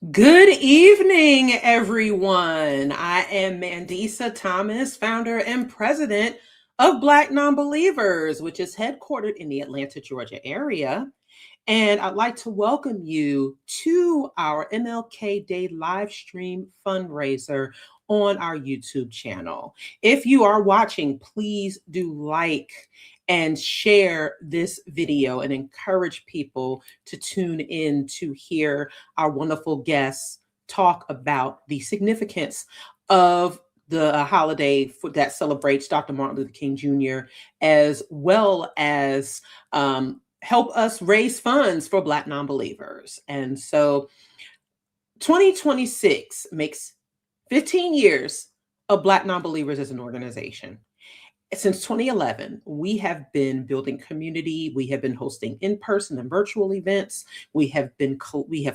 Good evening, everyone. I am Mandisa Thomas, founder and president of BlackNonbelievers, which is headquartered in the Atlanta, Georgia area. And I'd like to welcome you to our MLK Day Livestream Fundraiser on our YouTube channel. If you are watching, please do like and share this video and encourage people to tune in to hear our wonderful guests talk about the significance of the holiday that celebrates Dr. Martin Luther King Jr., as well as help us raise funds for Black nonbelievers. And so 2026 makes 15 years of Black nonbelievers as an organization. Since 2011, we have been building community. We have been hosting in-person and virtual events. We have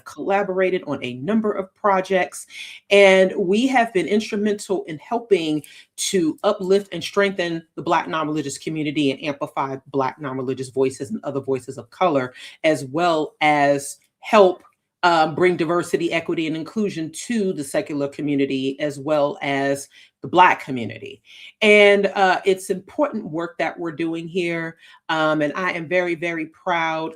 collaborated on a number of projects, and we have been instrumental in helping to uplift and strengthen the Black non-religious community and amplify Black non-religious voices and other voices of color, as well as help bring diversity, equity, and inclusion to the secular community, as well as the Black community. And it's important work that we're doing here. And I am very, very proud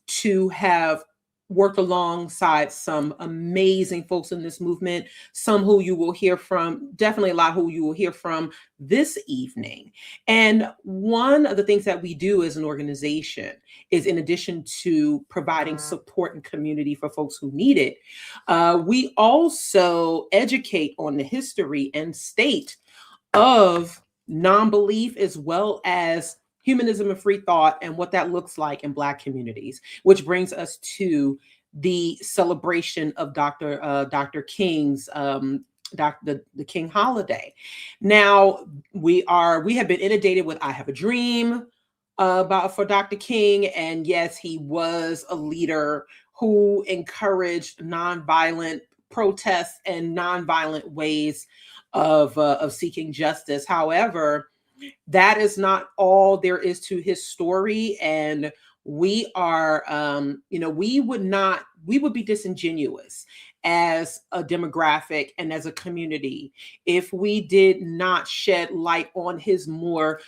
to have worked alongside some amazing folks in this movement, some who you will hear from, definitely a lot who you will hear from this evening. And one of the things that we do as an organization is, in addition to providing support and community for folks who need it, we also educate on the history and state of non-belief, as well as humanism and free thought, and what that looks like in Black communities, which brings us to the celebration of Dr. King's the King holiday. Now we have been inundated with "I Have a Dream" for Dr. King, and yes, he was a leader who encouraged nonviolent protests and nonviolent ways of seeking justice. However, that is not all there is to his story. And we are, we would be disingenuous as a demographic and as a community if we did not shed light on his more,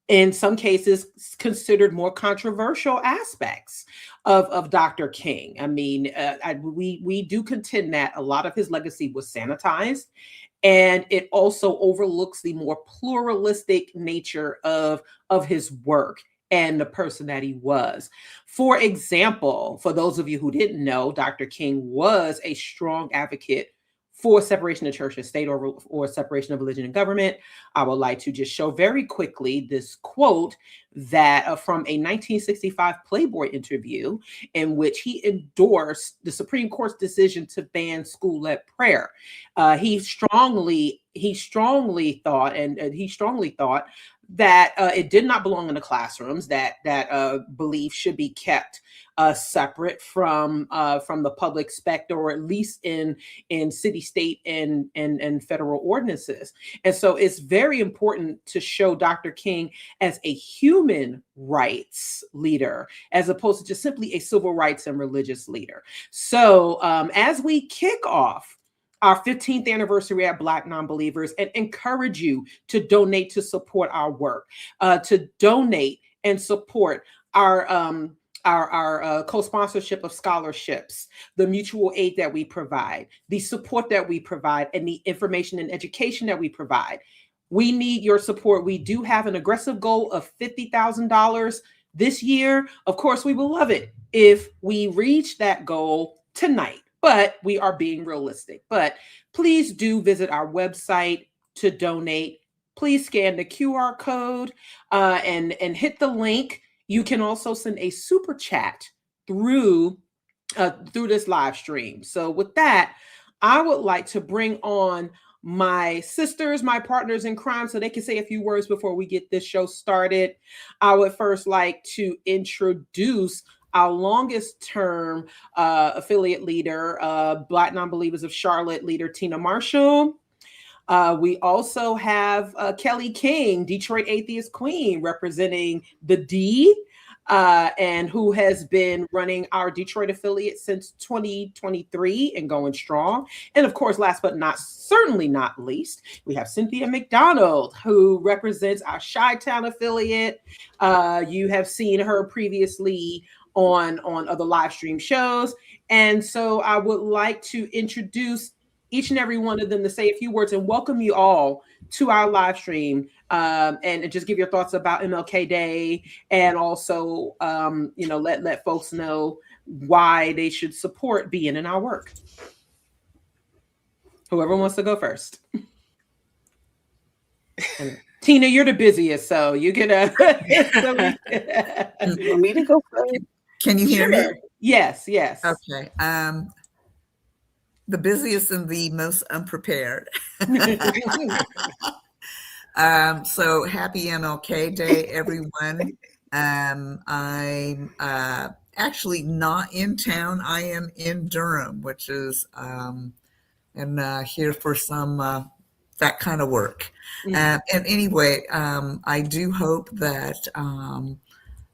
in some cases, considered more controversial aspects of Dr. King. I mean, we do contend that a lot of his legacy was sanitized, and it also overlooks the more pluralistic nature of his work and the person that he was. For example, for those of you who didn't know, Dr. King was a strong advocate for separation of church and state, or separation of religion and government. I would like to just show very quickly this quote that from a 1965 Playboy interview, in which he endorsed the Supreme Court's decision to ban school-led prayer. He strongly thought that it did not belong in the classrooms, that belief should be kept separate from the public specter, or at least in city, state, and federal ordinances. And so it's very important to show Dr. King as a human rights leader, as opposed to just simply a civil rights and religious leader. So as we kick off our 15th anniversary at Black Nonbelievers, and encourage you to donate to support our work, to donate and support our co-sponsorship of scholarships, the mutual aid that we provide, the support that we provide, and the information and education that we provide. We need your support. We do have an aggressive goal of $50,000 this year. Of course, we will love it if we reach that goal tonight, but we are being realistic. But please do visit our website to donate. Please scan the QR code and hit the link. You can also send a super chat through this live stream. So with that, I would like to bring on my sisters, my partners in crime, so they can say a few words before we get this show started. I would first like to introduce our longest term affiliate leader, Black Nonbelievers of Charlotte leader, Tina Marshall. We also have Kelly King, Detroit Atheist Queen, representing the D. and who has been running our Detroit affiliate since 2023 and going strong. And of course, last but certainly not least, we have Cynthia McDonald, who represents our Chi-Town affiliate. You have seen her previously on other live stream shows. And so I would like to introduce each and every one of them to say a few words and welcome you all to our live stream, and just give your thoughts about MLK Day, and also let folks know why they should support being in our work. Whoever wants to go first. Tina, you're the busiest, so you get a. You want me to go first? Can you hear me? Yes. Okay. The busiest and the most unprepared. So happy MLK Day, everyone. I'm actually not in town. I am in Durham, which is and here for some that kind of work. And anyway, I do hope that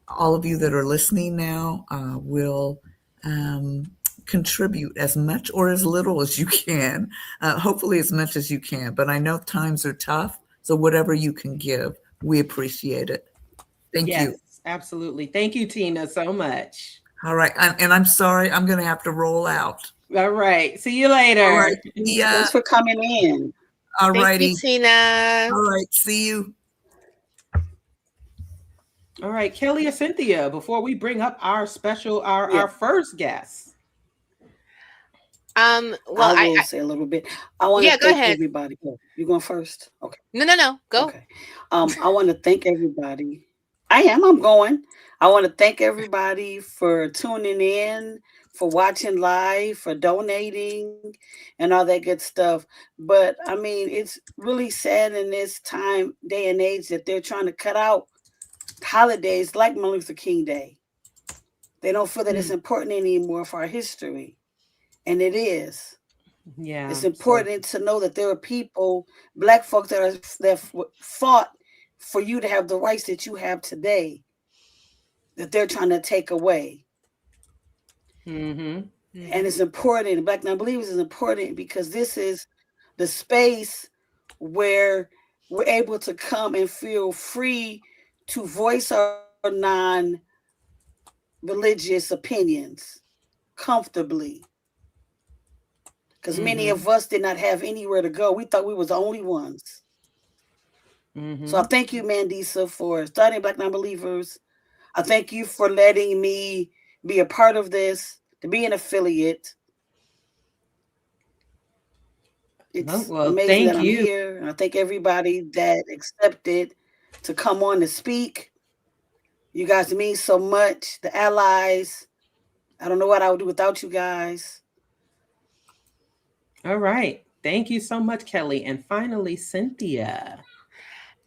all of you that are listening now will contribute as much or as little as you can, hopefully as much as you can. But I know times are tough, so whatever you can give, we appreciate it. Thank you. Absolutely. Thank you, Tina, so much. All right. And I'm sorry, I'm going to have to roll out. All right. See you later. All right. Thanks for coming in. All righty. Thank you, Tina. All right. See you. All right, Kelly or Cynthia, before we bring up our our first guest. Well, I will say a little bit. I want to thank everybody. You going first? Okay. No. Go. Okay. I want to thank everybody. I'm going. I want to thank everybody for tuning in, for watching live, for donating, and all that good stuff. But I mean, it's really sad in this day and age that they're trying to cut out holidays like Martin Luther King Day. They don't feel that it's important anymore for our history. And it is. Yeah. It's important to know that there are people, Black folks that fought for you to have the rights that you have today, that they're trying to take away. And it's important. BlackNonbelievers is important because this is the space where we're able to come and feel free to voice our non-religious opinions comfortably. Because many of us did not have anywhere to go. We thought we was the only ones. So I thank you, Mandisa, for starting BlackNonbelievers. I thank you for letting me be a part of this, to be an affiliate. It's amazing that I'm here. And I thank everybody that accepted to come on to speak. You guys mean so much. The allies. I don't know what I would do without you guys. All right. Thank you so much, Kelly. And finally, Cynthia.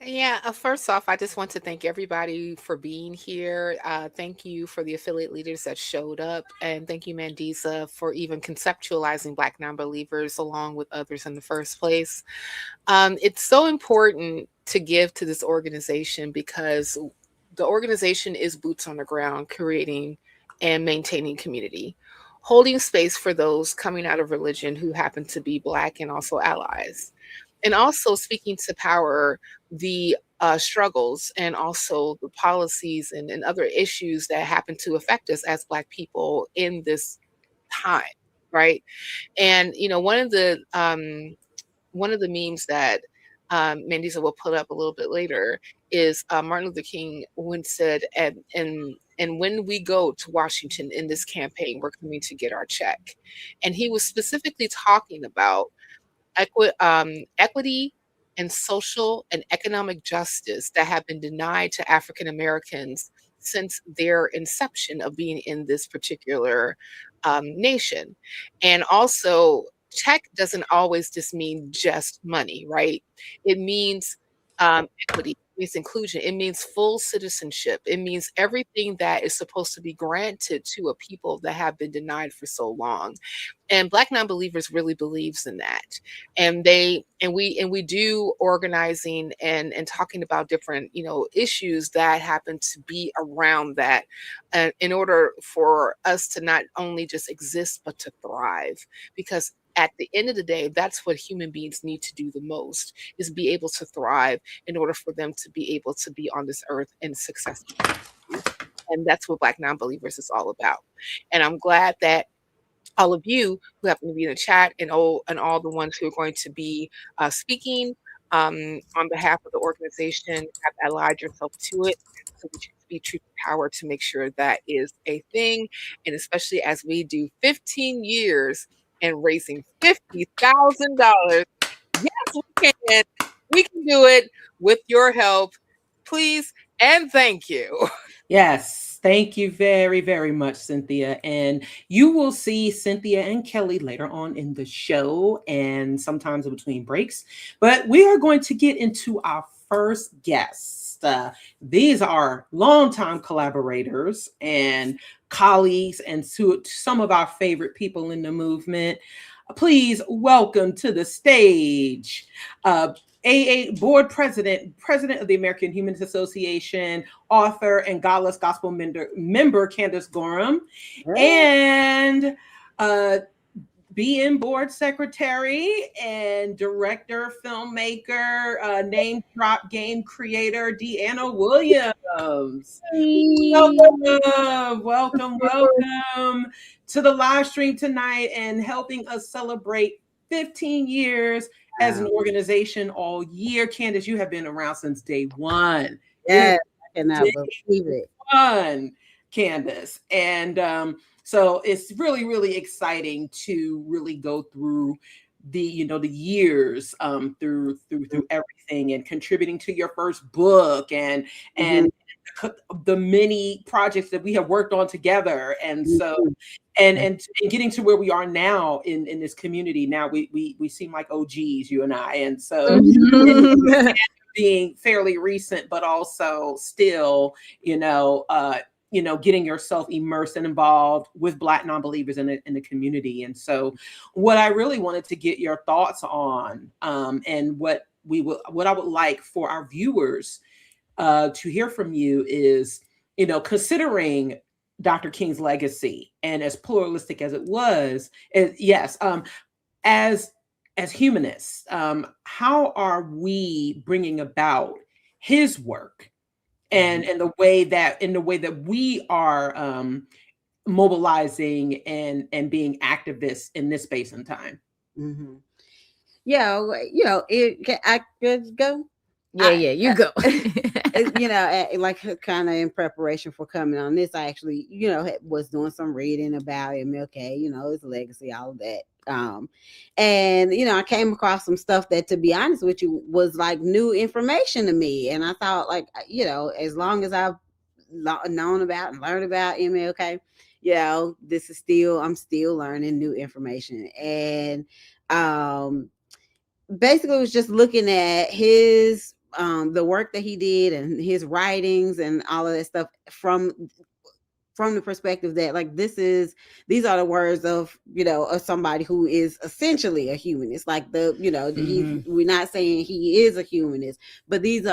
Yeah, first off, I just want to thank everybody for being here. Thank you for the affiliate leaders that showed up. And thank you, Mandisa, for even conceptualizing BlackNonbelievers along with others in the first place. It's so important to give to this organization because the organization is boots on the ground, creating and maintaining community, holding space for those coming out of religion who happen to be Black and also allies, and also speaking to power the struggles and also the policies and other issues that happen to affect us as Black people in this time, right? And one of the memes that Mandisa will put up a little bit later is Martin Luther King once said, and when we go to Washington in this campaign, we're coming to get our check. And he was specifically talking about equity and social and economic justice that have been denied to African Americans since their inception of being in this particular nation. And also, check doesn't always just mean just money, right? It means equity, means inclusion. It means full citizenship. It means everything that is supposed to be granted to a people that have been denied for so long. And Black Nonbelievers really believes in that. And we do organizing and talking about different, issues that happen to be around that, in order for us to not only just exist, but to thrive. Because at the end of the day, that's what human beings need to do the most, is be able to thrive in order for them to be able to be on this earth and successful. And that's what Black Nonbelievers is all about. And I'm glad that all of you who happen to be in the chat, and all the ones who are going to be speaking on behalf of the organization, have allied yourself to it, so that you can be true to power to make sure that is a thing. And especially as we do 15 years and raising $50,000, yes, we can do it with your help, please and thank you. Yes, thank you very, very much, Cynthia. And you will see Cynthia and Kelly later on in the show and sometimes in between breaks. But we are going to get into our first guest. These are longtime collaborators and colleagues and some of our favorite people in the movement. Please welcome to the stage AA board president of the American Humanist Association, author and Godless Gospel member Candace Gorham, and BN board secretary and director, filmmaker, name drop game creator, Deanna Williams. Welcome to the live stream tonight and helping us celebrate 15 years as an organization all year. Candace, you have been around since day one. Yeah, I cannot believe it. Candace. And so it's really, really exciting to really go through the years through everything, and contributing to your first book and the many projects that we have worked on together. And so and getting to where we are now in this community. Now we seem like OGs, you and I. And so being fairly recent, but also still, getting yourself immersed and involved with Black nonbelievers in the community. And so what I really wanted to get your thoughts on, and what I would like for our viewers to hear from you is, considering Dr. King's legacy, and as pluralistic as it was, as humanists, how are we bringing about his work, and in the way that we are mobilizing and being activists in this space and time? Mm-hmm. I could go. Yeah, you go. Like kind of in preparation for coming on this, I actually, was doing some reading about MLK, his legacy, all of that. And I came across some stuff that, to be honest with you, was like new information to me. And I thought, like, as long as I've known about and learned about MLK, I'm still learning new information. And basically it was just looking at his the work that he did and his writings and all of that stuff from the perspective that, like, these are the words of of somebody who is essentially a humanist. Like we're not saying he is a humanist, but he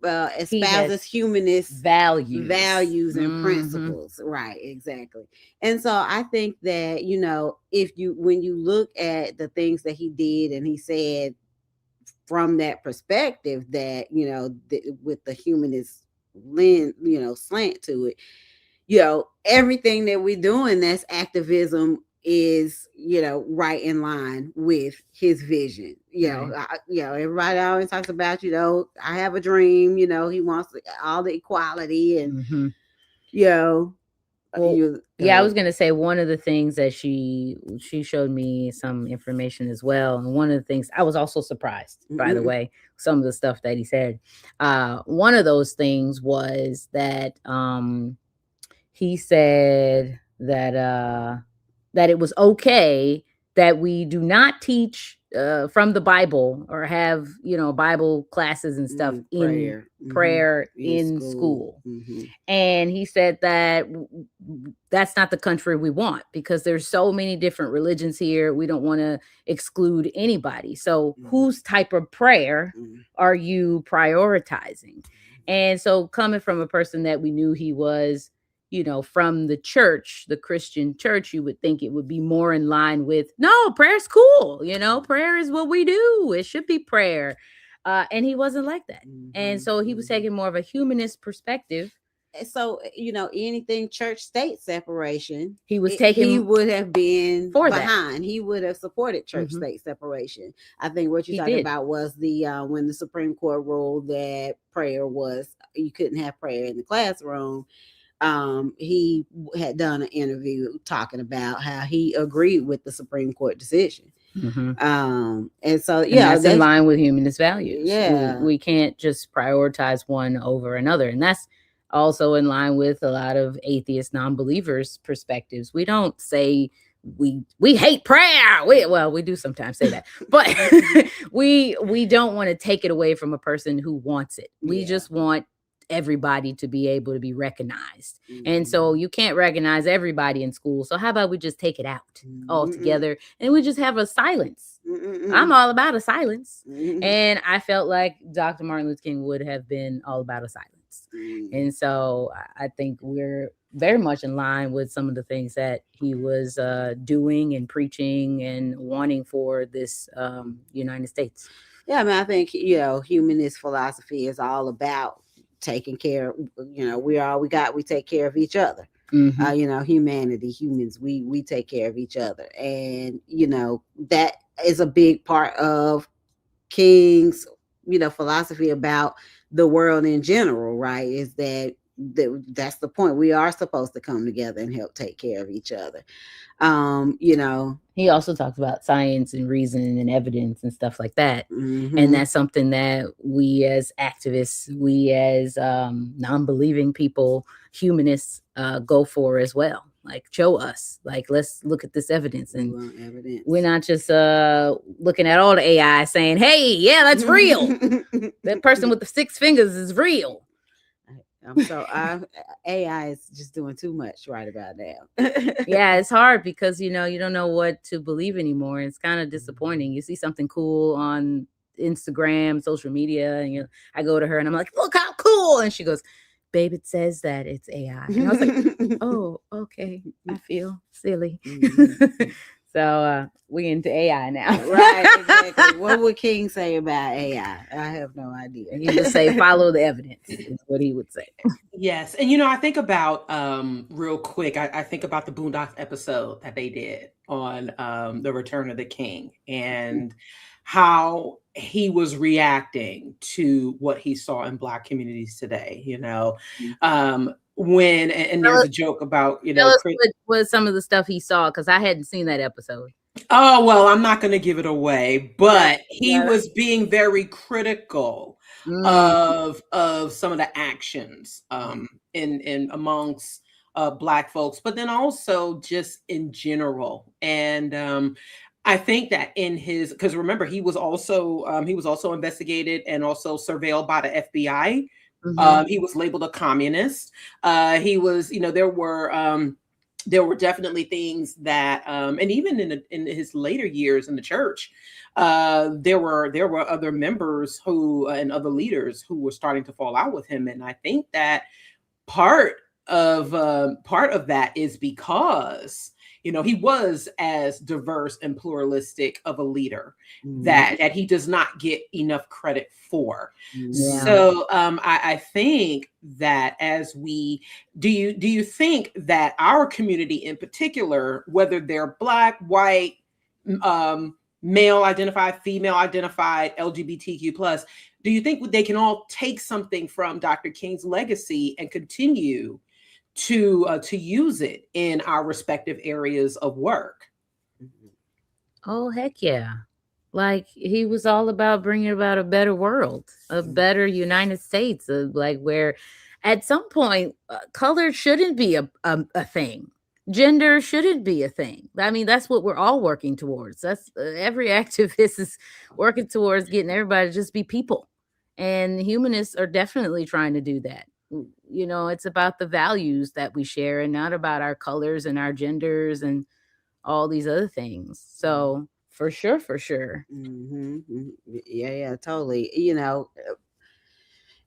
espouses humanist values and principles. Right, exactly. And so I think that when you look at the things that he did and he said from that perspective, that with the humanist lens, slant to it, everything that we're doing that's activism is right in line with his vision. Everybody always talks about I have a dream. He wants all the equality and I was gonna say, one of the things that she showed me some information as well, and one of the things I was also surprised, by the way, some of the stuff that he said. One of those things was that he said that it was okay that we do not teach from the Bible or have, Bible classes and stuff prayer in school. And he said that that's not the country we want, because there's so many different religions here. We don't want to exclude anybody. So whose type of prayer are you prioritizing? And so coming from a person that we knew he was, from the church, the Christian church, you would think it would be more in line with, no, prayer's cool. Prayer is what we do. It should be prayer. And he wasn't like that. And so he was taking more of a humanist perspective. So, anything church state separation, he was taking, he would have been for behind. He would have supported church state separation. I think what you're talking about was the when the Supreme Court ruled that you couldn't have prayer in the classroom. He had done an interview talking about how he agreed with the Supreme Court decision. And so, that's in line with humanist values. Yeah. We can't just prioritize one over another. And that's also in line with a lot of atheist non-believers perspectives. We don't say we hate prayer. We do sometimes say that, but we don't want to take it away from a person who wants it. We just want everybody to be able to be recognized. And so you can't recognize everybody in school. So how about we just take it out altogether and we just have a silence? I'm all about a silence. And I felt like Dr. Martin Luther King would have been all about a silence. And so I think we're very much in line with some of the things that he was doing and preaching and wanting for this United States. Yeah, I mean, I think, humanist philosophy is all about taking care, we take care of each other. Humanity, humans, we take care of each other. And, that is a big part of King's, philosophy about the world in general, right? Is that's the point. We are supposed to come together and help take care of each other. He also talks about science and reason and evidence and stuff like that. And that's something that we as activists, we as non-believing people, humanists go for as well. Like, show us, let's look at this evidence. And we're not just looking at all the AI saying, hey, yeah, that's real. That person with the 6 fingers is real. AI is just doing too much right about now. Yeah, it's hard because, you don't know what to believe anymore. It's kind of disappointing. You see something cool on Instagram, social media, and I go to her and I'm like, look how cool. And she goes, babe, it says that it's AI. And I was like, oh, okay. I feel silly. So we into AI now. Right, exactly. What would King say about AI? I have no idea. He would say, follow the evidence is what he would say. Yes. And, I think about, real quick, I think about the Boondocks episode that they did on the Return of the King and how he was reacting to what he saw in Black communities today, when, and there's a joke about, tell us what was some of the stuff he saw, because I hadn't seen that episode. Oh, well, I'm not going to give it away, but he was being very critical of some of the actions in amongst Black folks, but then also just in general. And I think that because remember, he was also investigated and also surveilled by the FBI. He was labeled a communist. He was, there were definitely things that, and even in his later years in the church, there were other members and other leaders who were starting to fall out with him. And I think that part of that is because he was as diverse and pluralistic of a leader that he does not get enough credit for. Yeah. So I think that do you think that our community in particular, whether they're Black, white, male identified, female identified, LGBTQ+, do you think they can all take something from Dr. King's legacy and continue to use it in our respective areas of work? Oh, heck yeah. Like, he was all about bringing about a better world, a better United States, where at some point color shouldn't be a thing. gender shouldn't be a thing. I mean, that's what we're all working towards. That's every activist is working towards getting everybody to just be people. And humanists are definitely trying to do that. You know, it's about the values that we share and not about our colors and our genders and all these other things. So for sure. Yeah, totally. You know,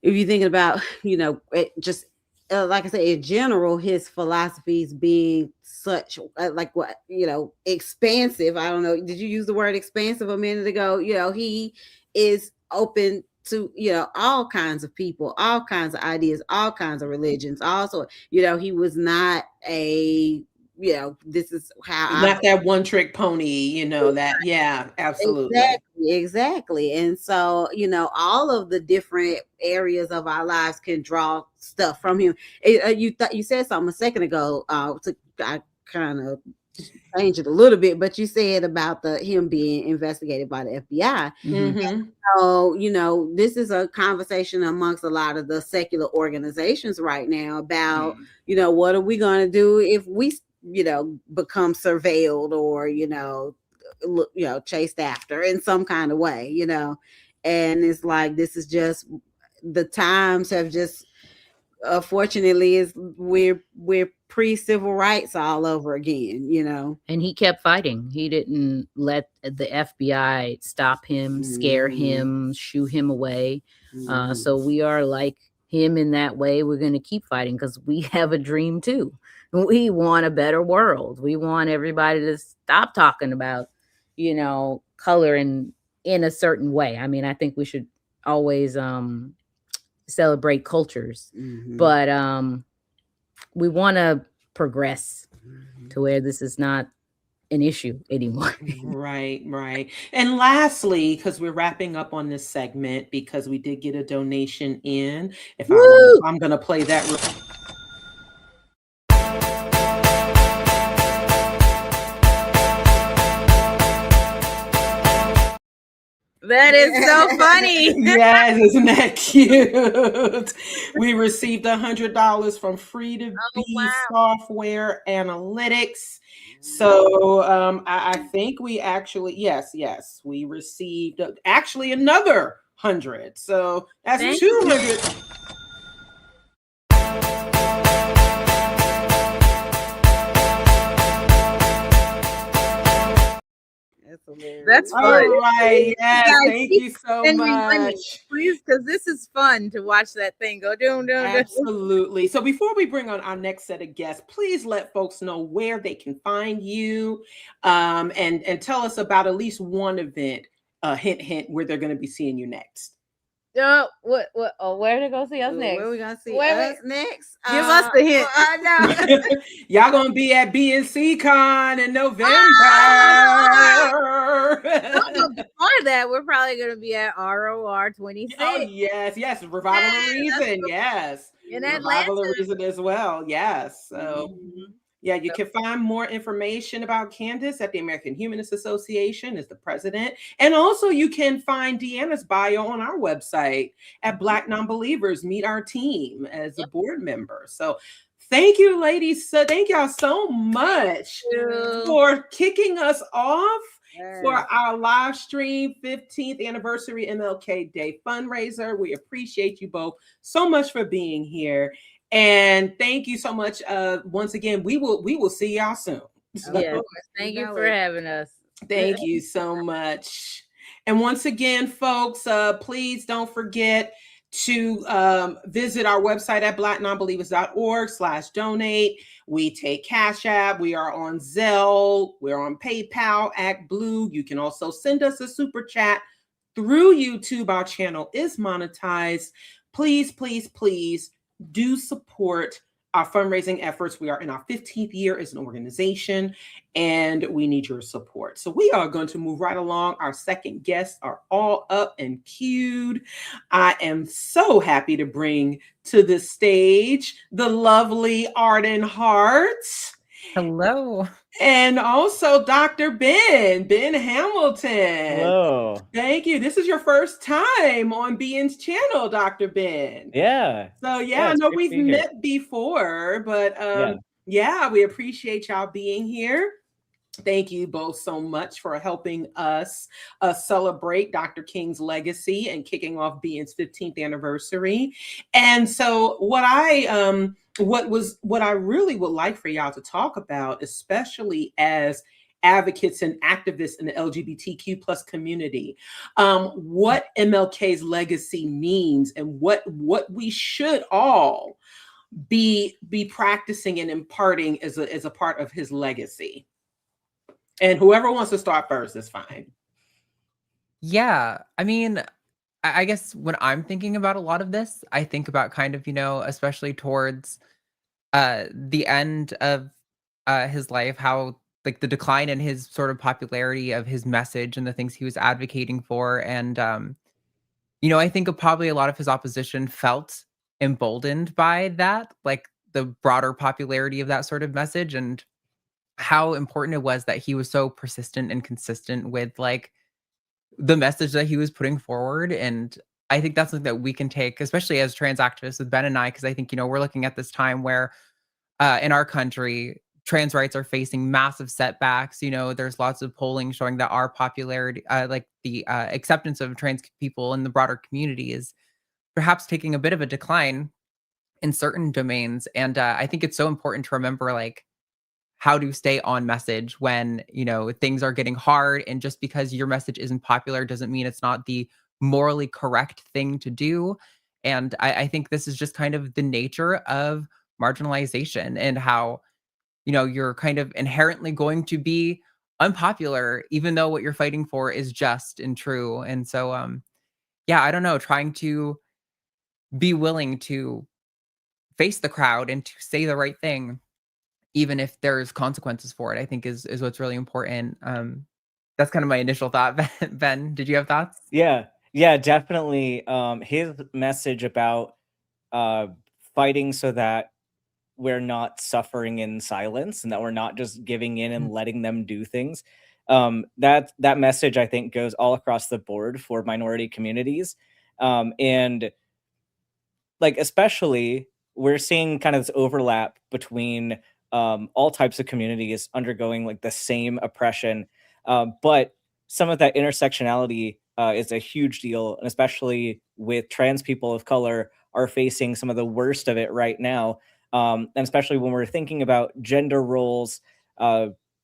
if you're thinking about, you know, just like I said, in general, his philosophies being such like what, you know, expansive. I don't know. Did you use the word expansive a minute ago? You know, he is open to, you know, all kinds of people, all kinds of ideas, all kinds of religions. Also, you know, he was not a, you know, this is how not that one trick pony, you know, that, yeah, absolutely. Exactly. And so, you know, all of the different areas of our lives can draw stuff from him. You said something a second ago, I kind of changed it a little bit, but you said about him being investigated by the FBI. Mm-hmm. So, you know, this is a conversation amongst a lot of the secular organizations right now about, you know, what are we going to do if we, you know, become surveilled or, you know, chased after in some kind of way, you know. And it's like, this is just, the times have just, fortunately, we're pre-civil rights all over again, you know. And he kept fighting. He didn't let the FBI stop him, scare him, shoo him away. So we are like him in that way. We're going to keep fighting because we have a dream too. We want a better world. We want everybody to stop talking about, you know, color in a certain way. I mean, I think we should always celebrate cultures, but we want to progress to where this is not an issue anymore. Right. And lastly, because we're wrapping up on this segment, because we did get a donation in, I'm going to play that. That is so funny. Yes, isn't that cute? We received $100 from Free to Be Software Analytics. So I think we actually, yes, we received actually another 100. So that's 200. That's fun. All right. Yes, thank you so much. Please, because this is fun to watch that thing go doom. Absolutely. So before we bring on our next set of guests, please let folks know where they can find you, and tell us about at least one event, hint, where they're going to be seeing you next. What? Oh, where to go see us next? Where we gonna see us next? Give us the hint. I know. Y'all gonna be at BNC Con in November. Before that, we're probably gonna be at ROR 26. Oh yes, Revival of Reason, yes, in Revival Atlanta of Reason as well, yes. So. Yeah, you can find more information about Candace at the American Humanist Association as the president. And also you can find Deanna's bio on our website at BlackNonbelievers. Meet our team as a board member. So thank you, ladies. So thank y'all so much for kicking us off for our live stream 15th anniversary MLK Day fundraiser. We appreciate you both so much for being here. And thank you so much. Once again, we will see y'all soon. Yes, thank you for having us. Thank you so much. And once again, folks, please don't forget to visit our website at blacknonbelievers.org/donate. We take Cashapp. We are on Zelle. We're on PayPal, ActBlue. You can also send us a super chat through YouTube. Our channel is monetized. Please do support our fundraising efforts. We are in our 15th year as an organization, and we need your support. So we are going to move right along. Our second guests are all up and queued. I am so happy to bring to the stage the lovely Arden Hart. Hello. And also Dr. Ben Hamilton. Hello. Thank you. This is your first time on BN's channel, Dr. Ben. Yeah. So I know we've met before, but Yeah, we appreciate y'all being here. Thank you both so much for helping us celebrate Dr. King's legacy and kicking off Being's 15th anniversary. And so what I really would like for y'all to talk about, especially as advocates and activists in the LGBTQ plus community, what MLK's legacy means and what we should all be practicing and imparting as a part of his legacy. And whoever wants to start first is fine. Yeah, I mean, I guess when I'm thinking about a lot of this, I think about kind of, especially towards the end of his life, how like the decline in his sort of popularity of his message and the things he was advocating for. And, I think probably a lot of his opposition felt emboldened by that, like the broader popularity of that sort of message, and how important it was that he was so persistent and consistent with like the message that he was putting forward. And I think that's something that we can take, especially as trans activists with Ben and I, because I think, we're looking at this time where in our country, trans rights are facing massive setbacks. There's lots of polling showing that our popularity, like the acceptance of trans people in the broader community is perhaps taking a bit of a decline in certain domains. And I think it's so important to remember, like, how to stay on message when, things are getting hard. And just because your message isn't popular doesn't mean it's not the morally correct thing to do. And I think this is just kind of the nature of marginalization and how, you're kind of inherently going to be unpopular, even though what you're fighting for is just and true. And so, I don't know, trying to be willing to face the crowd and to say the right thing, even if there's consequences for it, I think is what's really important. That's kind of my initial thought. Ben, did you have thoughts? Yeah, definitely. His message about fighting so that we're not suffering in silence and that we're not just giving in and letting them do things. That message, I think, goes all across the board for minority communities. And like, especially, we're seeing kind of this overlap between all types of communities undergoing like the same oppression. But some of that intersectionality is a huge deal, and especially with trans people of color are facing some of the worst of it right now. And especially when we're thinking about gender roles,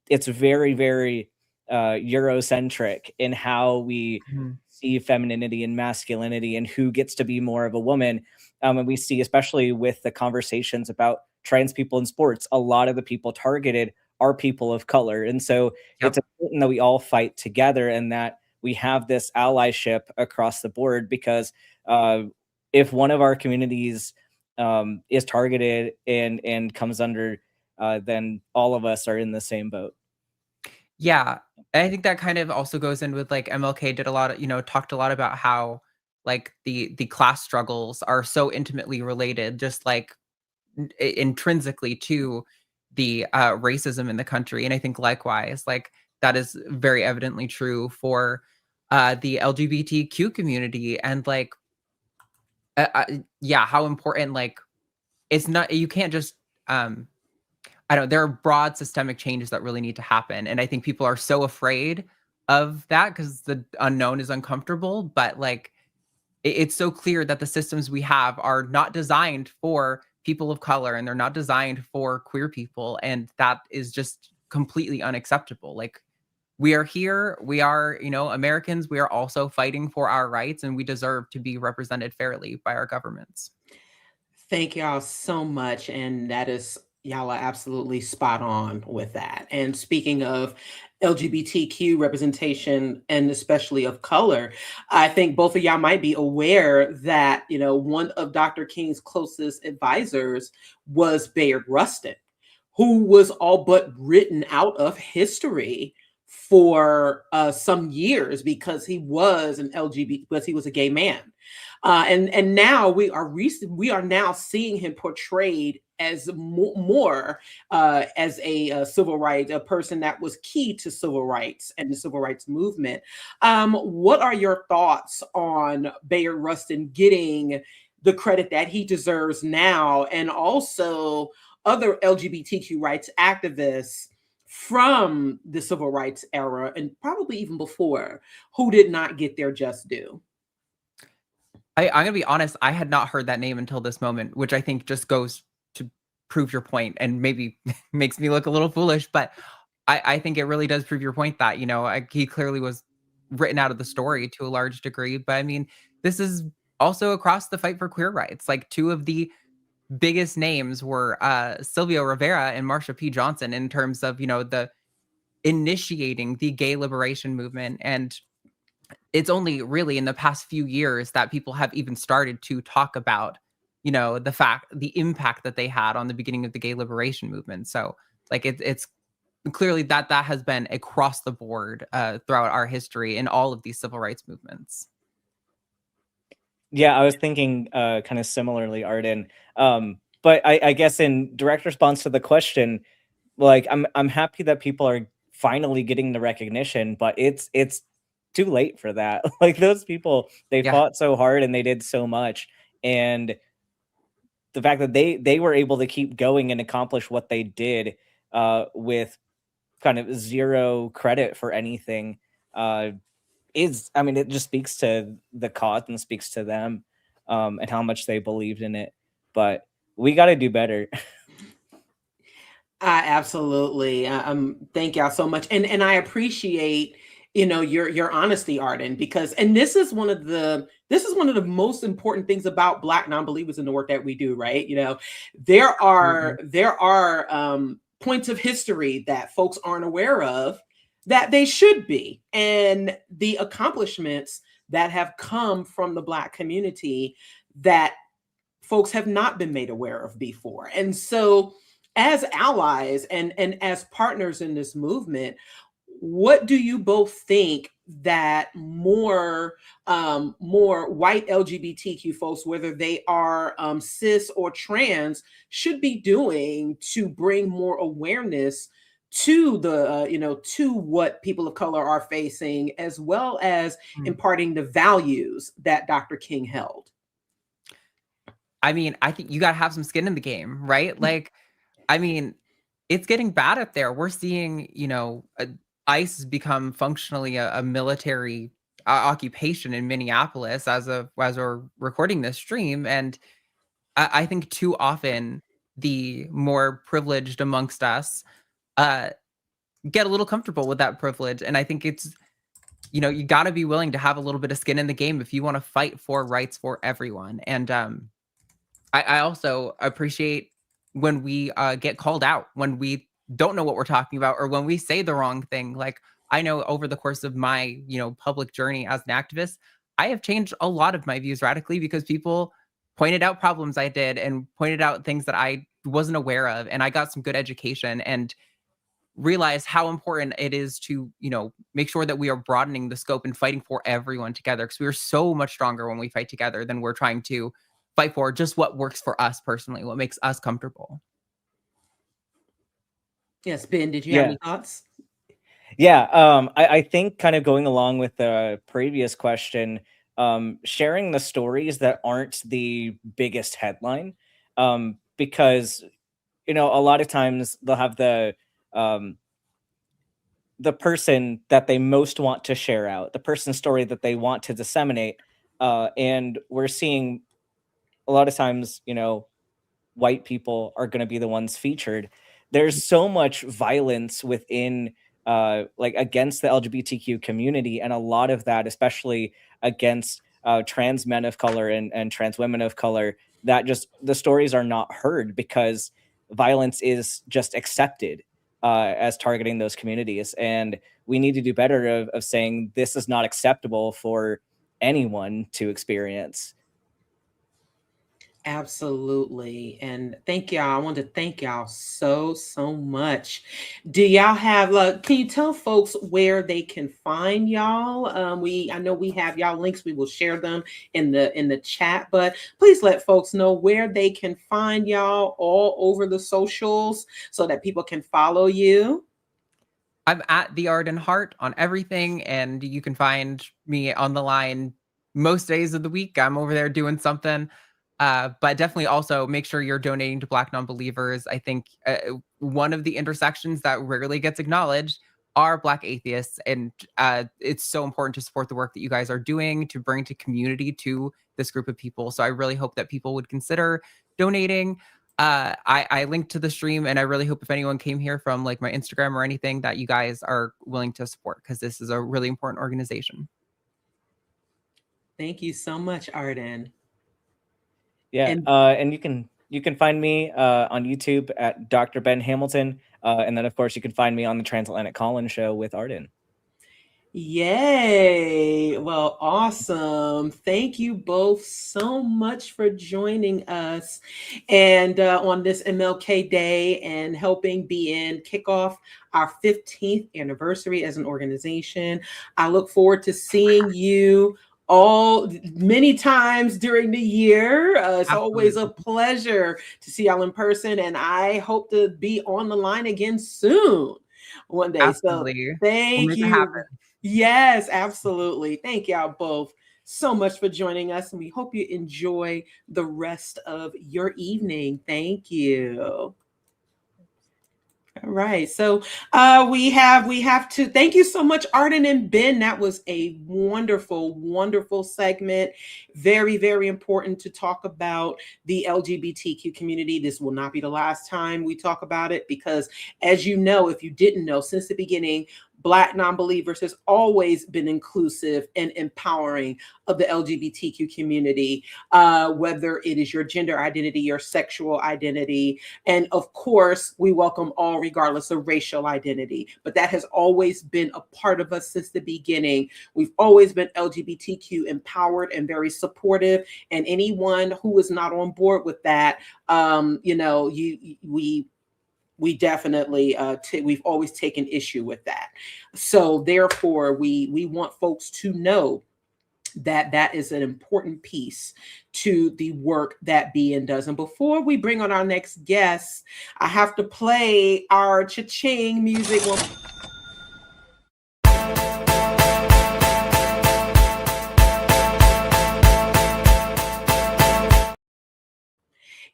it's very, very Eurocentric in how we see femininity and masculinity and who gets to be more of a woman. And we see, especially with the conversations about trans people in sports, a lot of the people targeted are people of color. And so it's important that we all fight together and that we have this allyship across the board, because if one of our communities is targeted and comes under, then all of us are in the same boat. Yeah. And I think that kind of also goes in with like MLK did a lot of, talked a lot about how like the class struggles are so intimately related, just like intrinsically to the racism in the country. And I think likewise, like that is very evidently true for the LGBTQ community. And like, how important, like, it's not, you can't just, there are broad systemic changes that really need to happen. And I think people are so afraid of that because the unknown is uncomfortable. But like, it's so clear that the systems we have are not designed for people of color and they're not designed for queer people. And that is just completely unacceptable. Like, we are here, we are, Americans, we are also fighting for our rights, and we deserve to be represented fairly by our governments. Thank y'all so much. And that is, y'all are absolutely spot on with that. And speaking of LGBTQ representation, and especially of color, I think both of y'all might be aware that, one of Dr. King's closest advisors was Bayard Rustin, who was all but written out of history for some years because he was an LGBT, because he was a gay man. And now we are now seeing him portrayed as more as a civil rights, a person that was key to civil rights and the civil rights movement. What are your thoughts on Bayard Rustin getting the credit that he deserves now, and also other LGBTQ rights activists from the civil rights era and probably even before who did not get their just due. I'm gonna be honest, I had not heard that name until this moment, which I think just goes to prove your point and maybe makes me look a little foolish, but I think it really does prove your point that, he clearly was written out of the story to a large degree. But I mean, this is also across the fight for queer rights. Like, two of the biggest names were Sylvia Rivera and Marsha P. Johnson in terms of, the initiating the gay liberation movement. And it's only really in the past few years that people have even started to talk about, the impact that they had on the beginning of the gay liberation movement. So like it's clearly that has been across the board throughout our history in all of these civil rights movements. Yeah, I was thinking kind of similarly, Arden. But I guess in direct response to the question, like I'm happy that people are finally getting the recognition, but it's too late for that. Like, those people, they fought so hard and they did so much, and the fact that they were able to keep going and accomplish what they did with kind of zero credit for anything it just speaks to the cause and speaks to them and how much they believed in it. But we got to do better. Absolutely. Thank y'all so much. And I appreciate, your honesty, Arden, because, and this is one of the most important things about Black non-believers in the work that we do, right? There are points of history that folks aren't aware of that they should be. And the accomplishments that have come from the Black community that folks have not been made aware of before. And so as allies and as partners in this movement, what do you both think that more white LGBTQ folks, whether they are cis or trans, should be doing to bring more awareness to the to what people of color are facing, as well as imparting the values that Dr. King held? I mean, I think you got to have some skin in the game, right? Like, I mean, it's getting bad up there. We're seeing, ICE has become functionally a military occupation in Minneapolis as we're recording this stream. And I think too often the more privileged amongst us get a little comfortable with that privilege. And I think it's, you got to be willing to have a little bit of skin in the game if you want to fight for rights for everyone. And I also appreciate when we get called out, when we don't know what we're talking about, or when we say the wrong thing. Like, I know over the course of my, public journey as an activist, I have changed a lot of my views radically because people pointed out problems I did and pointed out things that I wasn't aware of. And I got some good education and realized how important it is to, make sure that we are broadening the scope and fighting for everyone together, because we are so much stronger when we fight together than we're trying to fight for just what works for us personally, what makes us comfortable. Yes, Ben, did you have any thoughts? Yeah, I think kind of going along with the previous question, sharing the stories that aren't the biggest headline, because, a lot of times they'll have the person that they most want to share out, the person's story that they want to disseminate. And we're seeing a lot of times, white people are going to be the ones featured. There's so much violence within against the LGBTQ community, and a lot of that, especially against trans men of color and trans women of color, that just the stories are not heard because violence is just accepted as targeting those communities. And we need to do better of saying this is not acceptable for anyone to experience. Absolutely. And thank y'all. I want to thank y'all so much. Do y'all have, can you tell folks where they can find y'all? I know we have y'all links. We will share them in the chat, but please let folks know where they can find y'all all over the socials so that people can follow you. I'm at The Arden Heart on everything, and you can find me on the line most days of the week. I'm over there doing something. But definitely also make sure you're donating to Black Nonbelievers. I think one of the intersections that rarely gets acknowledged are Black atheists. And it's so important to support the work that you guys are doing to bring to community to this group of people. So I really hope that people would consider donating. I linked to the stream, and I really hope if anyone came here from like my Instagram or anything that you guys are willing to support, because this is a really important organization. Thank you so much, Arden. Yeah, and you can find me on YouTube at Dr. Ben Hamilton, and then of course you can find me on the Transatlantic Call-In Show with Arden. Yay! Well, awesome. Thank you both so much for joining us and on this MLK Day and helping BN kick off our 15th anniversary as an organization. I look forward to seeing you all many times during the year. It's always a pleasure to see y'all in person, and I hope to be on the line again soon one day. Absolutely. So thank you. Yes, absolutely. Thank y'all both so much for joining us, and we hope you enjoy the rest of your evening. Thank you. All right, so we have to thank you so much, Arden and Ben. That was a wonderful segment. Very, very important to talk about the LGBTQ community. This will not be the last time we talk about it, because as you know, if you didn't know, since the beginning, Black Nonbelievers has always been inclusive and empowering of the LGBTQ community, whether it is your gender identity, your sexual identity. And of course, we welcome all regardless of racial identity. But that has always been a part of us since the beginning. We've always been LGBTQ empowered and very supportive. And anyone who is not on board with that, we definitely we've always taken issue with that. So therefore, we want folks to know that that is an important piece to the work that BN does. And before we bring on our next guest, I have to play our cha-ching music.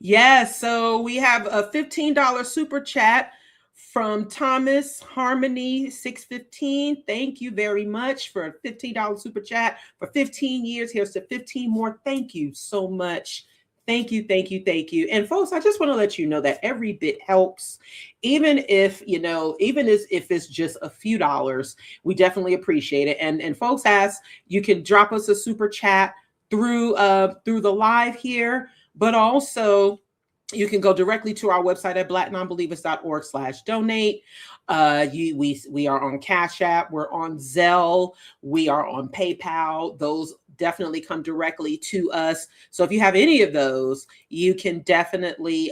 Yes, so we have a $15 super chat from Thomas Harmony 615. Thank you very much for a $15 super chat for 15 years. Here's to 15 more. Thank you so much. Thank you. And folks, I just want to let you know that every bit helps. Even if it's just a few dollars, we definitely appreciate it. And folks ask, you can drop us a super chat through the live here, but also you can go directly to our website at blacknonbelievers.org/donate. We are on Cashapp, we're on Zelle, we are on PayPal. Those definitely come directly to us. So if you have any of those, you can definitely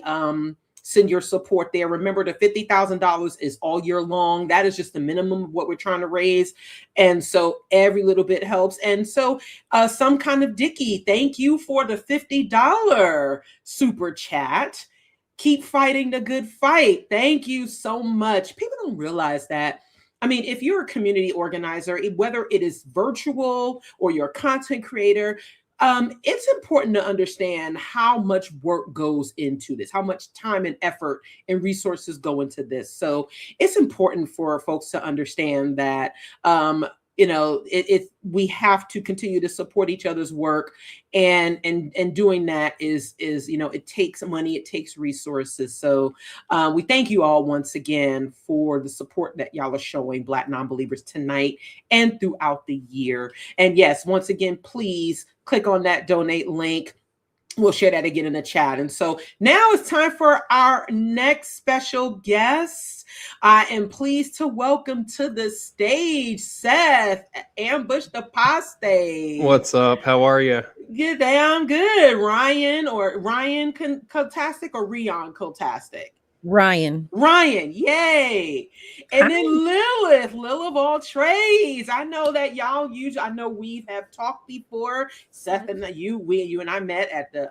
send your support there. Remember, the $50,000 is all year long. That is just the minimum of what we're trying to raise. And so every little bit helps. And so some kind of Dickie, thank you for the $50 super chat. Keep fighting the good fight. Thank you so much. People don't realize that. I mean, if you're a community organizer, whether it is virtual or you're a content creator, it's important to understand how much work goes into this, how much time and effort and resources go into this. So it's important for folks to understand that, we have to continue to support each other's work, and doing that is it takes money, it takes resources. So we thank you all once again for the support that y'all are showing Black Nonbelievers tonight and throughout the year. And yes, once again, please click on that donate link. We'll share that again in the chat. And so now it's time for our next special guest. I am pleased to welcome to the stage Seth, Ambushed Apostate. What's up? How are you? Good, damn good. Ryan Kotastic or Rion Kotastic? Ryan, yay. And then Lilith of all trades. I know that I know we have talked before. Seth and you and I met at the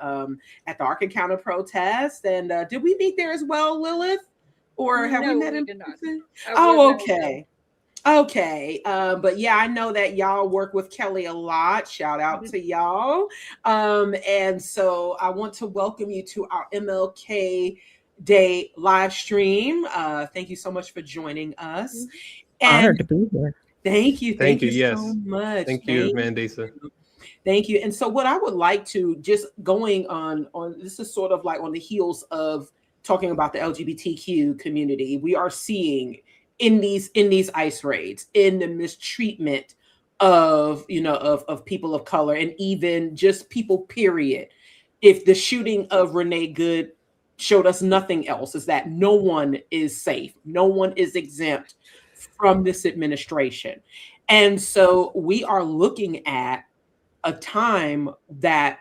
Ark Encounter protest. And did we meet there as well, Lilith? Or have we met in person? Oh, okay. Okay. But yeah, I know that y'all work with Kelly a lot. Shout out to y'all. And so I want to welcome you to our MLK Day live stream. Thank you so much for joining us. And Honored to be here. thank you. Thank you Yes. so much. Thank you, Mandisa. Thank you. And so what I would like to just going on this is sort of like on the heels of talking about the LGBTQ community, we are seeing in these ICE raids, in the mistreatment of of people of color, and even just people, period. If the shooting of Renee Good showed us nothing else, is that no one is safe, no one is exempt from this administration. And so we are looking at a time that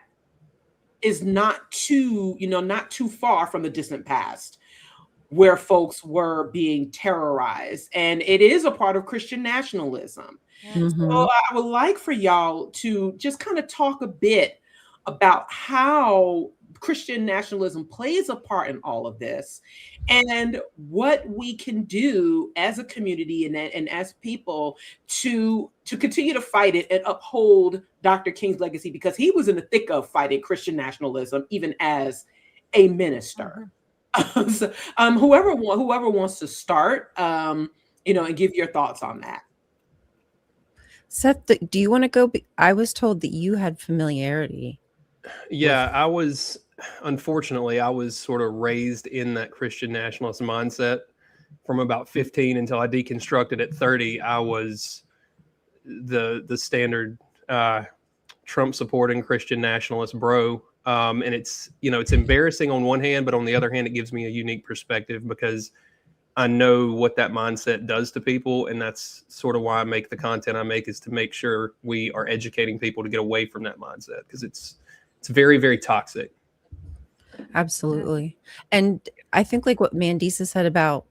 is not too far from the distant past, where folks were being terrorized. And it is a part of Christian nationalism. So I would like for y'all to just kind of talk a bit about how Christian nationalism plays a part in all of this, and what we can do as a community and as people to continue to fight it and uphold Dr. King's legacy, because he was in the thick of fighting Christian nationalism even as a minister. So, whoever wants to start, and give your thoughts on that. Seth, do you want to go? I was told that you had familiarity. Yeah, unfortunately, I was sort of raised in that Christian nationalist mindset from about 15 until I deconstructed at 30. I was the standard Trump supporting Christian nationalist bro. And it's embarrassing on one hand, but on the other hand, it gives me a unique perspective because I know what that mindset does to people. And that's sort of why I make the content I make, is to make sure we are educating people to get away from that mindset, because it's very, very toxic. Absolutely. And I think like what Mandisa said about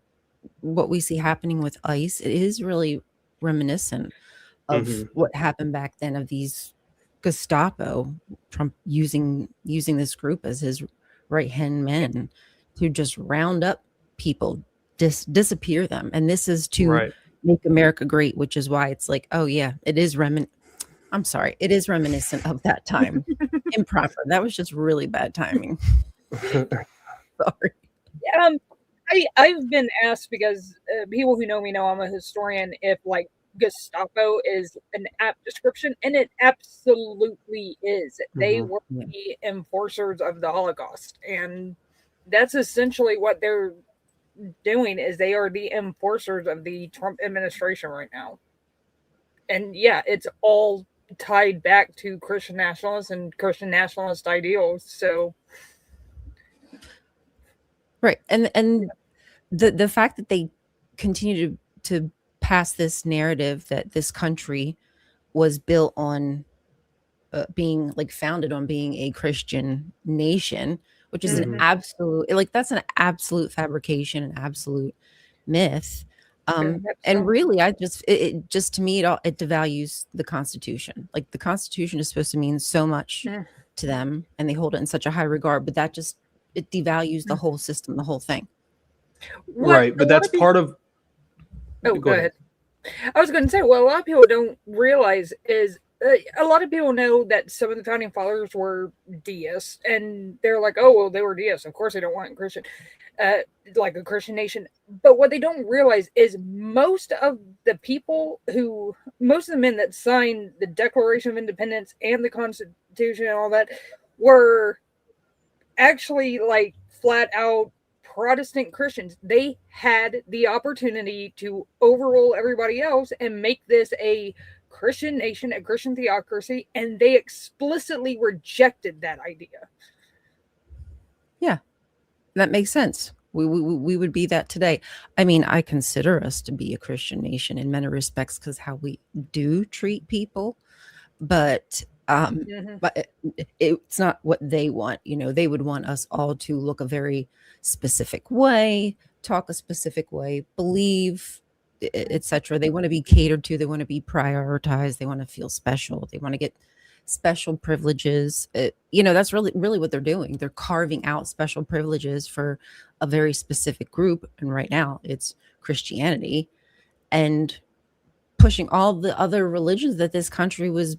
what we see happening with ICE, it is really reminiscent of what happened back then, of these Gestapo, Trump using this group as his right-hand men to just round up people, disappear them. And this is to make America great, which is why it's like, oh yeah, it is reminiscent of that time. Improper. That was just really bad timing. Sorry. I've been asked, because people who know me know I'm a historian, if like Gestapo is an apt description, and it absolutely is. They were the enforcers of the Holocaust, and that's essentially what they're doing, is they are the enforcers of the Trump administration right now. And yeah, it's all tied back to Christian nationalists and Christian nationalist ideals. So right. And the fact that they continue to pass this narrative that this country was built on being like founded on being a Christian nation, which is an absolute, like, that's an absolute fabrication, an absolute myth. And really, it just to me, it devalues the Constitution. Like, the Constitution is supposed to mean so much to them, and they hold it in such a high regard, but that just, it devalues the whole system, the whole thing. Right. But that's part of. Oh, go ahead. I was going to say, what a lot of people don't realize is a lot of people know that some of the founding fathers were deists, and they're like, oh, well, they were deists. Of course, they don't want Christian, like a Christian nation. But what they don't realize is most of the men that signed the Declaration of Independence and the Constitution and all that were actually like flat out Protestant Christians. They had the opportunity to overrule everybody else and make this a Christian nation, a Christian theocracy, and they explicitly rejected that idea. Yeah, that makes sense. We would be that today. I mean, I consider us to be a Christian nation in many respects because how we do treat people, but it's not what they want. You know, they would want us all to look a very specific way, talk a specific way, believe, etc. They want to be catered to. They want to be prioritized. They want to feel special. They want to get special privileges. That's really what they're doing. They're carving out special privileges for a very specific group. And right now it's Christianity. And pushing all the other religions that this country was,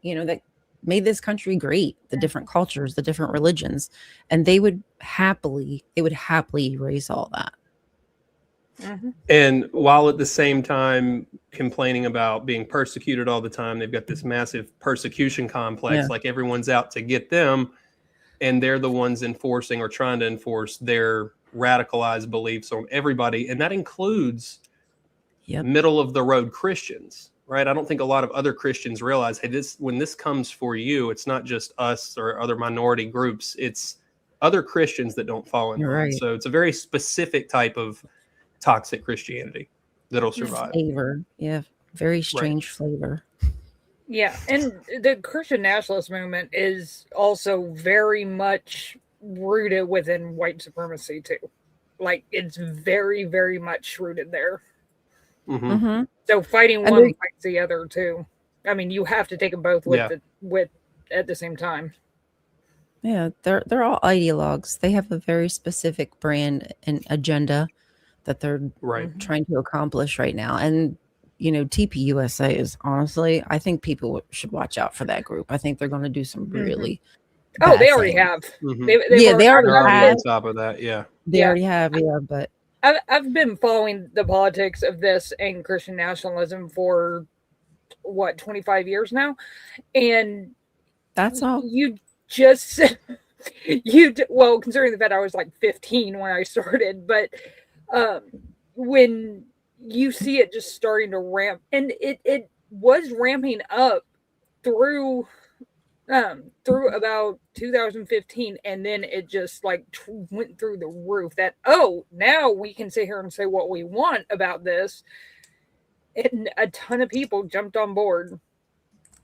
that made this country great, the different cultures, the different religions, and they would happily erase all that. Mm-hmm. And while at the same time complaining about being persecuted all the time, they've got this massive persecution complex, like everyone's out to get them, and they're the ones enforcing or trying to enforce their radicalized beliefs on everybody, and that includes middle of the road Christians. Right. I don't think a lot of other Christians realize, hey, when this comes for you, it's not just us or other minority groups. It's other Christians that don't fall in line. Right. So it's a very specific type of toxic Christianity that'll survive. Flavor. Yeah. Very strange flavor. Yeah. And the Christian nationalist movement is also very much rooted within white supremacy, too. Like, it's very, very much rooted there. Mm-hmm. Mm-hmm. So fighting one fights the other too. I mean, you have to take them both with at the same time. Yeah, they're all ideologues. They have a very specific brand and agenda that they're trying to accomplish right now. And TPUSA is honestly, I think people should watch out for that group. I think they're going to do some really. Oh, they already have. Mm-hmm. They already have. On top of that, they already have. Yeah, but. I've been following the politics of this and Christian nationalism for 25 years now, and that's all. You considering the fact I was like 15 when I started, but when you see it just starting to ramp, and it was ramping up through about 2015, and then it just went through the roof that now we can sit here and say what we want about this, and a ton of people jumped on board,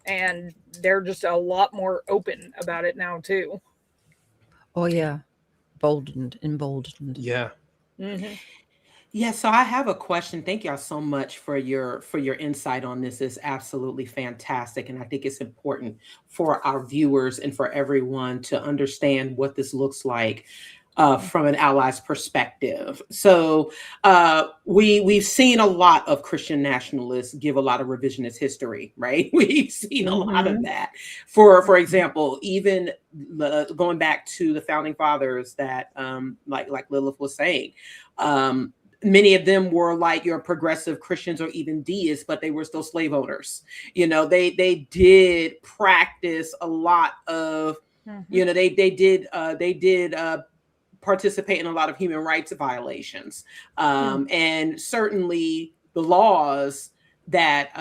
and they're just a lot more open about it now too. Oh yeah, emboldened. Yeah. Mm-hmm. Yeah, so I have a question. Thank y'all so much for your insight on this. It's absolutely fantastic. And I think it's important for our viewers and for everyone to understand what this looks like from an ally's perspective. So we've seen a lot of Christian nationalists give a lot of revisionist history, right? We've seen a lot of that. For example, even going back to the founding fathers that like Lilith was saying, many of them were like your progressive Christians or even deists, but they were still slave owners. They did practice a lot of, they did participate in a lot of human rights violations. And certainly the laws that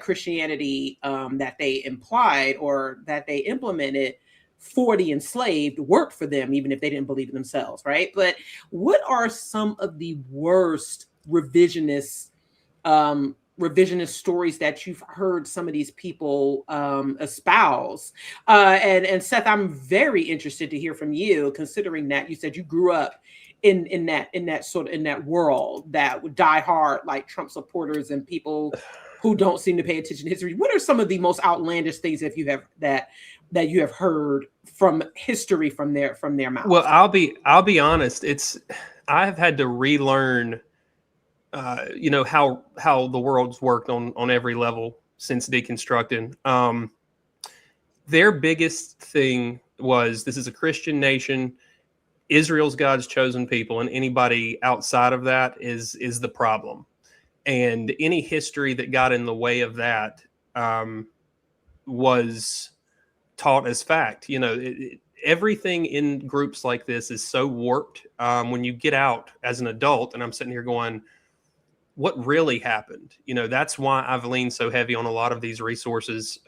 Christianity that they implied or that they implemented for the enslaved worked for them, even if they didn't believe in themselves, right? But what are some of the worst revisionist stories that you've heard some of these people espouse? And Seth, I'm very interested to hear from you, considering that you said you grew up in that world that would die hard, like Trump supporters and people who don't seem to pay attention to history. What are some of the most outlandish things that you have heard from history from their mouths? Well, I'll be honest. I've had to relearn, how the world's worked on every level since deconstructing. Their biggest thing was, this is a Christian nation. Israel's God's chosen people, and anybody outside of that is the problem. And any history that got in the way of that was taught as fact. Everything in groups like this is so warped. When you get out as an adult, and I'm sitting here going, what really happened? That's why I've leaned so heavy on a lot of these resources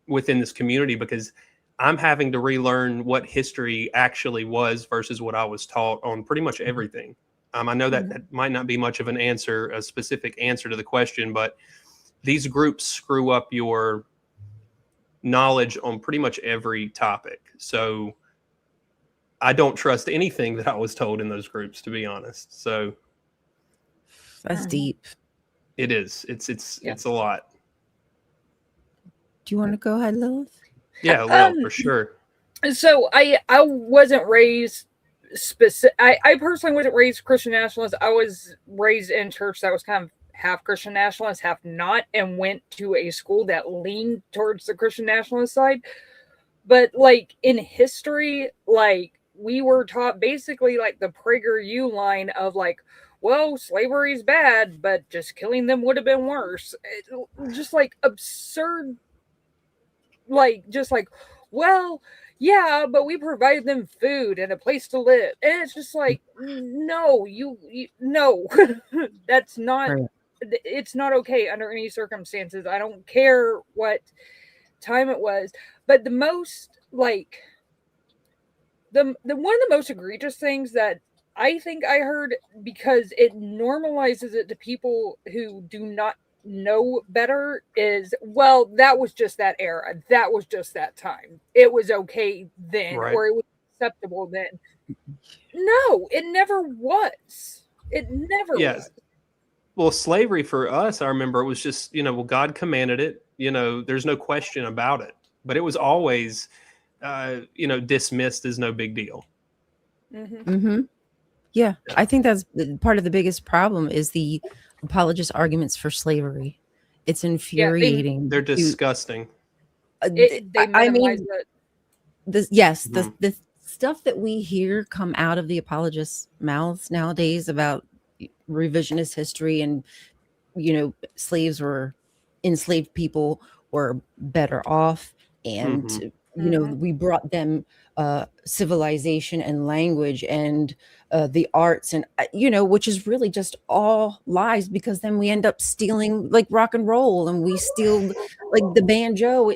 within this community, because I'm having to relearn what history actually was versus what I was taught on pretty much everything. I know that might not be much of a specific answer to the question, but these groups screw up your knowledge on pretty much every topic. So I don't trust anything that I was told in those groups, to be honest. So that's deep. It is. It's a lot. Do you want to go ahead, Lilith? Yeah, well, for sure. So I wasn't raised I personally wasn't raised Christian nationalist. I was raised in church that was kind of half Christian nationalist, half not, and went to a school that leaned towards the Christian nationalist side. But like in history, like we were taught basically like the PragerU line of like, well, slavery's bad, but just killing them would have been worse. Just like absurd, like just like, well, yeah, but we provided them food and a place to live. And it's just like, no, you no, that's not, Right. it's not okay under any circumstances. I don't care what time it was. But the most like the one of the most egregious things that I think I heard, because it normalizes it to people who do not know better, is, well, that was just that era. That was just that time. It was okay then, Right. or it was acceptable then. No, it never was. It never Yes. was. Well, slavery for us, I remember it was just, well, God commanded it, there's no question about it, but it was always, dismissed as no big deal. Mm-hmm. Yeah, I think that's part of the biggest problem is the apologist arguments for slavery. It's infuriating. They're disgusting. They minimize it. The stuff that we hear come out of the apologists' mouths nowadays about revisionist history and enslaved people were better off, and we brought them civilization and language and the arts, and which is really just all lies, because then we end up stealing like rock and roll, and we steal like the banjo,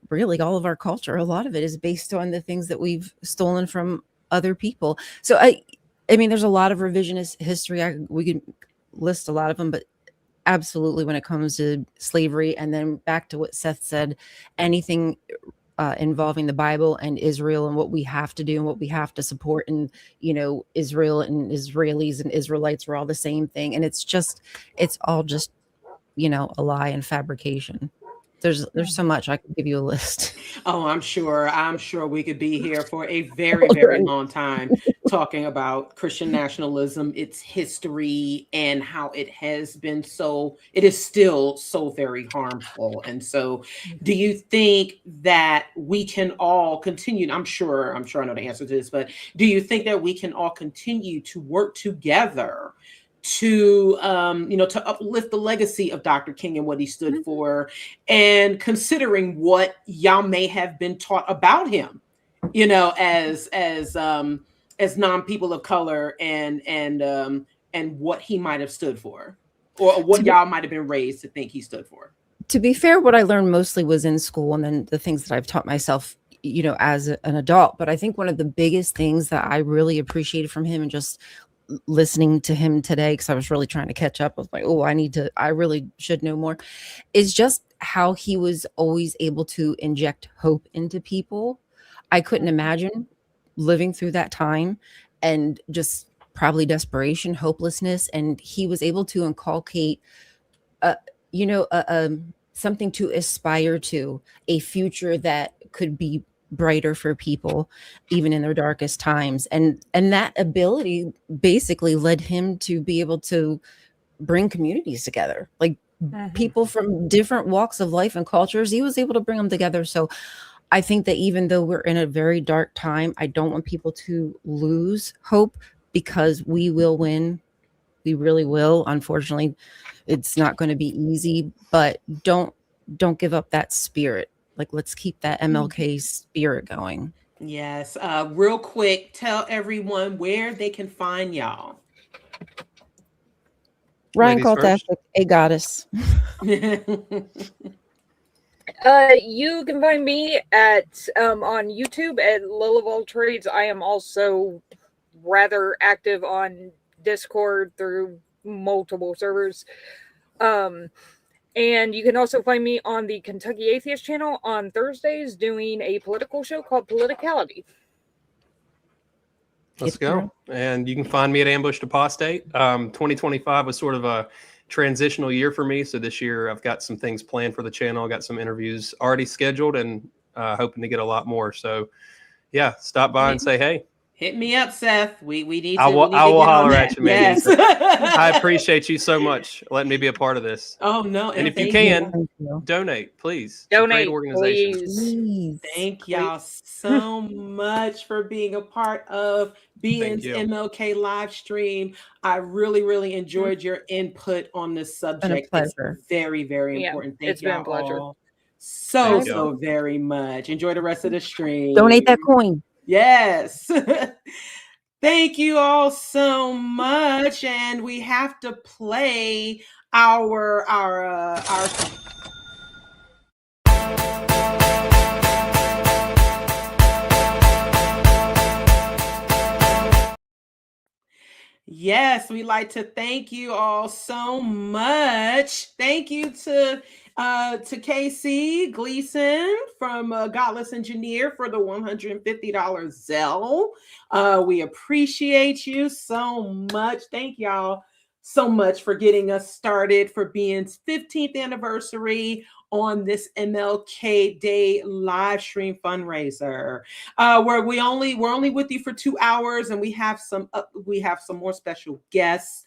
really all of our culture, a lot of it is based on the things that we've stolen from other people. So I mean, there's a lot of revisionist history. We could list a lot of them, but absolutely, when it comes to slavery, and then back to what Seth said, anything involving the Bible and Israel and what we have to do and what we have to support, and Israel and Israelis and Israelites are all the same thing, and it's all just a lie and fabrication. There's so much. I could give you a list. Oh, I'm sure we could be here for a very, very long time talking about Christian nationalism, its history, and how it is still so very harmful. And so do you think that we can all continue? I'm sure I know the answer to this, but do you think that we can all continue to work together to uplift the legacy of Dr. King and what he stood for, and considering what y'all may have been taught about him, as non-people of color, and what he might have stood for, or what y'all might have been raised to think he stood for? To be fair, what I learned mostly was in school, and then the things that I've taught myself, as an adult. But I think one of the biggest things that I really appreciated from him, and just listening to him today, because I was really trying to catch up, I was like, I really should know more, is just how he was always able to inject hope into people. I couldn't imagine living through that time, and just probably desperation, hopelessness, and he was able to inculcate something to aspire to, a future that could be brighter for people even in their darkest times, and that ability basically led him to be able to bring communities together, like people from different walks of life and cultures. He was able to bring them together. So I think that even though we're in a very dark time, I don't want people to lose hope, because we will win. We really will. Unfortunately, it's not going to be easy, but don't give up that spirit. Like, let's keep that MLK spirit going. Yes. Real quick, tell everyone where they can find y'all. Ryan Cultastic, a goddess. You can find me at on YouTube at Lil of All Trades. I am also rather active on Discord through multiple servers. And you can also find me on the Kentucky Atheist channel on Thursdays doing a political show called Politicality. Let's go. And you can find me at Ambushed Apostate. 2025 was sort of a transitional year for me. So this year I've got some things planned for the channel. I got some interviews already scheduled, and hoping to get a lot more. So yeah, stop by and say hey. Hit me up, Seth. We need to. I will holler at you, man. Yes. I appreciate you so much letting me be a part of this. Oh no! And if you thank can, donate, please. It's a great Donate, organization. please. Thank y'all so much for being a part of Being's you. MLK live stream. I really, really enjoyed your input on this subject. It's pleasure. very, very Yeah, important. Thank it's been a y'all pleasure. all so Thank so very much. Enjoy the rest of the stream. Donate that coin. Yes. Thank you all so much. And we have to play our Yes, we'd like to thank you all so much. Thank you to KC Gleason from Godless Engineer for the $150 Zelle. We appreciate you so much. Thank y'all so much for getting us started for Being's 15th anniversary on this MLK Day live stream fundraiser, where we're only with you for 2 hours, and we have some more special guests.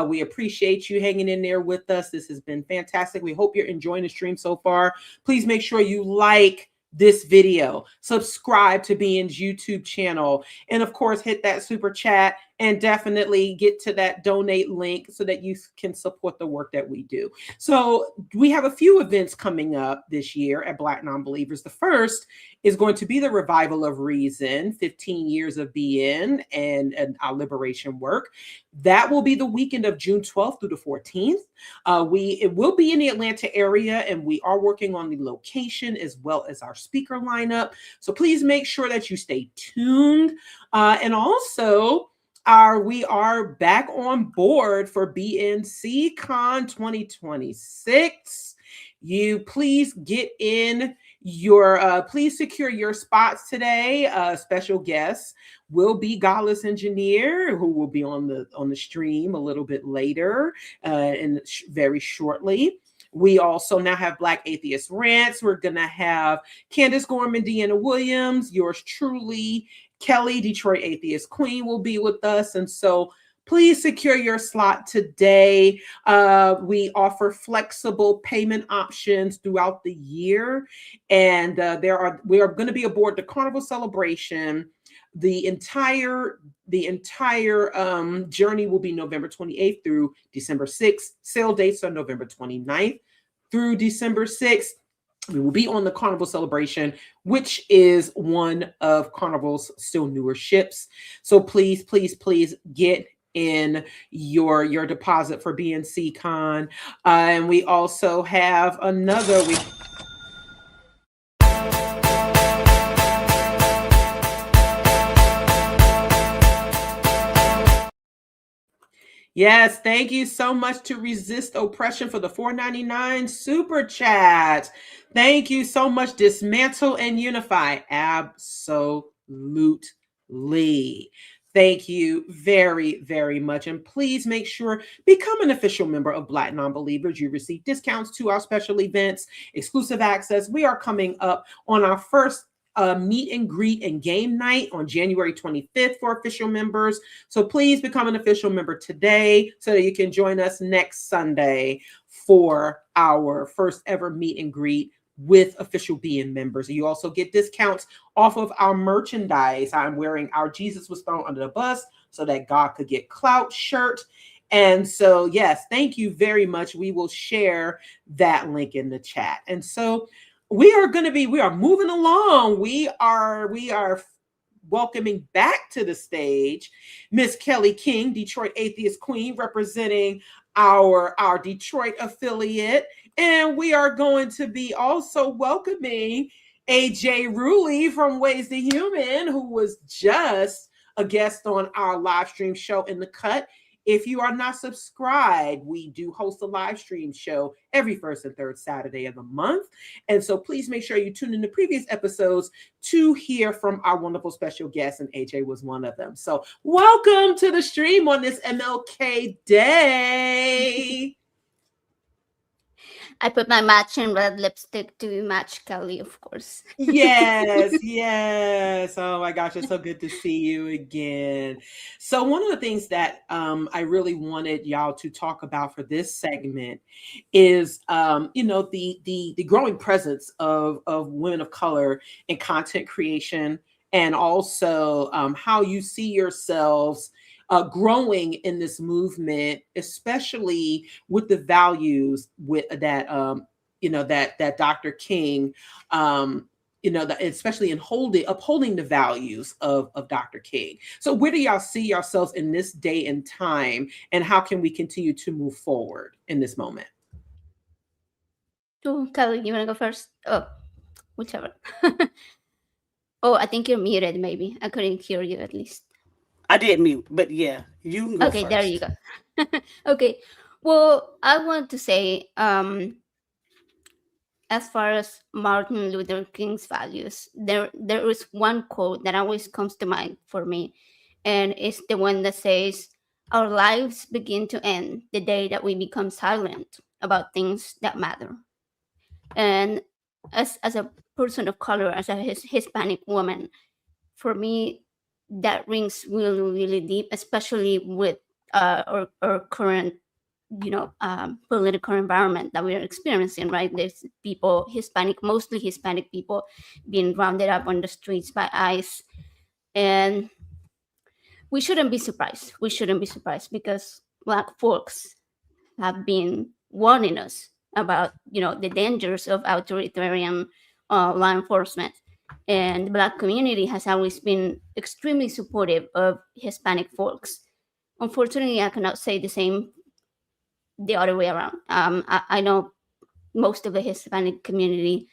We appreciate you hanging in there with us. This has been fantastic. We hope you're enjoying the stream so far. Please make sure you like this video, subscribe to Being's YouTube channel, and of course hit that super chat and definitely get to that donate link so that you can support the work that we do. So we have a few events coming up this year at Black Nonbelievers. The first is going to be the Revival of Reason, 15 years of being and our liberation work. That will be the weekend of June 12th through the 14th. It will be in the Atlanta area, and we are working on the location as well as our speaker lineup. So please make sure that you stay tuned. And also, we are back on board for BNC Con 2026. You please get in your please secure your spots today. Special guests will be Godless Engineer, who will be on the stream a little bit later and very shortly. We also now have Black Atheist Rants. We're gonna have Candace, Gorham, and Deanna Williams. Yours truly, Kelly, Detroit Atheist Queen, will be with us. And so please secure your slot today. We offer flexible payment options throughout the year. And we are going to be aboard the Carnival celebration. The entire journey will be November 28th through December 6th. Sale dates are November 29th through December 6th. We will be on the Carnival celebration, which is one of Carnival's still newer ships. So please, please, please get in your deposit for BNC Con. And we also have another week. Yes, thank you so much to Resist Oppression for the $4.99 super chat. Thank you so much. Dismantle and unify. Absolutely. Thank you very, very much. And please make sure, become an official member of Black Nonbelievers. You receive discounts to our special events, exclusive access. We are coming up on our first meet and greet and game night on January 25th for official members. So please become an official member today so that you can join us next Sunday for our first ever meet and greet with official Being members. You also get discounts off of our merchandise. I'm wearing our Jesus Was Thrown Under the Bus so that God could get clout shirt. And so, yes, thank you very much. We will share that link in the chat. And so we are moving along. We are welcoming back to the stage Miss Kelly King, Detroit Atheist Queen, representing our Detroit affiliate. And we are going to be also welcoming AJ Ruley from Ways to Human, who was just a guest on our live stream show In the Cut. If you are not subscribed, we do host a live stream show every first and third Saturday of the month. And so please make sure you tune in to previous episodes to hear from our wonderful special guests, and AJ was one of them. So welcome to the stream on this MLK Day. I put my matching red lipstick to match Kelly, of course. Yes, yes. Oh my gosh, it's so good to see you again. So one of the things that I really wanted y'all to talk about for this segment is the growing presence of women of color in content creation, and also how you see yourselves growing in this movement, especially with the values that that Dr. King, especially in upholding the values of Dr. King. So where do y'all see yourselves in this day and time, and how can we continue to move forward in this moment? Kelly, you want to go first? Oh, whichever. Oh, I think you're muted, maybe. I couldn't hear you at least. I did mute, but yeah, you can go Okay, first. there you go. Okay. Well, I want to say, as far as Martin Luther King's values, there is one quote that always comes to mind for me, and it's the one that says, "Our lives begin to end the day that we become silent about things that matter." And as a person of color, as a Hispanic woman, for me, that rings really, really deep, especially with our current, political environment that we are experiencing, right? There's people, mostly Hispanic people, being rounded up on the streets by ICE. And we shouldn't be surprised. We shouldn't be surprised because Black folks have been warning us about, the dangers of authoritarian law enforcement. And the Black community has always been extremely supportive of Hispanic folks. Unfortunately, I cannot say the same the other way around. I know most of the Hispanic community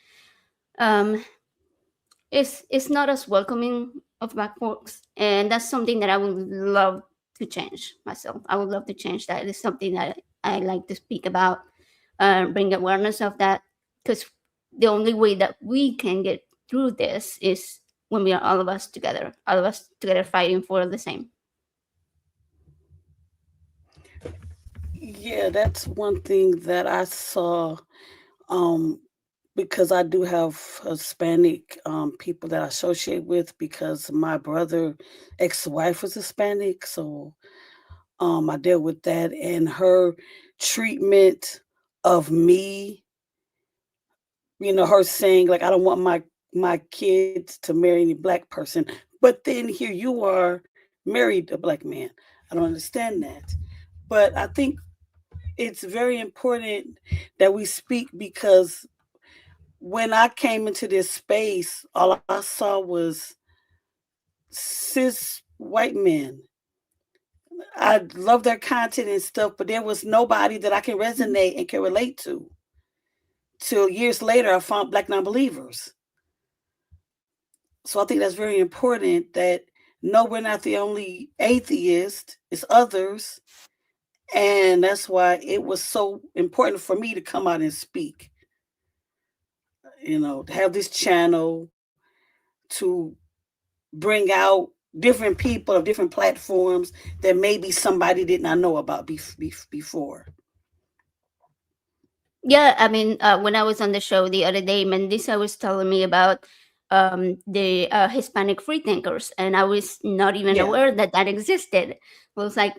is not as welcoming of Black folks, and that's something that I would love to change myself. I would love to change that. It's something that I like to speak about, bring awareness of that, because the only way that we can get through this is when we are all of us together fighting for the same. Yeah, that's one thing that I saw, because I do have Hispanic people that I associate with, because my brother ex-wife was Hispanic, so I dealt with that, and her treatment of me, her saying like, I don't want my kids to marry any Black person, but then here you are married a Black man. I don't understand that. But I think it's very important that we speak, because when I came into this space, all I saw was cis white men. I love their content and stuff, but there was nobody that I can resonate and can relate to. Till years later, I found BlackNonbelievers. So I think that's very important, that no, we're not the only atheist, it's others. And that's why it was so important for me to come out and speak. To have this channel to bring out different people of different platforms that maybe somebody did not know about before. Yeah, I mean, when I was on the show the other day, Mandisa was telling me about the Hispanic freethinkers, and I was not even aware that existed. It was like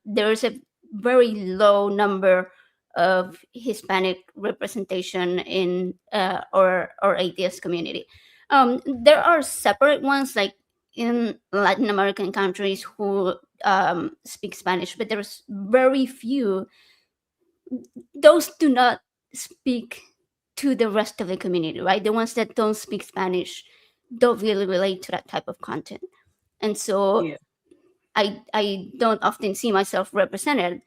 there's a very low number of Hispanic representation in our atheist community. There are separate ones, like in Latin American countries, who speak Spanish, but there's very few. Those do not speak to the rest of the community, right? The ones that don't speak Spanish don't really relate to that type of content. And so I don't often see myself represented,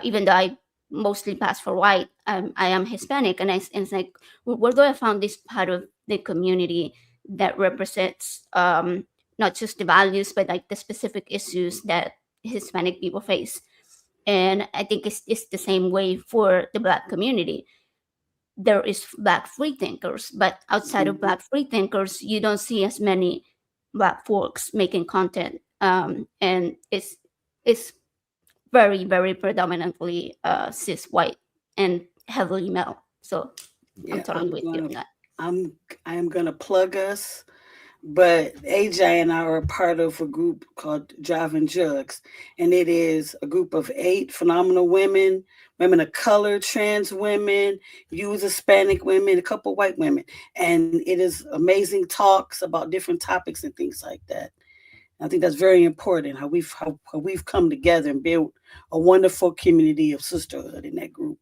even though I mostly pass for white. I am Hispanic, and it's like, where do I find this part of the community that represents not just the values, but like the specific issues that Hispanic people face? And I think it's the same way for the Black community. There is Black freethinkers, but outside of Black freethinkers, you don't see as many Black folks making content, and it's very, very predominantly cis white and heavily male. So Yeah, I'm totally with you on that. I am gonna plug us, but AJ and I are a part of a group called Driving Jugs, and it is a group of 8 phenomenal women of color, trans women, youth Hispanic women, a couple white women, and it is amazing talks about different topics and things like that. I think that's very important, how we've come together and built a wonderful community of sisterhood in that group.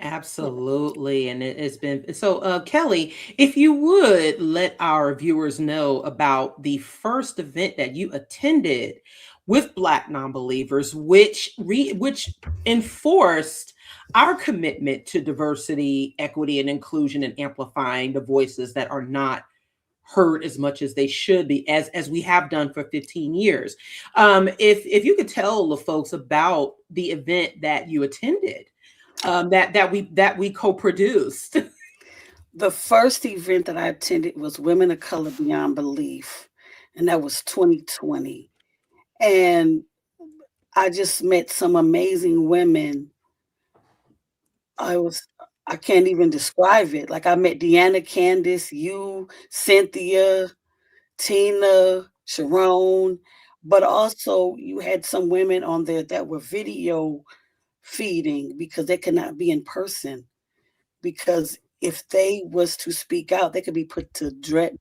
Absolutely. And it's been so, Kelly, if you would let our viewers know about the first event that you attended with Black Nonbelievers, which enforced our commitment to diversity, equity, and inclusion, and amplifying the voices that are not heard as much as they should be, as we have done for 15 years. If you could tell the folks about the event that you attended, that we co-produced. The first event that I attended was Women of Color Beyond Belief, and that was 2020. And I just met some amazing women. I can't even describe it. Like, I met Deanna, Candace, you, Cynthia, Tina, Sharon, but also you had some women on there that were video feeding because they could not be in person, because if they was to speak out, they could be put to death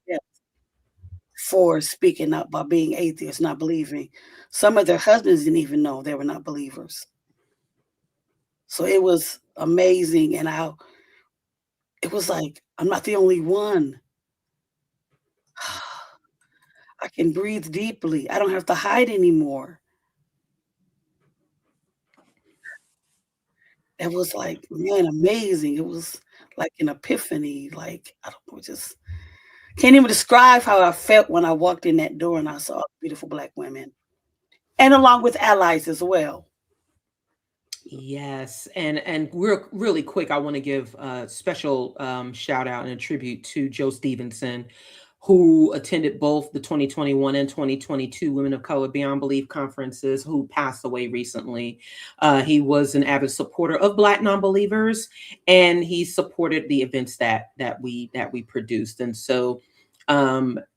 for speaking out by being atheists, not believing. Some of their husbands didn't even know they were not believers. So it was amazing, and it was like, I'm not the only one. I can breathe deeply. I don't have to hide anymore. It was like, man, amazing. It was like an epiphany. Like, I don't know, just can't even describe how I felt when I walked in that door and I saw beautiful Black women, and along with allies as well. Yes, and really quick, I want to give a special shout out and a tribute to Joe Stevenson, who attended both the 2021 and 2022 Women of Color Beyond Belief conferences, who passed away recently. He was an avid supporter of Black Nonbelievers, and he supported the events that we produced. And so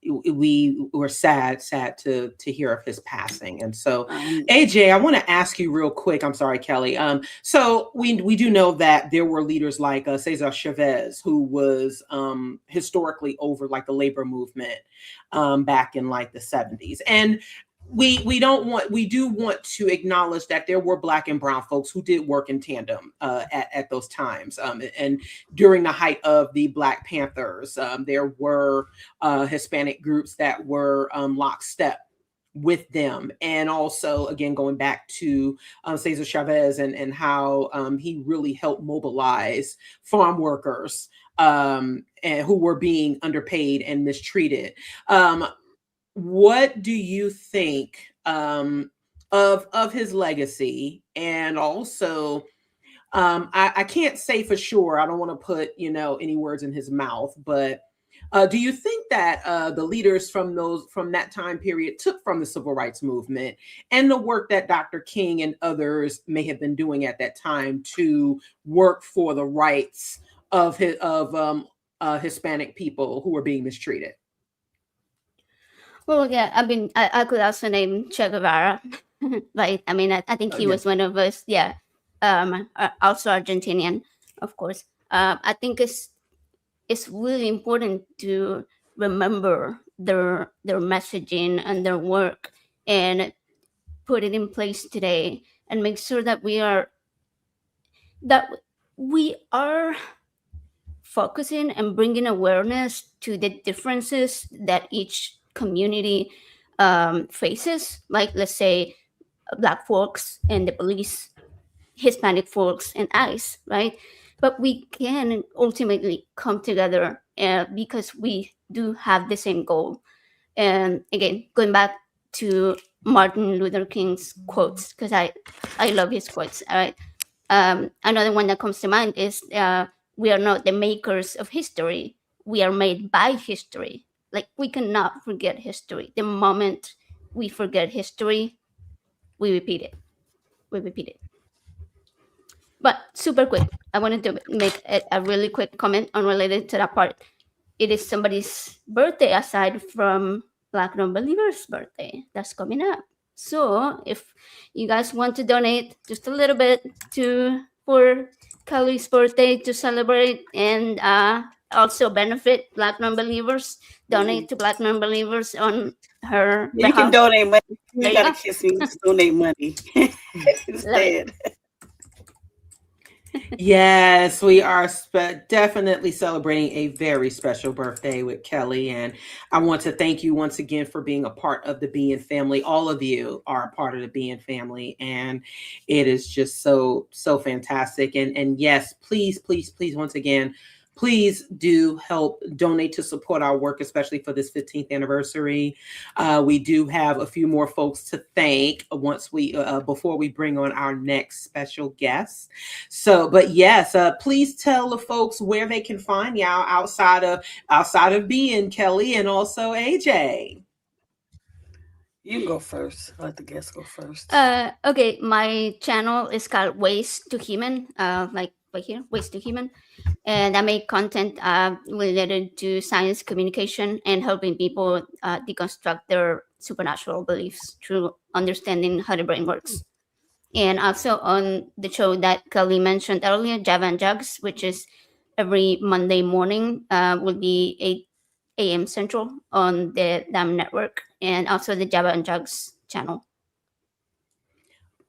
we were sad to hear of his passing. And so AJ, I want to ask you real quick. I'm sorry, Kelly. So we do know that there were leaders like Cesar Chavez, who was historically over like the labor movement back in like the 70s. And we do want to acknowledge that there were Black and brown folks who did work in tandem at those times. And during the height of the Black Panthers, there were Hispanic groups that were lockstep with them. And also, again, going back to Cesar Chavez and how he really helped mobilize farm workers and who were being underpaid and mistreated. What do you think of his legacy? And also, I can't say for sure, I don't want to put any words in his mouth, but do you think that the leaders from that time period took from the civil rights movement and the work that Dr. King and others may have been doing at that time to work for the rights of Hispanic people who were being mistreated? Well, yeah, I mean, I could also name Che Guevara. Like, I mean, I think he was one of us. Yeah. Also Argentinian, of course. I think it's really important to remember their messaging and their work and put it in place today, and make sure that we are focusing and bringing awareness to the differences that each community faces. Like, let's say, Black folks and the police, Hispanic folks and ICE, right? But we can ultimately come together because we do have the same goal. And again, going back to Martin Luther King's quotes, because I love his quotes. All right. Another one that comes to mind is, we are not the makers of history. We are made by history. Like, we cannot forget history. The moment we forget history, we repeat it. But super quick, I wanted to make a really quick comment unrelated to that part. It is somebody's birthday aside from Black Non-Believers' birthday that's coming up. So if you guys want to donate just a little bit for Kelly's birthday to celebrate and also benefit Black Non-Believers, donate to Black Non-Believers on her You behalf. can donate money. There You you gotta go. kiss me. Just donate money instead. Yes, we are definitely celebrating a very special birthday with Kelly. And I want to thank you once again for being a part of the Being family. All of you are a part of the Being family. And it is just so fantastic. And yes, please, once again, please do help donate to support our work, especially for this 15th anniversary. We do have a few more folks to thank before we bring on our next special guest. So, but yes, please tell the folks where they can find y'all outside of being Kelly and also AJ. You can go first. Let the guests go first. Okay, my channel is called Ways to Human, like right here, Ways to Human. And I make content related to science communication and helping people deconstruct their supernatural beliefs through understanding how the brain works. And also on the show that Kelly mentioned earlier, Java and Jugs, which is every Monday morning, will be 8 a.m. Central on the DAM network, and also the Java and Jugs channel.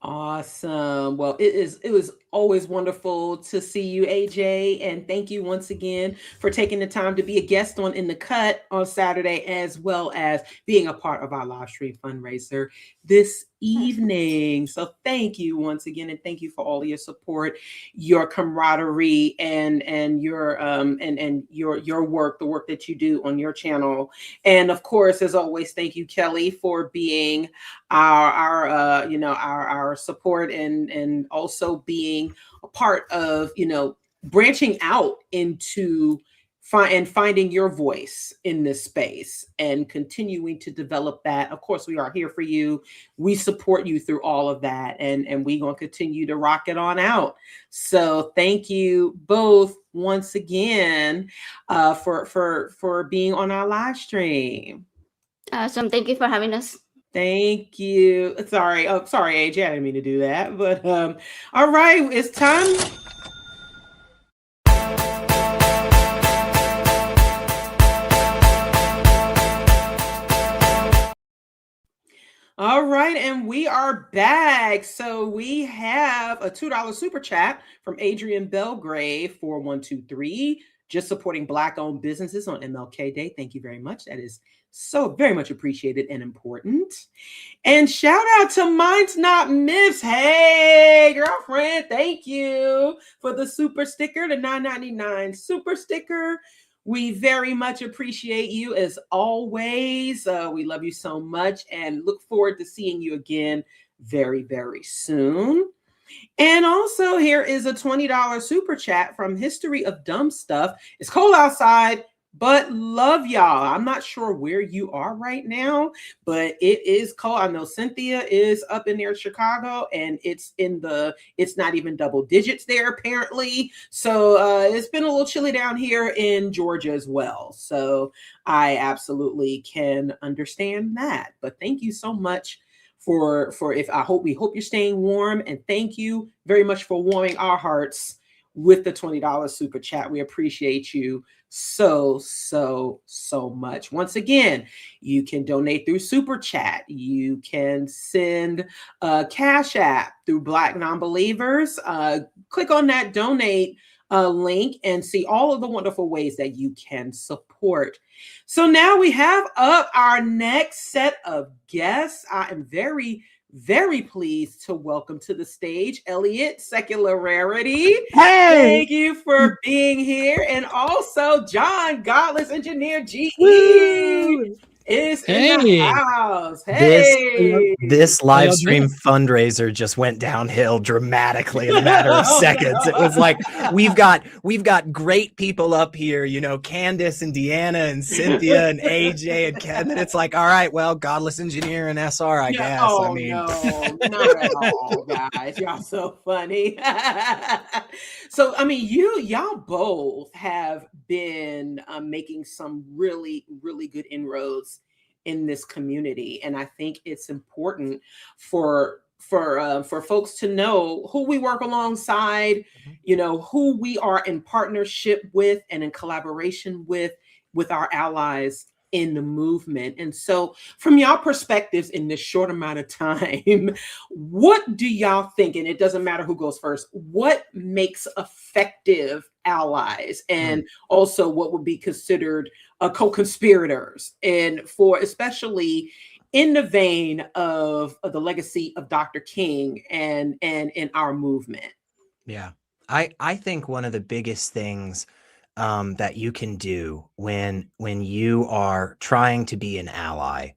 Awesome. Well, it was always wonderful to see you, AJ, and thank you once again for taking the time to be a guest on In the Cut on Saturday, as well as being a part of our Livestream Fundraiser this evening. So thank you once again, and thank you for all of your support, your camaraderie, and your work, the work that you do on your channel. And of course, as always, thank you, Kelly, for being our support and also being a part of branching out into finding your voice in this space and continuing to develop that. Of course, we are here for you. We support you through all of that, and we're going to continue to rock it on out. So thank you both once again for being on our live stream. Awesome. Thank you for having us. Thank you. Sorry, AJ, I didn't mean to do that. But all right, it's time. All right, and we are back. So we have a $2 super chat from Adrian Belgrave 4123, just supporting Black-owned businesses on MLK Day. Thank you very much. That is so very much appreciated and important. And shout out to Minds Not Myths. Hey, girlfriend, thank you for the super sticker, the $9.99 super sticker. We very much appreciate you as always. We love you so much and look forward to seeing you again very, very soon. And also here is a $20 super chat from History of Dumb Stuff. It's cold outside, but love y'all. I'm not sure where you are right now, but it is cold. I know Cynthia is up in there, Chicago, and it's not even double digits there apparently. So it's been a little chilly down here in Georgia as well. So I absolutely can understand that. But thank you so much we hope you're staying warm, and thank you very much for warming our hearts with the $20 super chat. We appreciate you so much. Once again, you can donate through super chat. You can send Cashapp through BlackNonbelievers. Click on that donate link and see all of the wonderful ways that you can support. So now we have up our next set of guests. I am very, very pleased to welcome to the stage Elliot Secular Rarity. Hey! Thank you for being here. And also John Godless Engineer GE. is in the house. This Hey, live stream fundraiser just went downhill dramatically in a matter of seconds. It was like we've got great people up here, you know, Candace and Deanna and Cynthia and AJ and Ken. And it's like, all right, well, Godless Engineer and SR, I guess. Oh, I mean, no, not at all, guys. Y'all so funny. So, I mean, y'all both have been making some really, really good inroads in this community, and I think it's important for folks to know who we work alongside, you know, who we are in partnership with and in collaboration with our allies in the movement. And so from y'all perspectives in this short amount of time, what do y'all think, and it doesn't matter who goes first, what makes effective allies, and also what would be considered co-conspirators, and for especially in the vein of the legacy of Dr. King and in our movement? Yeah, I think one of the biggest things that you can do when you are trying to be an ally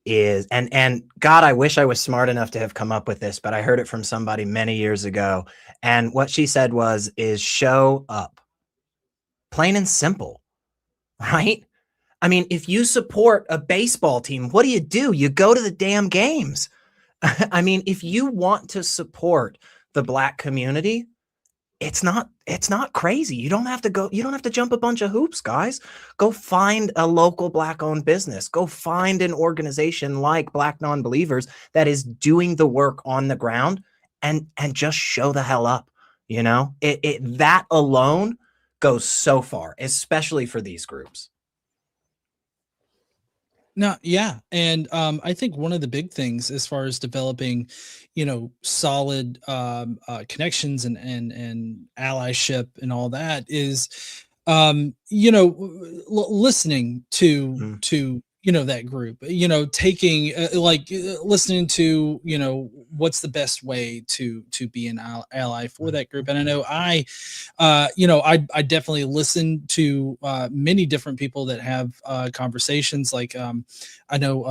is, and God, I wish I was smart enough to have come up with this, but I heard it from somebody many years ago. And what she said is show up, plain and simple, right? I mean, if you support a baseball team, what do? You go to the damn games. I mean, if you want to support the Black community, it's not crazy. You don't have to jump a bunch of hoops, guys. Go find a local Black-owned business. Go find an organization like BlackNonbelievers that is doing the work on the ground, and just show the hell up. You know, that alone goes so far, especially for these groups. No, yeah. And I think one of the big things as far as developing, you know, solid connections and allyship and all that is, you know, listening to, you know, that group, you know, taking listening to, you know, what's the best way to be an ally for that group. And I know I definitely listen to many different people that have conversations. Like I know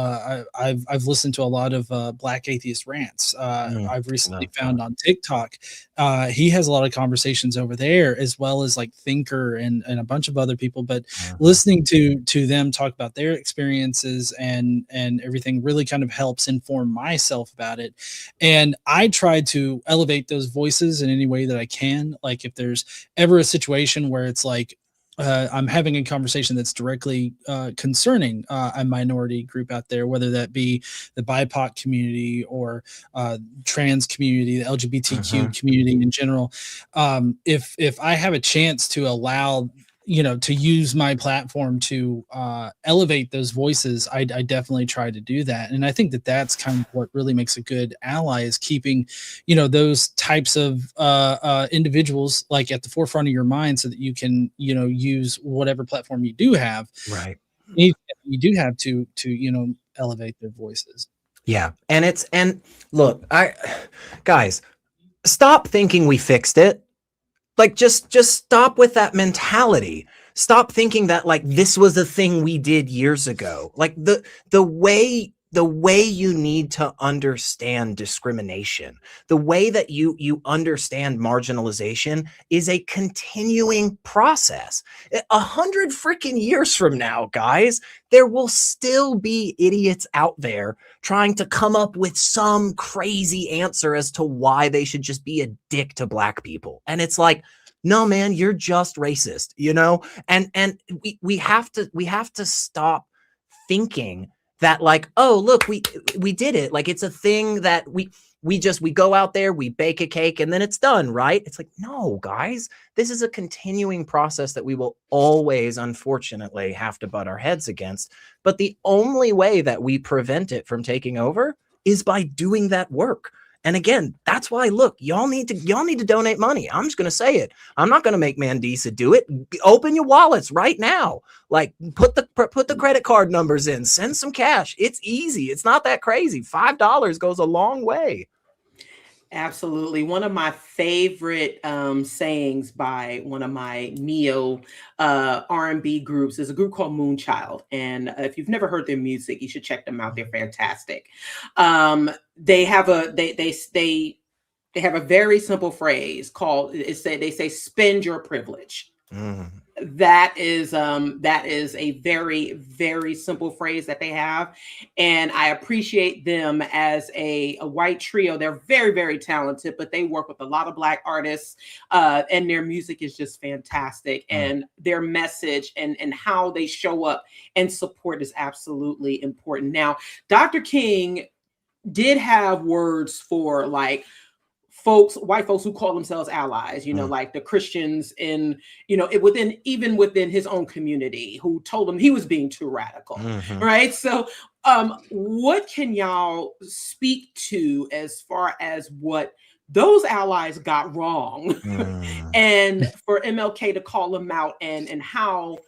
I've listened to a lot of Black Atheist Rants. I've recently found on TikTok. He has a lot of conversations over there, as well as like Thinker and a bunch of other people. But listening to them talk about their experiences and everything really kind of helps inform myself about it. And I try to elevate those voices in any way that I can. Like if there's ever a situation where it's like I'm having a conversation that's directly concerning a minority group out there, whether that be the BIPOC community or trans community, the LGBTQ community in general. If I have a chance to allow, you know, to use my platform to elevate those voices, I definitely try to do that. And I think that that's kind of what really makes a good ally, is keeping, you know, those types of individuals like at the forefront of your mind, so that you can, you know, use whatever platform you do have. Right. You do have to, you know, elevate their voices. Yeah. And look, guys, stop thinking we fixed it. Like, just stop with that mentality. Stop thinking that like this was a thing we did years ago. Like the way you need to understand discrimination, the way that you understand marginalization is a continuing process. 100 freaking years from now, guys, there will still be idiots out there trying to come up with some crazy answer as to why they should just be a dick to Black people. And it's like, no, man, you're just racist, you know? And we have to stop thinking that like, oh, look, we did it. Like it's a thing that we go out there, we bake a cake, and then it's done, right? It's like, no, guys, this is a continuing process that we will always, unfortunately, have to butt our heads against. But the only way that we prevent it from taking over is by doing that work. And again, that's why, look, y'all need to donate money. I'm just going to say it. I'm not going to make Mandisa do it. Open your wallets right now. Like put the credit card numbers in, send some cash. It's easy. It's not that crazy. $5 goes a long way. Absolutely. One of my favorite sayings by one of my neo R&B groups is a group called Moonchild. And if you've never heard their music, you should check them out. They're fantastic. They have they have a very simple phrase called, they say, spend your privilege. That is a very, very simple phrase that they have. And I appreciate them as a white trio. They're very, very talented, but they work with a lot of Black artists, and their music is just fantastic. And their message and how they show up and support is absolutely important. Now, Dr. King did have words for like white folks who call themselves allies, like the Christians in, even within his own community, who told him he was being too radical. Right. So what can y'all speak to as far as what those allies got wrong and for MLK to call them out, and how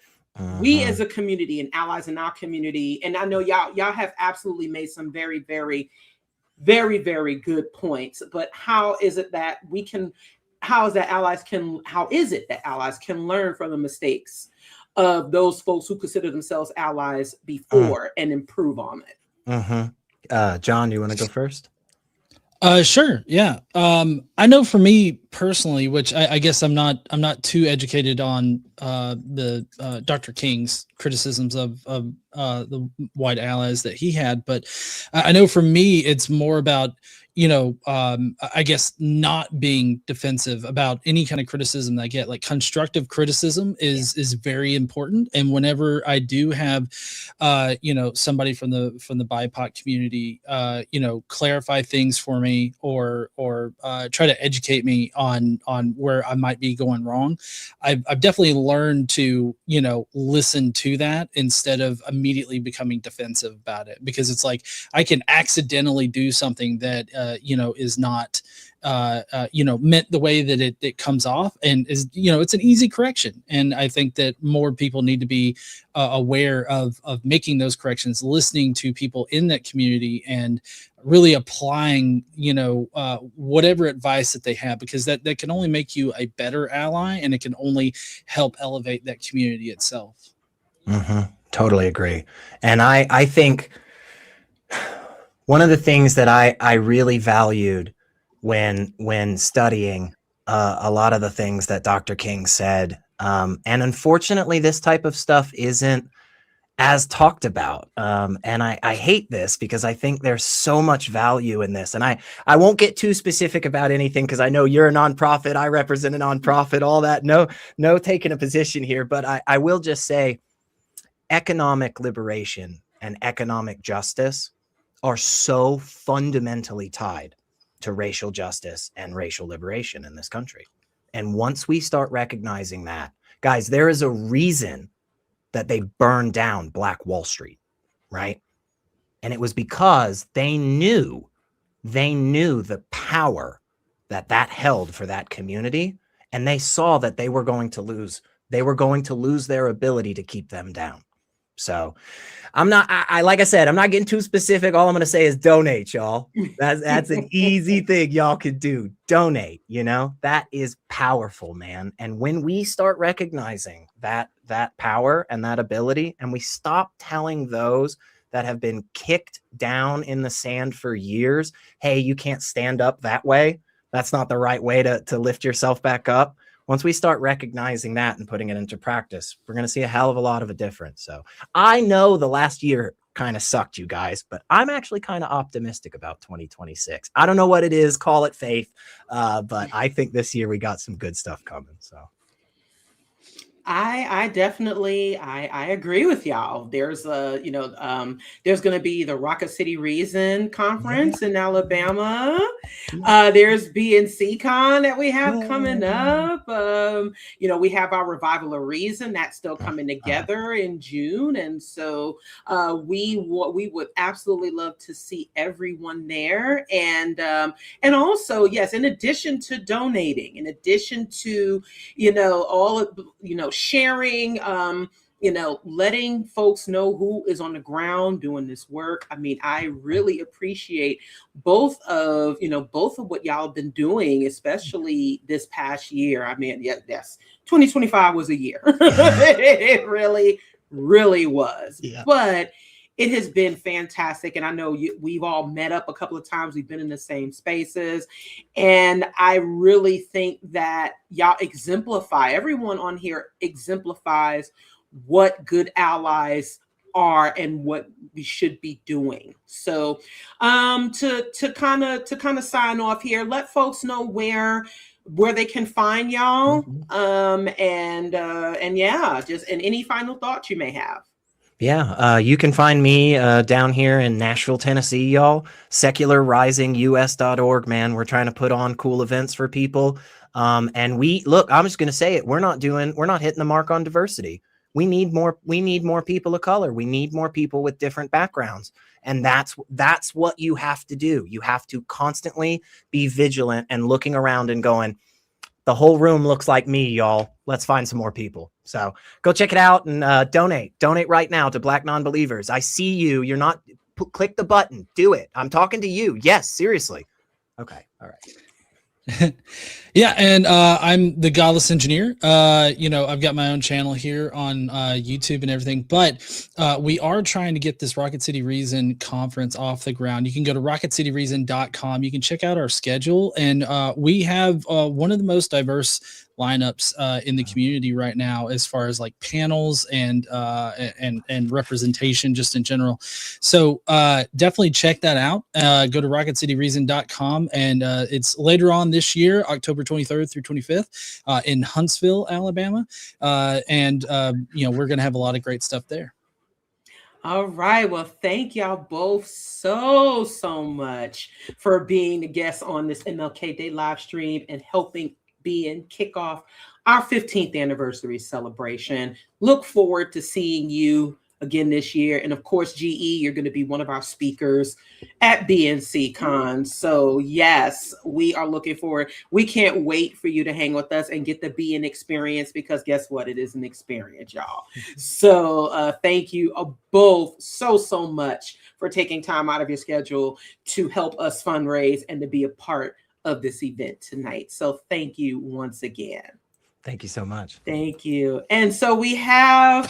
we as a community and allies in our community, and I know y'all have absolutely made some very, very, very, very good points, but how is it that allies can learn from the mistakes of those folks who consider themselves allies before and improve on it? John, do you want to go first? Sure. Yeah. I know for me personally, which I guess I'm not too educated on the Dr. King's criticisms of the white allies that he had, but I know for me it's more about I guess not being defensive about any kind of criticism that I get. Like, constructive criticism is very important. And whenever I do have, somebody from the BIPOC community, clarify things for me or try to educate me on where I might be going wrong, I've definitely learned to, listen to that instead of immediately becoming defensive about it, because it's like I can accidentally do something that, is not, meant the way that it comes off, and is, it's an easy correction. And I think that more people need to be aware of making those corrections, listening to people in that community, and really applying, whatever advice that they have, because that can only make you a better ally, and it can only help elevate that community itself. Totally agree. And I think one of the things that I really valued when studying a lot of the things that Dr. King said, and unfortunately this type of stuff isn't as talked about, and I hate this, because I think there's so much value in this. And I won't get too specific about anything, because I know you're a nonprofit, I represent a nonprofit, all that, no taking a position here, but I will just say economic liberation and economic justice are so fundamentally tied to racial justice and racial liberation in this country. And once we start recognizing that, guys, there is a reason that they burned down Black Wall Street, right? And it was because they knew the power that held for that community, and they saw that they were going to lose their ability to keep them down. So like I said, I'm not getting too specific. All I'm going to say is donate, y'all. That's an easy thing y'all could do. Donate, that is powerful, man. And when we start recognizing that power and that ability, and we stop telling those that have been kicked down in the sand for years, hey, you can't stand up that way. That's not the right way to lift yourself back up. Once we start recognizing that and putting it into practice, we're going to see a hell of a lot of a difference. So I know the last year kind of sucked, you guys, but I'm actually kind of optimistic about 2026. I don't know what it is, call it faith, but I think this year we got some good stuff coming. So I definitely I agree with y'all. There's there's going to be the Rocket City Reason Conference in Alabama. There's BNC Con that we have coming up. We have our Revival of Reason that's still coming together in June, and so we would absolutely love to see everyone there. And also, yes, in addition to donating, in addition to all of sharing letting folks know who is on the ground doing this work. I mean, I really appreciate both of what y'all have been doing, especially this past year. I mean, yes, 2025 was a year. It really, really was. Yeah. But it has been fantastic. And I know we've all met up a couple of times. We've been in the same spaces. And I really think that y'all everyone on here exemplifies what good allies are and what we should be doing. So to kind of sign off here, let folks know where they can find y'all. And any final thoughts you may have. Yeah, you can find me down here in Nashville, Tennessee, y'all. SecularRisingUS.org, man. We're trying to put on cool events for people. And I'm just gonna say it. We're not hitting the mark on diversity. We need more people of color. We need more people with different backgrounds. And that's what you have to do. You have to constantly be vigilant and looking around and going, the whole room looks like me, y'all. Let's find some more people. So go check it out and donate right now to Black Nonbelievers. I see you. You're not click the button. Do it. I'm talking to you. Yes, seriously. Okay. All right. Yeah, and I'm the Godless Engineer. I've got my own channel here on YouTube and everything, but we are trying to get this Rocket City Reason conference off the ground. You can go to rocketcityreason.com. You can check out our schedule, and we have one of the most diverse lineups in the community right now, as far as like panels and representation just in general. So definitely check that out. Go to rocketcityreason.com, and it's later on this year, October 23rd through 25th in Huntsville, Alabama. We're going to have a lot of great stuff there. All right. Well, thank y'all both so much for being the guests on this MLK Day live stream and helping kick off our 15th anniversary celebration. Look forward to seeing you again this year. And of course, GE, you're going to be one of our speakers at BNC Con. So yes, we are looking forward. We can't wait for you to hang with us and get the BN experience, because guess what? It is an experience, y'all. So thank you both so much for taking time out of your schedule to help us fundraise and to be a part of this event tonight. So thank you once again. Thank you so much. Thank you. And so we have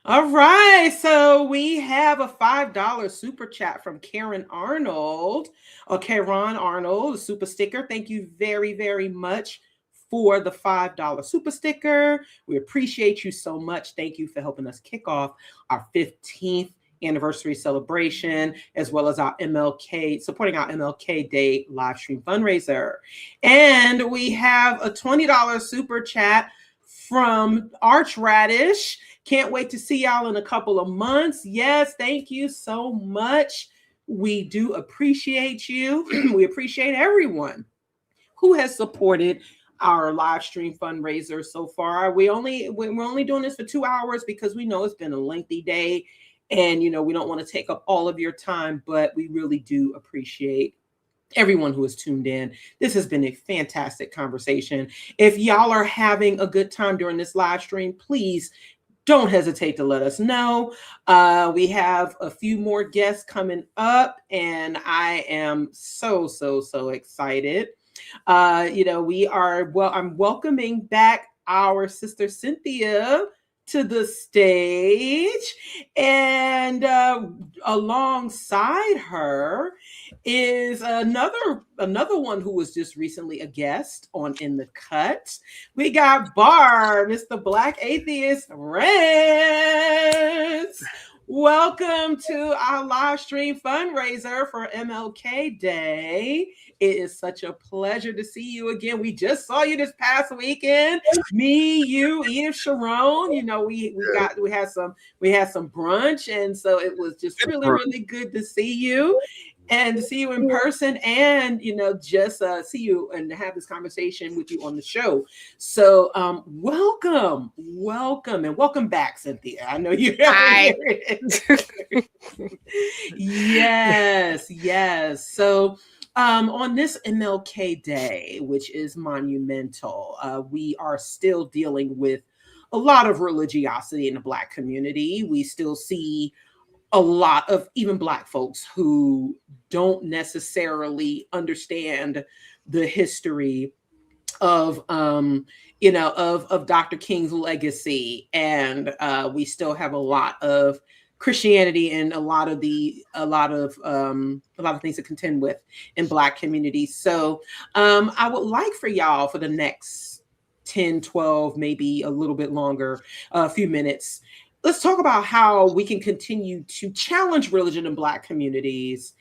all right, so we have a $5 super chat from Karen Arnold, a super sticker. Thank you very much for the $5 super sticker. We appreciate you so much. Thank you for helping us kick off our 15th anniversary celebration, as well as supporting our MLK Day live stream fundraiser. And we have a $20 super chat from Archradish. Can't wait to see y'all in a couple of months. Yes, thank you so much. We do appreciate you. We appreciate everyone who has supported our live stream fundraiser so far. We're only doing this for 2 hours because we know it's been a lengthy day, and we don't want to take up all of your time, but we really do appreciate everyone who has tuned in. This has been a fantastic conversation. If y'all are having a good time during this live stream, please don't hesitate to let us know. We have a few more guests coming up, and I am so excited. I'm welcoming back our sister Cynthia to the stage, and alongside her is another one who was just recently a guest on In the Cut. We got Mr. Black Atheist Rants. Welcome to our live stream fundraiser for MLK Day. It is such a pleasure to see you again. We just saw you this past weekend. Me, you, Edith, Sharon. We had some brunch, and so it was just really good to see you. and to see you in person, and just see you and have this conversation with you on the show. So welcome, and welcome back, Cynthia. I know you. Hi. Yes. So on this MLK Day, which is monumental, we are still dealing with a lot of religiosity in the Black community. We still see a lot of even Black folks who don't necessarily understand the history of Dr. King's legacy, and we still have a lot of Christianity and a lot of things to contend with in Black communities. So I would like for y'all, for the next 10, 12, maybe a little bit longer, a few minutes, let's talk about how we can continue to challenge religion in Black communities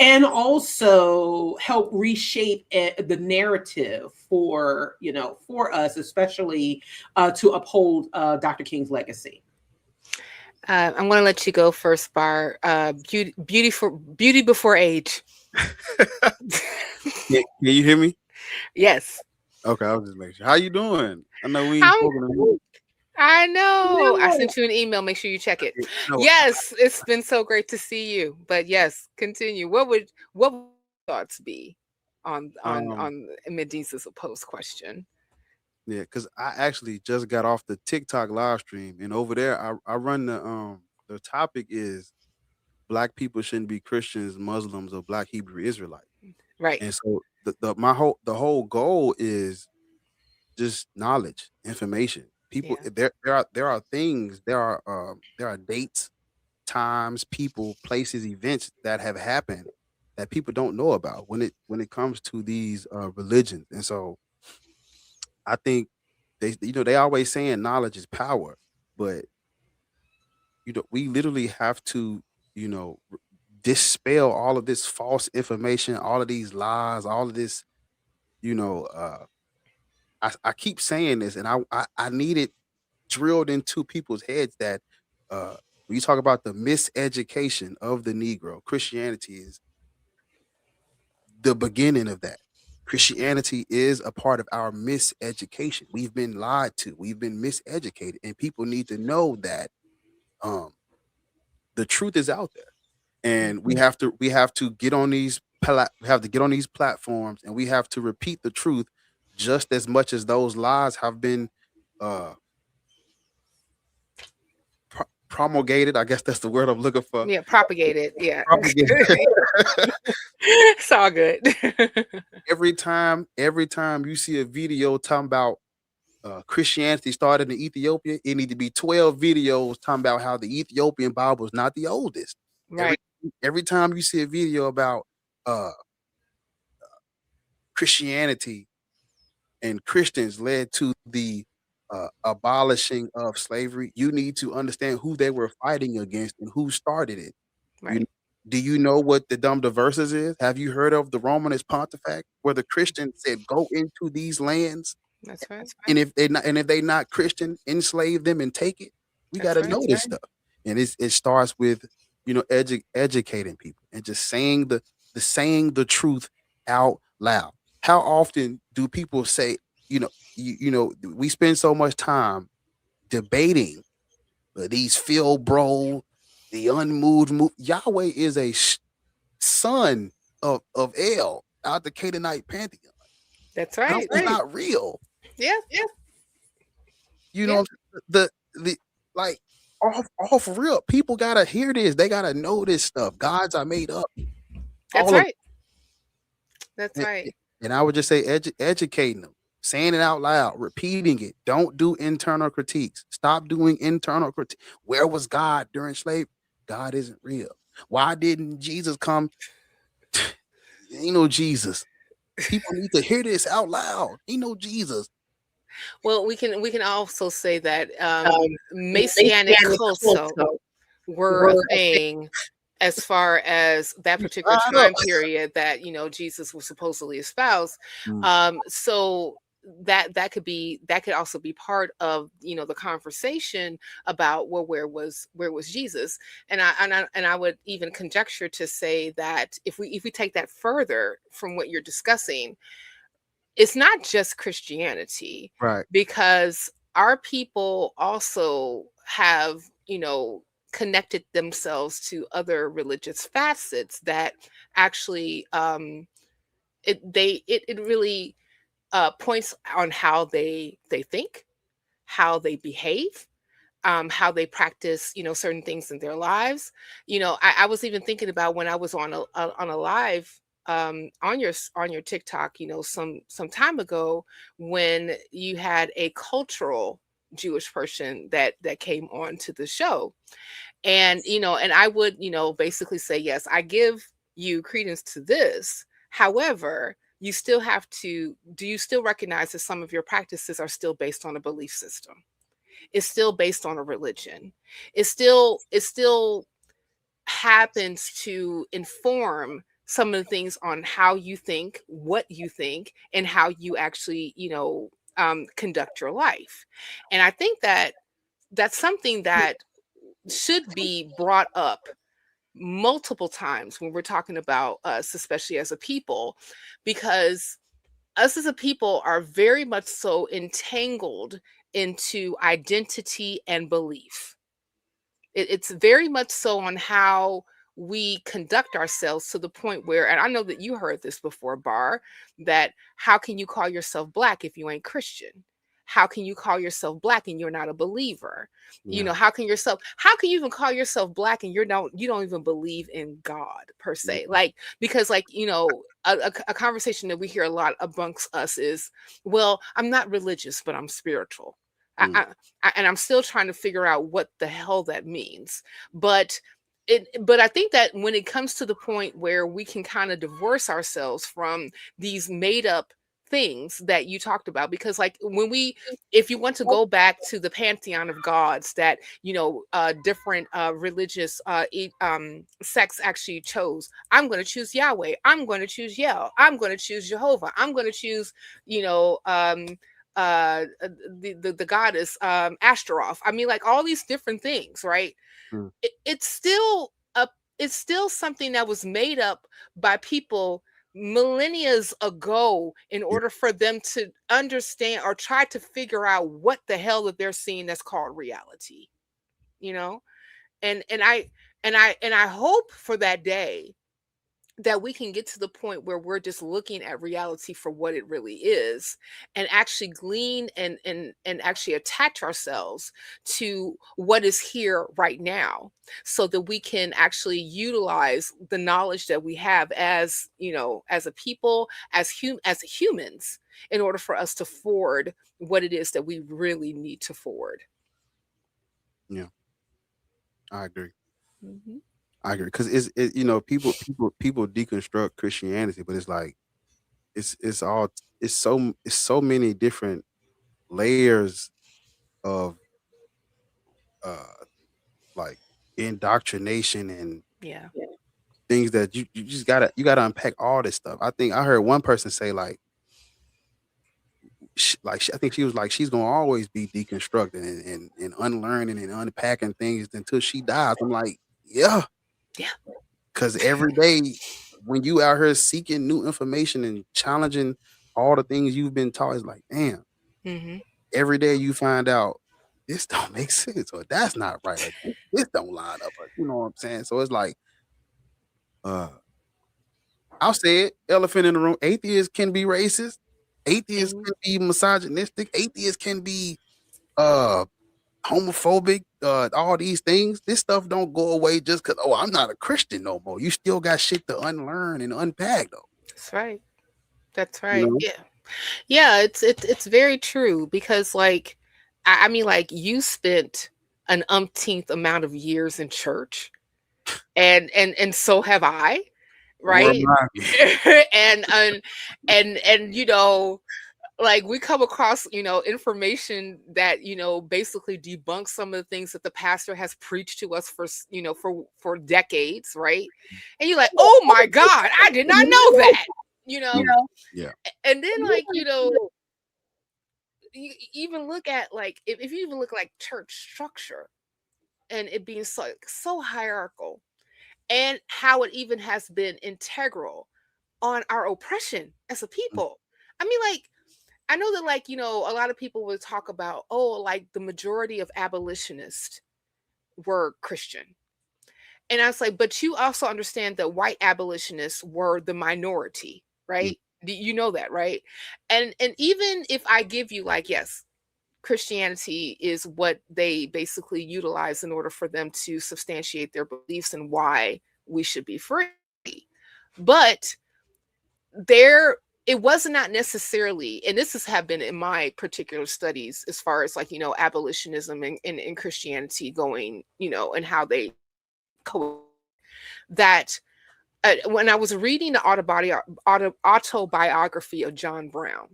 and also help reshape the narrative for us, especially to uphold Dr. King's legacy. I'm going to let you go first, Bar. Beauty before age. Can you hear me? Yes. Okay, I was just making sure. How you doing? I know we ain't spoken in a minute. I know. I sent you an email. Make sure you check it. No. Yes, it's been so great to see you. But yes, continue. What would thoughts be on Medesa's post question? Yeah, because I actually just got off the TikTok live stream, and over there I run the topic is Black people shouldn't be Christians, Muslims, or Black Hebrew Israelites. Right. And so the whole goal is just knowledge, information. People, there are things, there are dates, times, people, places, events that have happened that people don't know about when it comes to these religions. And so I think they always saying knowledge is power, but we literally have to dispel all of this false information, all of these lies, all of this. I keep saying this, and I need it drilled into people's heads that when you talk about the miseducation of the Negro, Christianity is the beginning of that. Christianity is a part of our miseducation. We've been lied to. We've been miseducated, and people need to know that the truth is out there, and we have to get on these platforms, and we have to repeat the truth just as much as those lies have been promulgated. I guess that's the word I'm looking for. Yeah, propagated. Yeah. Propagated. It's all good. Every time you see a video talking about Christianity started in Ethiopia, it need to be 12 videos talking about how the Ethiopian Bible is not the oldest. Right. Every time you see a video about Christianity and Christians led to the abolishing of slavery, you need to understand who they were fighting against and who started it. Right. Do you know what the verses is? Have you heard of the Romanist Pontific, where the Christians said, "Go into these lands"? That's right. And if they not Christian, enslave them and take it. We got to know this stuff, and it starts with educating people and just saying the truth out loud. How often do people say, we spend so much time debating these Phil Bro, the unmoved Yahweh is a son of El out the Canaanite pantheon. That's right. It's not real. Yeah. The like off real. People gotta hear this. They gotta know this stuff. Gods are made up. That's right. That's right. And I would just say educating them, saying it out loud, repeating it. Don't do internal critiques. Stop doing internal critiques. Where was God during slavery? God isn't real. Why didn't Jesus come? Ain't no Jesus. People need to hear this out loud. Ain't no Jesus. Well, we can also say that Messianic cults were a thing as far as that particular time period that Jesus was supposedly espoused. So that could also be part of, you know, the conversation about, well, where was Jesus? And I would even conjecture to say that if we take that further from what you're discussing, it's not just Christianity, Right. because our people also have, you know, connected themselves to other religious facets that actually it really points on how they think, how they behave, how they practice, you know, certain things in their lives. You know, I was even thinking about when I was on a live on your TikTok, you know, some time ago, when you had a cultural Jewish person that came on to the show. And, you know, and I would, you know, basically say, yes, I give you credence to this. However, you still have to, do you still recognize that some of your practices are still based on a belief system? It's still based on a religion. It still happens to inform some of the things on how you think, what you think, and how you actually, you know, conduct your life. And I think that that's something that should be brought up multiple times when we're talking about us, especially as a people, because us as a people are very much so entangled into identity and belief. It's very much so on how we conduct ourselves, to the point where, and I know that you heard this before, Bar, that how can you call yourself Black if you ain't Christian? How can you call yourself Black and you're not a believer? You know, how can you even call yourself Black and you don't even believe in God per se? Like, because, like, you know, a conversation that we hear a lot amongst us is, well, I'm not religious, but I'm spiritual. And I'm still trying to figure out what the hell that means. But I think that when it comes to the point where we can kind of divorce ourselves from these made up things that you talked about, because, like, if you want to go back to the pantheon of gods that, you know, different religious sects actually chose, I'm going to choose Yahweh, I'm going to choose Yel, I'm going to choose Jehovah, I'm going to choose, you know, the goddess Ashtaroth. I mean, like, all these different things, right? It's still something that was made up by people millennia ago in order for them to understand or try to figure out what the hell that they're seeing that's called reality, you know. And I hope for that day that we can get to the point where we're just looking at reality for what it really is, and actually glean and actually attach ourselves to what is here right now, so that we can actually utilize the knowledge that we have as, you know, as a people, as humans, in order for us to forward what it is that we really need to forward. Yeah, I agree. Mm-hmm. I agree, because it's you know, people deconstruct Christianity, but it's like it's so many different layers of like indoctrination and Yeah. things that you just gotta unpack all this stuff. I think I heard one person say, like, I think she was like, she's gonna always be deconstructing and unlearning and unpacking things until she dies. I'm like, yeah. Because every day when you out here seeking new information and challenging all the things you've been taught, it's like, damn. Every day you find out this don't make sense, or that's not right, or this don't line up, or, you know what I'm saying? So it's like, I'll say it, elephant in the room. Atheists can be racist. Atheists can be misogynistic. Atheists can be homophobic, all these things. This stuff don't go away just because, oh, I'm not a Christian no more. You still got shit to unlearn and unpack, though. That's right. That's right. You know? Yeah. It's very true, because, like, I mean, like, you spent an umpteenth amount of years in church, and so have I, right? and you know, like, we come across, you know, information that, you know, basically debunks some of the things that the pastor has preached to us for, you know, for decades, right? And you're like, oh my God, I did not know that, you know? Yeah. And then, like, you know, you even look at like if you even look like church structure and it being so hierarchical, and how it even has been integral on our oppression as a people. I mean, like, I know that, like, a lot of people would talk about, oh, like the majority of abolitionists were Christian. And I was like, but you also understand that white abolitionists were the minority, right? You know that, right? And even if I give you, like, yes, Christianity is what they basically utilize in order for them to substantiate their beliefs and why we should be free. But it was not necessarily, and this has have been in my particular studies as far as like, abolitionism and Christianity going, and how they that when I was reading the autobiography of John Brown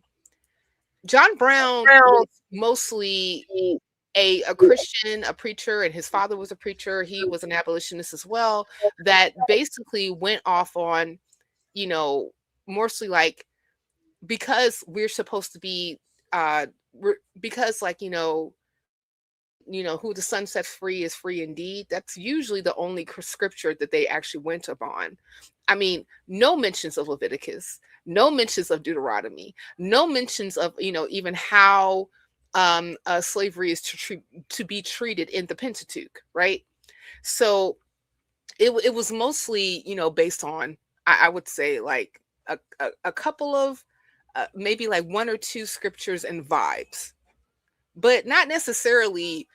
was mostly a Christian, a preacher, and his father was a preacher. He was an abolitionist as well, that basically went off on, mostly like, because we're supposed to be, because like, who the son sets free is free indeed. That's usually the only scripture that they actually went upon. I mean, no mentions of Leviticus, no mentions of Deuteronomy, no mentions of, even how slavery is to be treated in the Pentateuch, right? So it was mostly, based on, I would say, like a couple of maybe like one or two scriptures and vibes, but not necessarily,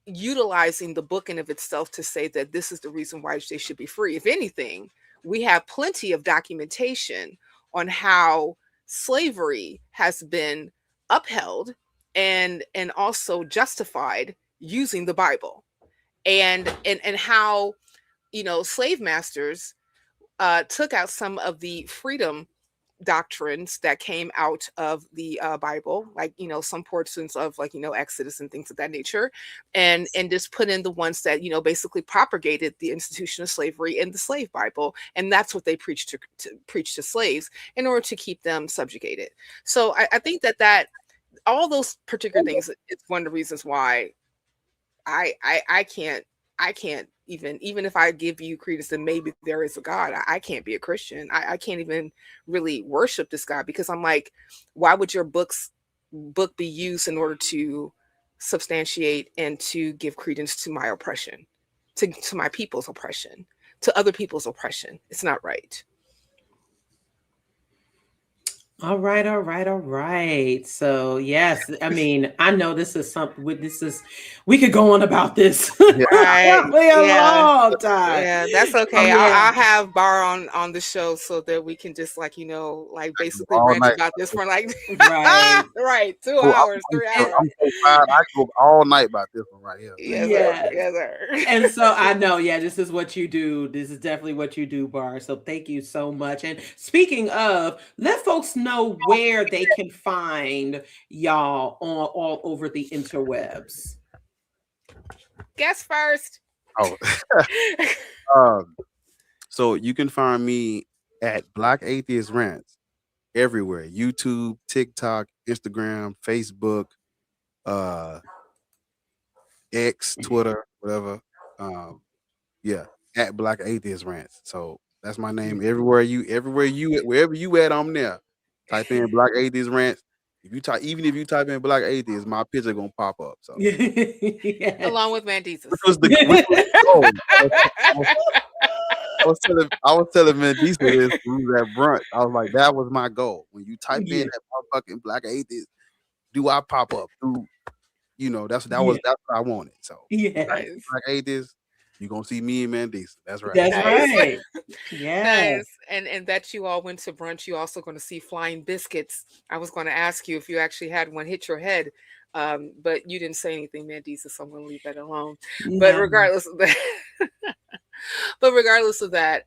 utilizing the book in of itself to say that this is the reason why they should be free. If anything, we have plenty of documentation on how slavery has been upheld and also justified using the Bible, and how, slave masters took out some of the freedom doctrines that came out of the Bible, like, some portions of, like, Exodus and things of that nature, and just put in the ones that, basically propagated the institution of slavery in the slave Bible, and that's what they preached to preach to slaves in order to keep them subjugated. So I think that all those particular things is one of the reasons why I can't even if I give you credence that maybe there is a God, I can't be a Christian. I can't even really worship this God, because I'm like, why would your book be used in order to substantiate and to give credence to my oppression, to my people's oppression, to other people's oppression? It's not right. All right. So yes, I mean, I know this is something. We could go on about this Right. probably a long time. Yeah, that's okay. I'll have Bar on the show so that we can just, like, like basically rant about this for like right 2 hours, 3 hours. I'm so tired. I go all night about this one right here. Yes, sir. And so I know, this is what you do. This is definitely what you do, Bar. So thank you so much. And speaking of, let folks know where they can find y'all all over the interwebs. Guess first. So you can find me at Black Atheist Rants everywhere: YouTube, TikTok, Instagram, Facebook, X, Twitter, whatever. At Black Atheist Rants. So that's my name everywhere. Wherever you at, I'm there. Type in Black Atheist Rants. Even if you type in Black Atheist, my picture gonna pop up. So along with Mandisa's. Which was the goal. I was telling Mandisa this when we was at brunch. I was like, that was my goal. When you type in that motherfucking Black Atheist, do I pop up through? That's what I wanted. So Black Atheist, you're gonna see me and Mandisa. That's right. That's right. Nice. And that you all went to brunch, you also going to see flying biscuits. I was going to ask you if you actually had one hit your head, but you didn't say anything, Mandisa, so I'm going to leave that alone. No. But regardless of that,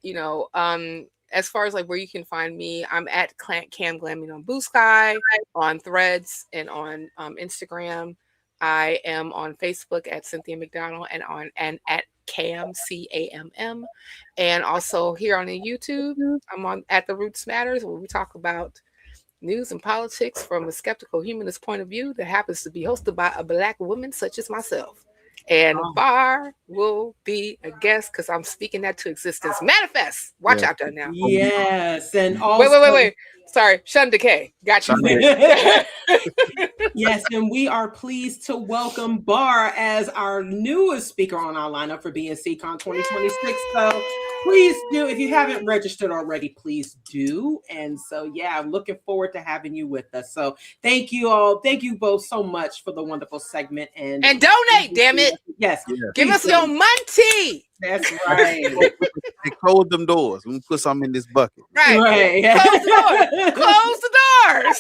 as far as like where you can find me, I'm at Cam Glamming on Bluesky, on Threads, and on Instagram. I am on Facebook at Cynthia McDonald and at Cam CAMM, and also here on the YouTube, I'm on at The Roots Matters, where we talk about news and politics from a skeptical humanist point of view that happens to be hosted by a Black woman such as myself. And Bar will be a guest because I'm speaking that to existence. Manifest. Watch out there now. Yes. And also wait. Sorry. Shun decay. Got you. Yes, and we are pleased to welcome Bar as our newest speaker on our lineup for BNCCon 2026. So please do, if you haven't registered already, please do. And so, yeah, I'm looking forward to having you with us. So thank you all. Thank you both so much for the wonderful segment. And donate, damn it. Yes. Give us your money. That's right. They close them doors. We put something in this bucket. Right. Close the doors.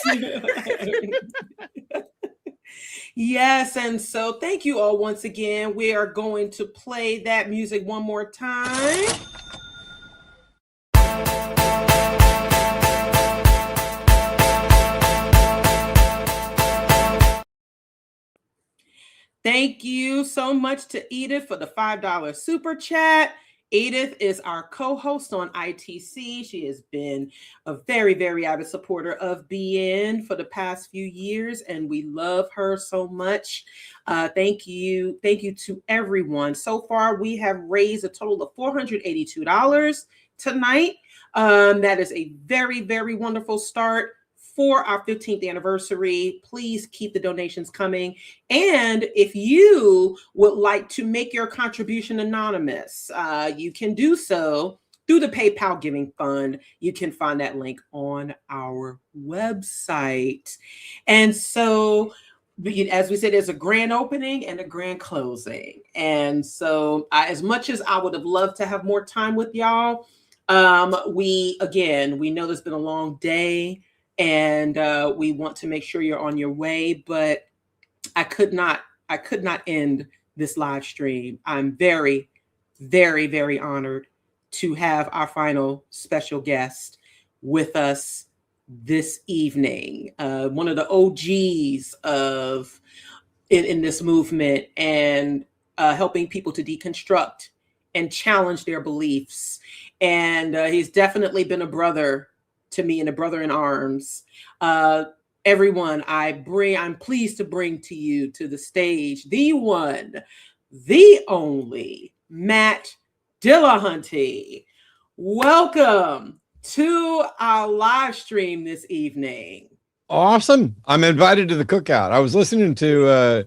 Yes, and so thank you all once again. We are going to play that music one more time. Thank you so much to Edith for the $5 super chat. Edith is our co-host on ITC. She has been a very, very avid supporter of BN for the past few years, and we love her so much. Thank you. Thank you to everyone. So far, we have raised a total of $482 tonight. That is a very, very wonderful start for our 15th anniversary. Please keep the donations coming. And if you would like to make your contribution anonymous, you can do so through the PayPal Giving Fund. You can find that link on our website. And so, as we said, there's a grand opening and a grand closing. And so as much as I would have loved to have more time with y'all, we know there's been a long day, and we want to make sure you're on your way, but I could not end this live stream. I'm very, very, very honored to have our final special guest with us this evening. One of the OGs in this movement, and helping people to deconstruct and challenge their beliefs. And he's definitely been a brother to me and a brother in arms. Everyone, I'm pleased to bring to you to the stage the one, the only Matt Dillahunty. Welcome to our live stream this evening. Awesome. I'm invited to the cookout. I was listening to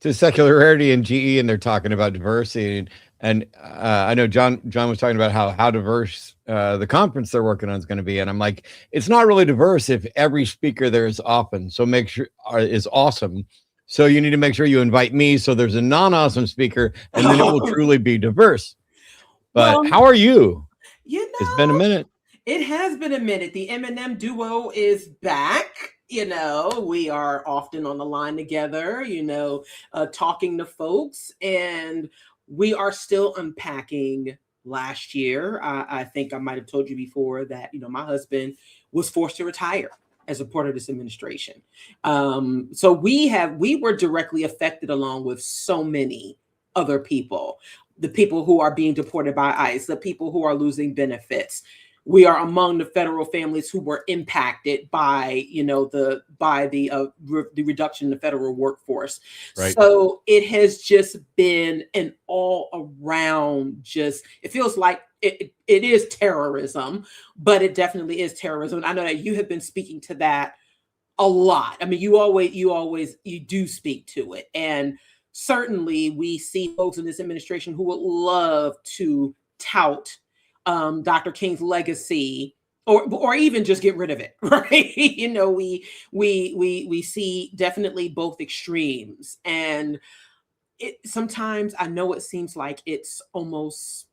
Secularity and GE, and they're talking about diversity. And I know John was talking about how diverse the conference they're working on is going to be. And I'm like, it's not really diverse if every speaker there is often. So make sure is awesome. So you need to make sure you invite me. So there's a non-awesome speaker, and then it will truly be diverse. But how are you? It's been a minute. It has been a minute. The M&M duo is back. We are often on the line together, talking to folks, and we are still unpacking last year. I think I might have told you before that, my husband was forced to retire as a part of this administration. So we were directly affected along with so many other people, the people who are being deported by ICE, the people who are losing benefits. We are among the federal families who were impacted by, the reduction in the federal workforce. Right. So it has just been an all around, it feels like it is terrorism, but it definitely is terrorism. And I know that you have been speaking to that a lot. I mean, you do speak to it. And certainly we see folks in this administration who would love to tout Dr. King's legacy, or even just get rid of it, right? We see definitely both extremes, and sometimes I know it seems like it's almost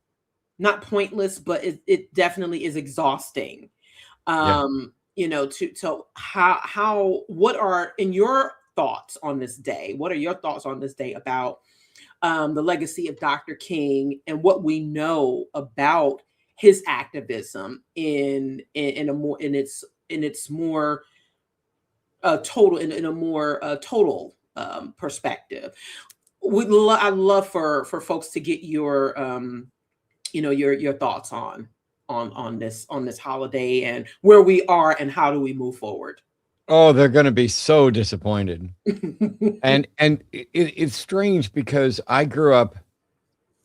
not pointless, but it definitely is exhausting. What are in your thoughts on this day? What are your thoughts on this day about the legacy of Dr. King and what we know about his activism in a more total perspective? I'd love for folks to get your your thoughts on on this holiday and where we are and how do we move forward? Oh, they're going to be so disappointed. and it's strange because I grew up.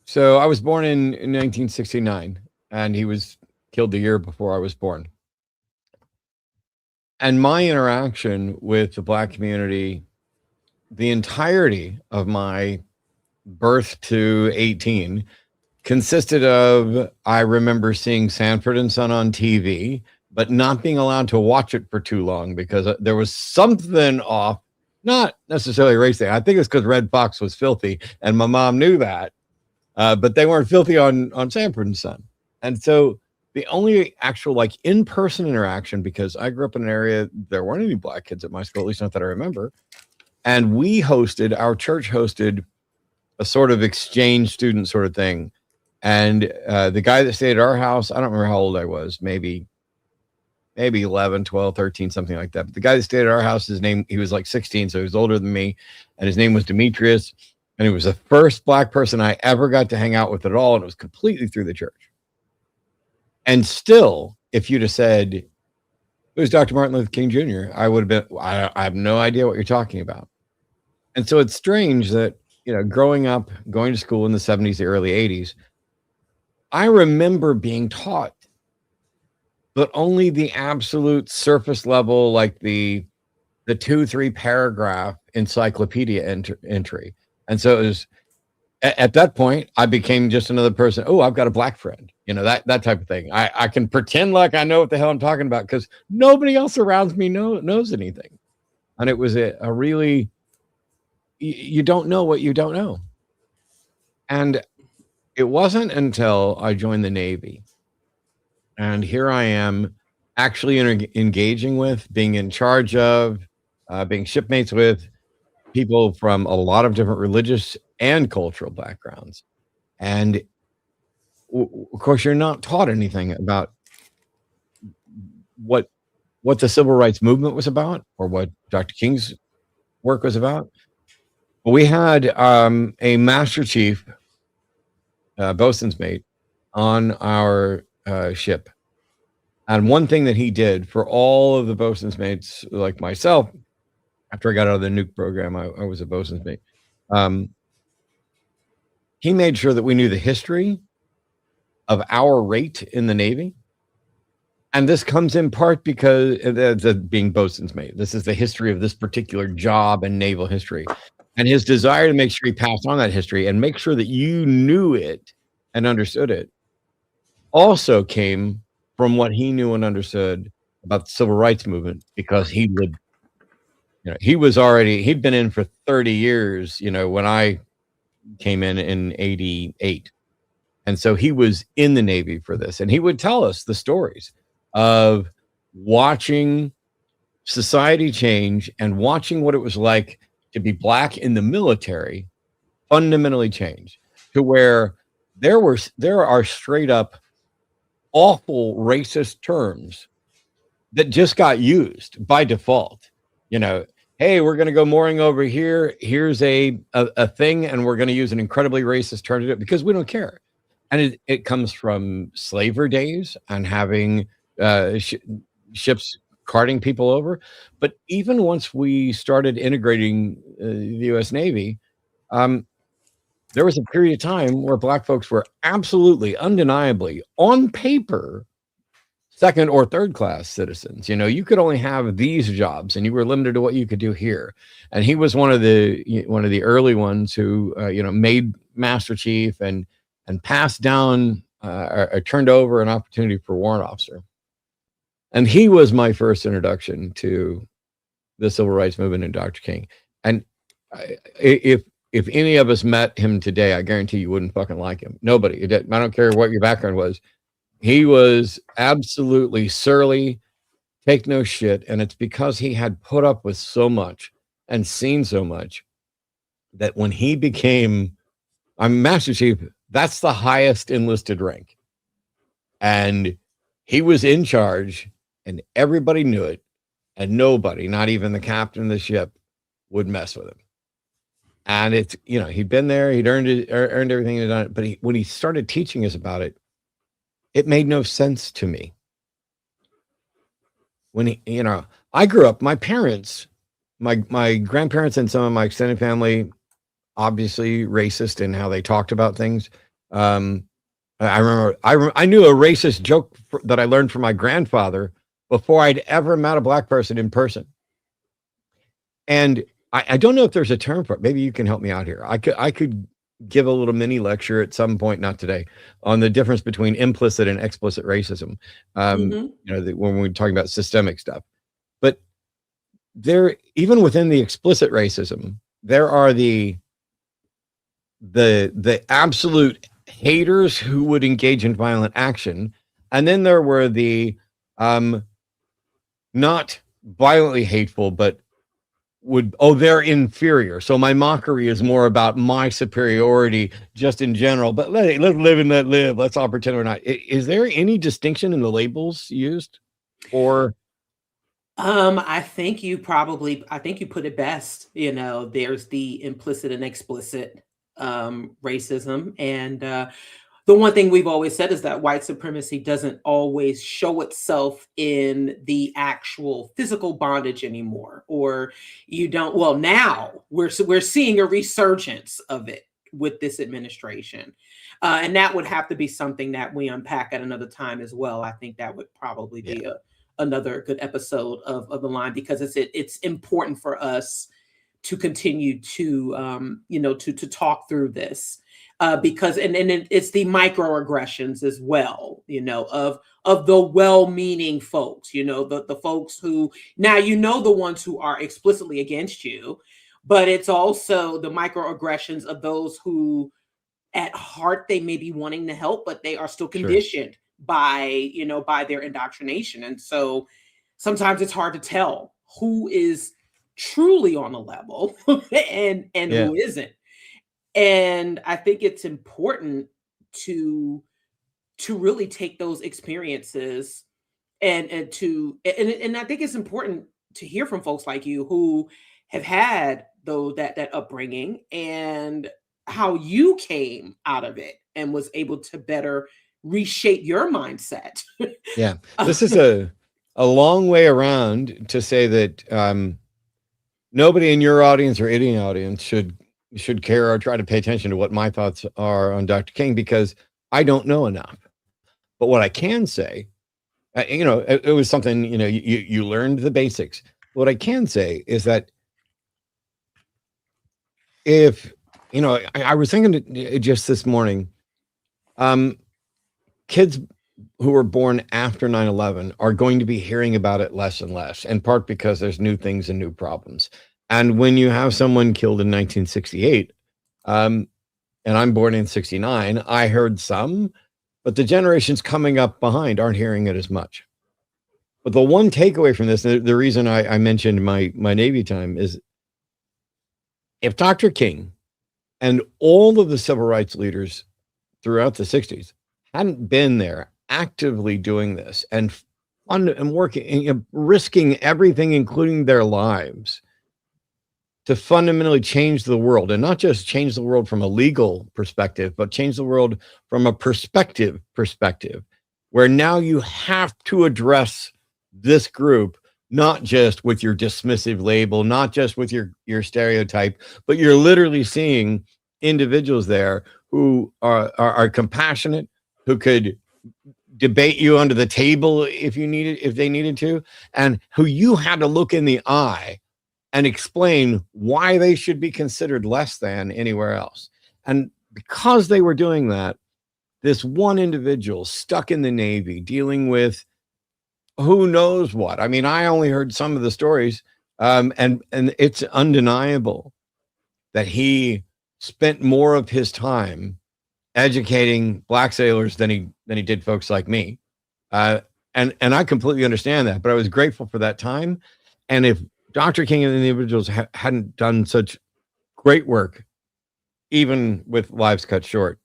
So I was born in 1969, and he was killed the year before I was born. And my interaction with the Black community, the entirety of my birth to 18, consisted of, I remember seeing Sanford and Son on TV, but not being allowed to watch it for too long because there was something off, not necessarily race thing. I think it's because Red Fox was filthy, and my mom knew that, but they weren't filthy on Sanford and Son. And so the only actual like in-person interaction, because I grew up in an area, there weren't any Black kids at my school, at least not that I remember. And our church hosted a sort of exchange student sort of thing. And the guy that stayed at our house, I don't remember how old I was, maybe 11, 12, 13, something like that. But the guy that stayed at our house, he was like 16, so he was older than me. And his name was Demetrius. And he was the first Black person I ever got to hang out with at all. And it was completely through the church. And still, if you'd have said, it was Dr. Martin Luther King Jr., I would have been, I have no idea what you're talking about. And so it's strange that, growing up, going to school in the 70s, the early 80s, I remember being taught, but only the absolute surface level, like the 2-3 paragraph encyclopedia entry. And so it was, at that point, I became just another person. Oh, I've got a Black friend, that type of thing. I can pretend like I know what the hell I'm talking about because nobody else around me knows anything. And it was a really, you don't know what you don't know. And it wasn't until I joined the Navy, and here I am actually engaging with, being in charge of, being shipmates with people from a lot of different religious and cultural backgrounds. And of course, you're not taught anything about what the civil rights movement was about or what Dr. King's work was about. We had a Master Chief, bosun's mate, on our ship. And one thing that he did for all of the bosun's mates, like myself, after I got out of the nuke program, I was a bosun's mate. He made sure that we knew the history of our rate in the Navy. And this comes in part because being bosun's mate, this is the history of this particular job and naval history. And his desire to make sure he passed on that history and make sure that you knew it and understood it also came from what he knew and understood about the civil rights movement, because he would, he'd been in for 30 years, when I came in 88. And so he was in the Navy for this. And he would tell us the stories of watching society change and watching what it was like to be Black in the military fundamentally change to where there are straight up awful racist terms that just got used by default. Hey, we're going to go mooring over here. Here's a thing, and we're going to use an incredibly racist term to do it because we don't care. And it comes from slavery days and having ships carting people over. But even once we started integrating the U.S. Navy, there was a period of time where Black folks were absolutely, undeniably, on paper, second or third class citizens. You could only have these jobs, and you were limited to what you could do here. And he was one of the early ones who made Master Chief and passed down or turned over an opportunity for warrant officer. And he was my first introduction to the civil rights movement and Dr. King. And if any of us met him today, I guarantee you wouldn't fucking like him. Nobody. I don't care what your background was. He was absolutely surly, take no shit. And it's because he had put up with so much and seen so much that when he became Master Chief, that's the highest enlisted rank. And he was in charge, and everybody knew it. And nobody, not even the captain of the ship, would mess with him. And it's, he'd been there, he'd earned everything he'd done. But when he started teaching us about it, it made no sense to me. When he, I grew up, my parents, my grandparents and some of my extended family, obviously racist in how they talked about things. I remember I knew a racist joke that I learned from my grandfather before I'd ever met a black person in person. And I don't know if there's a term for it. Maybe you can help me out here. I could give a little mini lecture at some point, not today, on the difference between implicit and explicit racism. When we're talking about systemic stuff, but there, even within the explicit racism, there are the absolute haters who would engage in violent action, and then there were the not violently hateful, but they're inferior. So my mockery is more about my superiority just in general, but let's live and let live. Let's all pretend we're not. Is there any distinction in the labels used? Or I think you put it best. There's the implicit and explicit racism. And the one thing we've always said is that white supremacy doesn't always show itself in the actual physical bondage anymore, or now we're seeing a resurgence of it with this administration. And that would have to be something that we unpack at another time as well. I think that would probably be another good episode of the line, because it's important for us to continue to to talk through this, because and it's the microaggressions as well, of the well-meaning folks, the folks who now the ones who are explicitly against you, but it's also the microaggressions of those who at heart they may be wanting to help, but they are still conditioned by their indoctrination. And so sometimes it's hard to tell who is truly on a level and who isn't. And I think it's important to really take those experiences and I think it's important to hear from folks like you who have had that upbringing and how you came out of it and was able to better reshape your mindset. This is a long way around to say that nobody in your audience or any audience should care or try to pay attention to what my thoughts are on Dr. King, because I don't know enough. But what I can say, it was something, you learned the basics. What I can say is that if, I was thinking just this morning, kids who were born after 9/11 are going to be hearing about it less and less, in part because there's new things and new problems. And when you have someone killed in 1968, and I'm born in 69, I heard some, but the generations coming up behind aren't hearing it as much. But the one takeaway from this, the reason I mentioned my Navy time, is if Dr. King and all of the civil rights leaders throughout the 60s hadn't been there actively doing this and working and risking everything, including their lives, to fundamentally change the world, and not just change the world from a legal perspective, but change the world from a perspective, where now you have to address this group, not just with your dismissive label, not just with your stereotype, but you're literally seeing individuals there who are compassionate, who could debate you under the table if they needed to, and who you had to look in the eye and explain why they should be considered less than anywhere else. And because they were doing that, this one individual stuck in the Navy dealing with who knows what. I mean, I only heard some of the stories, and it's undeniable that he spent more of his time educating black sailors than he did folks like me. And I completely understand that, but I was grateful for that time. And if Dr. King and the individuals hadn't done such great work, even with lives cut short,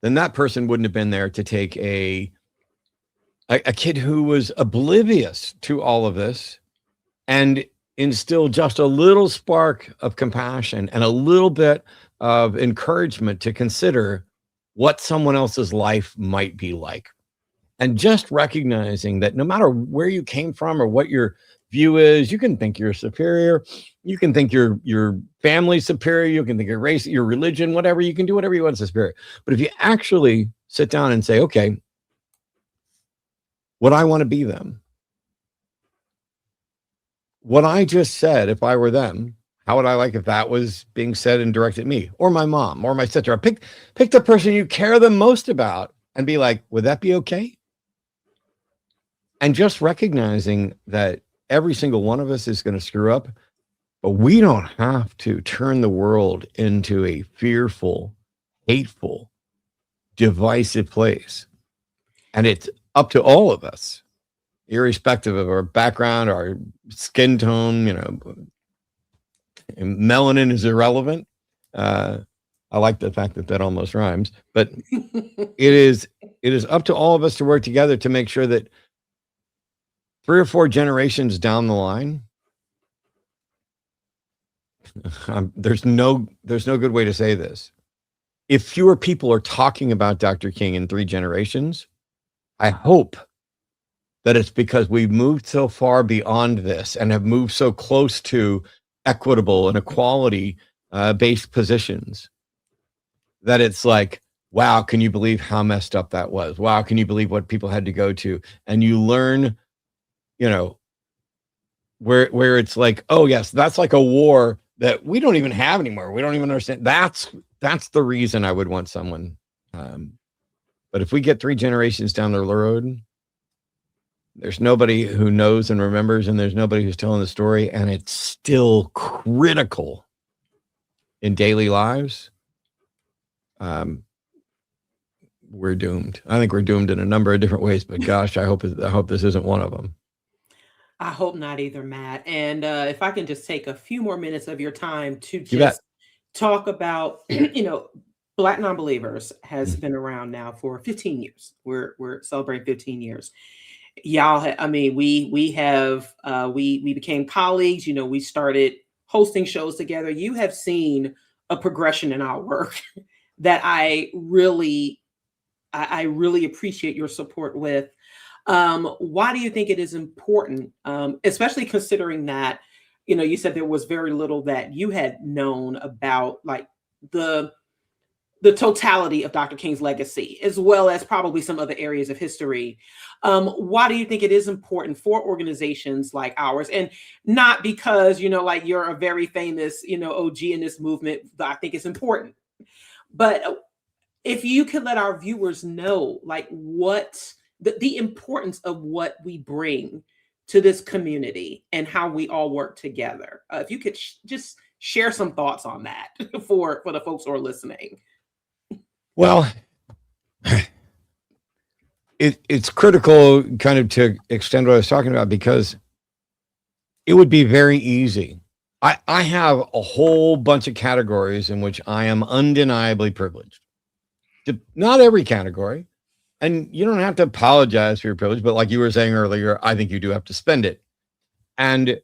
then that person wouldn't have been there to take a kid who was oblivious to all of this and instill just a little spark of compassion and a little bit of encouragement to consider what someone else's life might be like. And just recognizing that no matter where you came from or what your view is, you can think you're superior, you can think your family's superior, you can think your race, your religion, whatever, you can do whatever you want as superior. But if you actually sit down and say, okay, would I want to be them? What I just said, if I were them, how would I like if that was being said and directed at me or my mom or my sister? Pick the person you care the most about and be like, would that be okay? And just recognizing that every single one of us is going to screw up, but we don't have to turn the world into a fearful, hateful, divisive place. And it's up to all of us, irrespective of our background, our skin tone, melanin is irrelevant. I like the fact that almost rhymes, but it is up to all of us to work together to make sure that 3 or 4 generations down the line, there's no good way to say this. If fewer people are talking about Dr. King in 3 generations, I hope that it's because we've moved so far beyond this and have moved so close to equitable and equality based positions that it's like, wow, can you believe how messed up that was? Wow, can you believe what people had to go to? And you learn, where it's like, oh yes, that's like a war that we don't even have anymore. We don't even understand. That's the reason I would want someone. But if we get 3 generations down the road, there's nobody who knows and remembers, and there's nobody who's telling the story, and it's still critical in daily lives. We're doomed. I think we're doomed in a number of different ways, but gosh, I hope this isn't one of them. I hope not either, Matt. And if I can just take a few more minutes of your time to just talk about, Black Nonbelievers has been around now for 15 years. We're celebrating 15 years. Y'all, we became colleagues. We started hosting shows together. You have seen a progression in our work that I really appreciate your support with. Why do you think it is important, especially considering that, you said there was very little that you had known about, like the totality of Dr. King's legacy, as well as probably some other areas of history. Why do you think it is important for organizations like ours? And not because, like you're a very famous, OG in this movement, I think it's important. But if you could let our viewers know, like what the importance of what we bring to this community and how we all work together. If you could just share some thoughts on that for the folks who are listening. Well, it's critical kind of to extend what I was talking about, because it would be very easy. I have a whole bunch of categories in which I am undeniably privileged. Not every category. And you don't have to apologize for your privilege, but like you were saying earlier, I think you do have to spend it. And,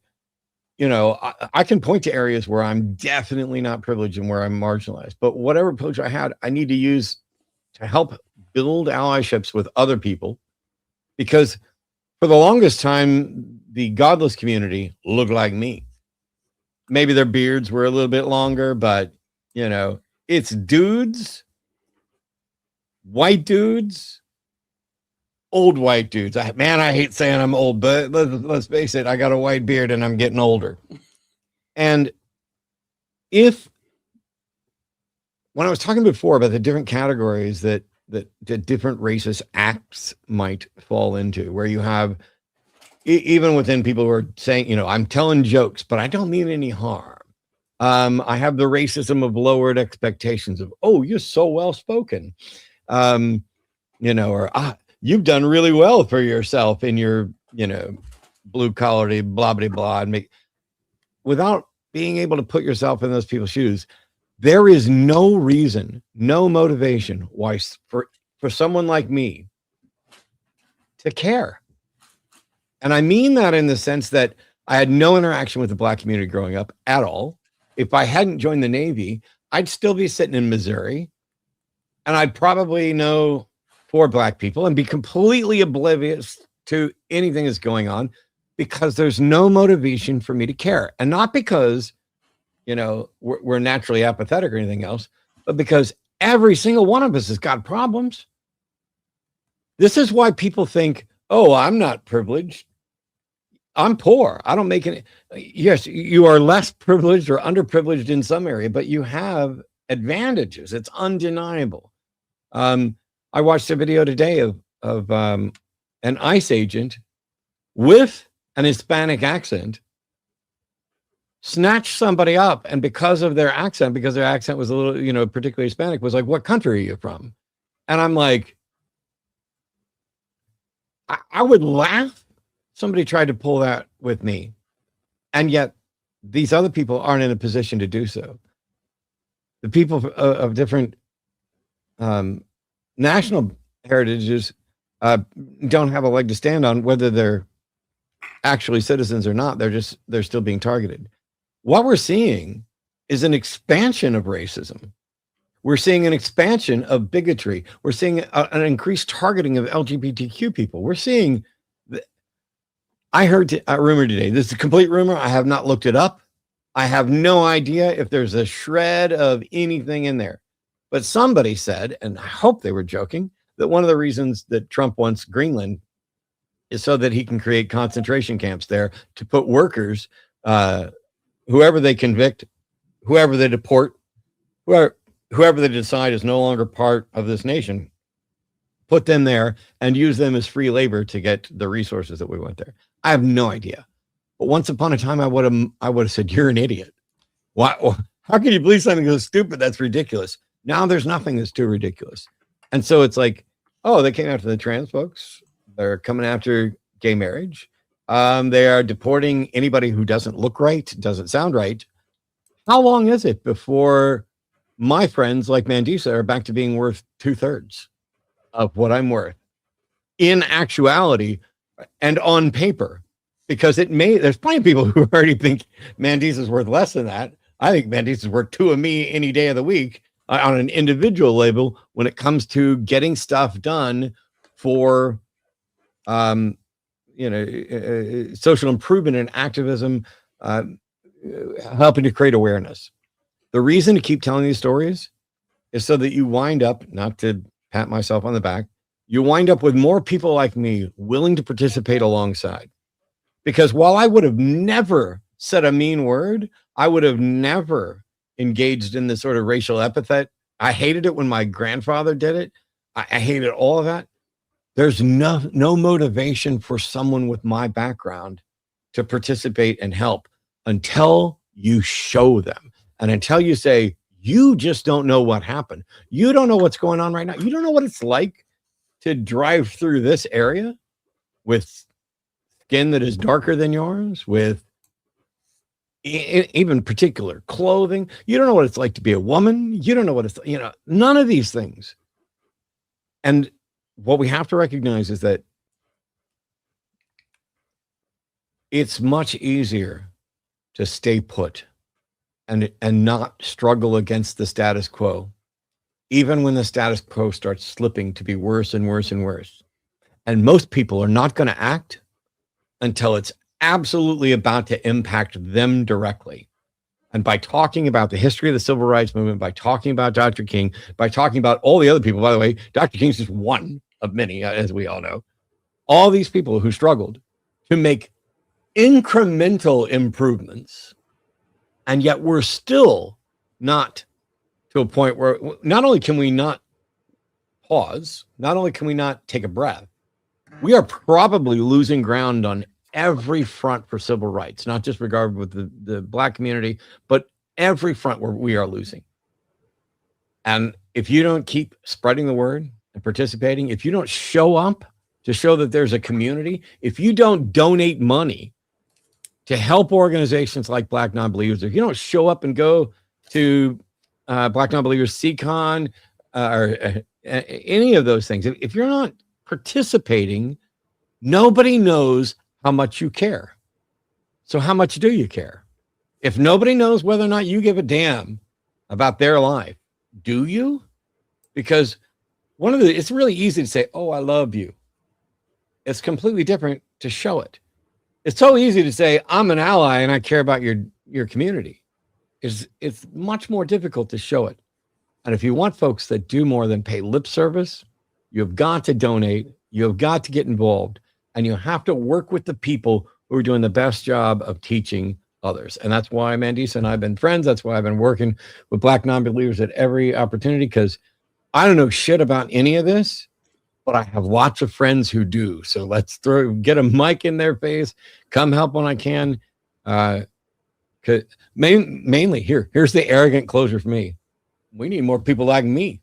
I can point to areas where I'm definitely not privileged and where I'm marginalized, but whatever privilege I had, I need to use to help build allyships with other people, because for the longest time, the Godless community looked like me. Maybe their beards were a little bit longer, but, it's dudes, white dudes, old white dudes. I hate saying I'm old, but let's face it, I got a white beard and I'm getting older. And when I was talking before about the different categories that different racist acts might fall into, where you have, even within people who are saying, I'm telling jokes, but I don't mean any harm. I have the racism of lowered expectations of, oh, you're so well spoken. You've done really well for yourself in your, blue collar, blah, blah, blah. Without being able to put yourself in those people's shoes, there is no reason, no motivation why for someone like me to care. And I mean that in the sense that I had no interaction with the Black community growing up at all. If I hadn't joined the Navy, I'd still be sitting in Missouri, and I'd probably know for Black people and be completely oblivious to anything that's going on because there's no motivation for me to care. And not because, you know, we're naturally apathetic or anything else, but because every single one of us has got problems. This is why people think, oh, I'm not privileged. I'm poor. I don't make any. Yes, you are less privileged or underprivileged in some area, but you have advantages. It's undeniable. I watched a video today of an ICE agent with an Hispanic accent snatch somebody up, and because their accent was a little, you know, particularly Hispanic, was like, "What country are you from?" And I'm like, I would laugh. Somebody tried to pull that with me, and yet these other people aren't in a position to do so. The people of different national heritages don't have a leg to stand on, whether they're actually citizens or not. They're still being targeted. What we're seeing is an expansion of racism. We're seeing an expansion of bigotry. We're seeing an increased targeting of LGBTQ people. We're seeing, I heard a rumor today. This is a complete rumor. I have not looked it up. I have no idea if there's a shred of anything in there. But somebody said, and I hope they were joking, that one of the reasons that Trump wants Greenland is so that he can create concentration camps there to put workers, whoever they convict, whoever they deport, whoever they decide is no longer part of this nation, put them there and use them as free labor to get the resources that we want there. I have no idea. But once upon a time, I would have said, "You're an idiot. Why? How can you believe something so stupid? That's ridiculous." Now there's nothing that's too ridiculous. And so it's like, oh, they came after the trans folks. They're coming after gay marriage. They are deporting anybody who doesn't look right, doesn't sound right. How long is it before my friends like Mandisa are back to being worth 2/3 of what I'm worth in actuality and on paper? Because there's plenty of people who already think Mandisa's worth less than that. I think Mandisa's worth 2 of me any day of the week on an individual level when it comes to getting stuff done for, social improvement and activism, helping to create awareness. The reason to keep telling these stories is so that you wind up, not to pat myself on the back, you wind up with more people like me willing to participate alongside. Because while I would have never said a mean word, I would have never engaged in this sort of racial epithet. I hated it when my grandfather did it. I hated all of that. There's no motivation for someone with my background to participate and help until you show them. And until you say, you just don't know what happened. You don't know what's going on right now. You don't know what it's like to drive through this area with skin that is darker than yours, with even particular clothing. You don't know what it's like to be a woman. You don't know what it's, none of these things. And what we have to recognize is that it's much easier to stay put and not struggle against the status quo, even when the status quo starts slipping to be worse and worse and worse. And most people are not going to act until it's absolutely about to impact them directly. And by talking about the history of the civil rights movement, by talking about Dr. King, by talking about all the other people, by the way, Dr. King's just one of many, as we all know, all these people who struggled to make incremental improvements. And yet we're still not to a point where not only can we not pause, not only can we not take a breath, we are probably losing ground on every front for civil rights, not just regard with the Black community, but every front where we are losing. And if you don't keep spreading the word and participating, if you don't show up to show that there's a community, if you don't donate money to help organizations like Black Nonbelievers, if you don't show up and go to Black Nonbelievers CCon or any of those things, if you're not participating, nobody knows how much you care. So how much do you care? If nobody knows whether or not you give a damn about their life, do you? Because it's really easy to say, oh, I love you. It's completely different to show it. It's so easy to say, I'm an ally and I care about your community. It's much more difficult to show it. And if you want folks that do more than pay lip service, you've got to donate, you've got to get involved, and you have to work with the people who are doing the best job of teaching others. And that's why Mandisa and I have been friends. That's why I've been working with Black Nonbelievers at every opportunity, because I don't know shit about any of this, but I have lots of friends who do. So let's get a mic in their face, come help when I can. Mainly here's the arrogant closure for me. We need more people like me.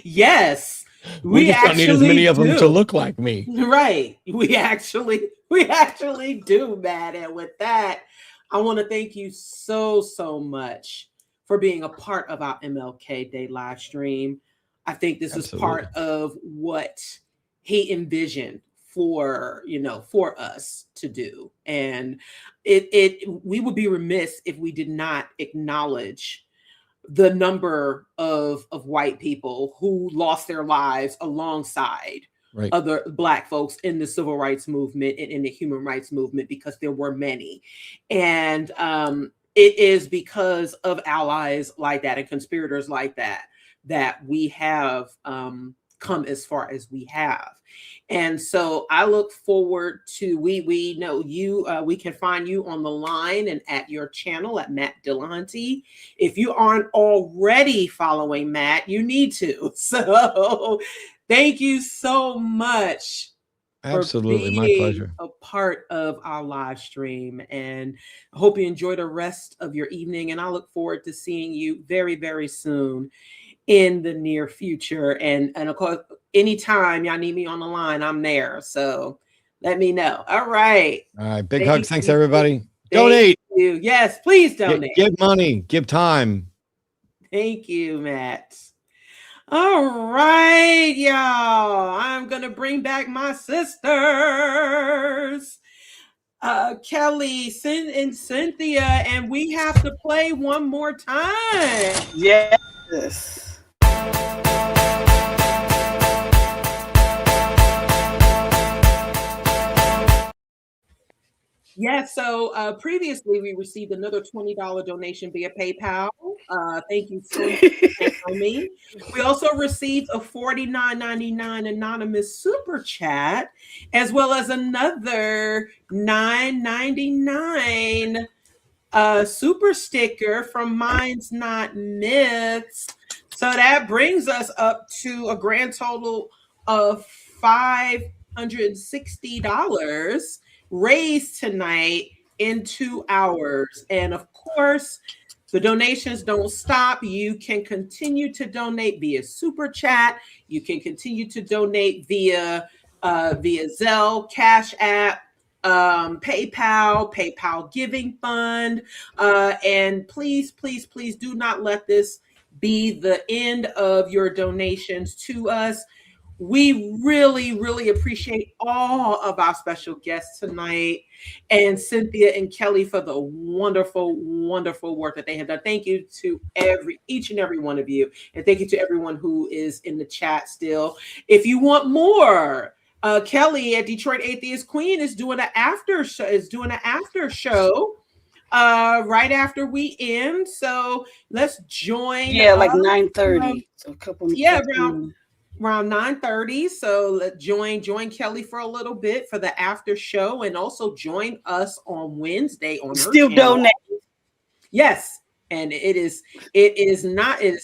Yes. We just don't need as many of them to look like me. Right. We actually do, Matt. And with that, I want to thank you so much for being a part of our MLK Day live stream. I think this is part of what he envisioned for us to do. And we would be remiss if we did not acknowledge the number of white people who lost their lives alongside other Black folks in the civil rights movement and in the human rights movement, because there were many. And it is because of allies like that and conspirators like that we have come as far as we have. And so I look forward to, we know you, we can find you on the line and at your channel at Matt Dillahunty. If you aren't already following Matt, you need to. So thank you so much. Absolutely, my pleasure. A part of our live stream, and I hope you enjoy the rest of your evening. And I look forward to seeing you very, very soon in the near future. And of course, anytime y'all need me on the line, I'm there. So let me know. All right. Big hugs. Thanks, everybody. Donate. Thank you. Yes, please donate. Give money. Give time. Thank you, Matt. All right, y'all. I'm going to bring back my sisters, Kelly, and Cynthia, and we have to play one more time. Yes. Yeah, so previously we received another $20 donation via PayPal. Thank you so much. We also received a $49.99 anonymous super chat, as well as another $9.99 super sticker from Minds Not Myths. So that brings us up to a grand total of $560 raised tonight in 2 hours. And of course, the donations don't stop. You can continue to donate via super chat. You can continue to donate via Zelle, Cash App, PayPal Giving Fund. And please do not let this be the end of your donations to us. We really appreciate all of our special guests tonight, and Cynthia and Kelly for the wonderful work that they have done. Thank you to each and every one of you, and thank you to everyone who is in the chat still. If you want more, Kelly at Detroit Atheist Queen is doing an after show right after we end. So let's join. Yeah, like 9:30. So a couple. Around 9:30. So let's join Kelly for a little bit for the after show, and also join us on Wednesday on Still donate. Yes, and it is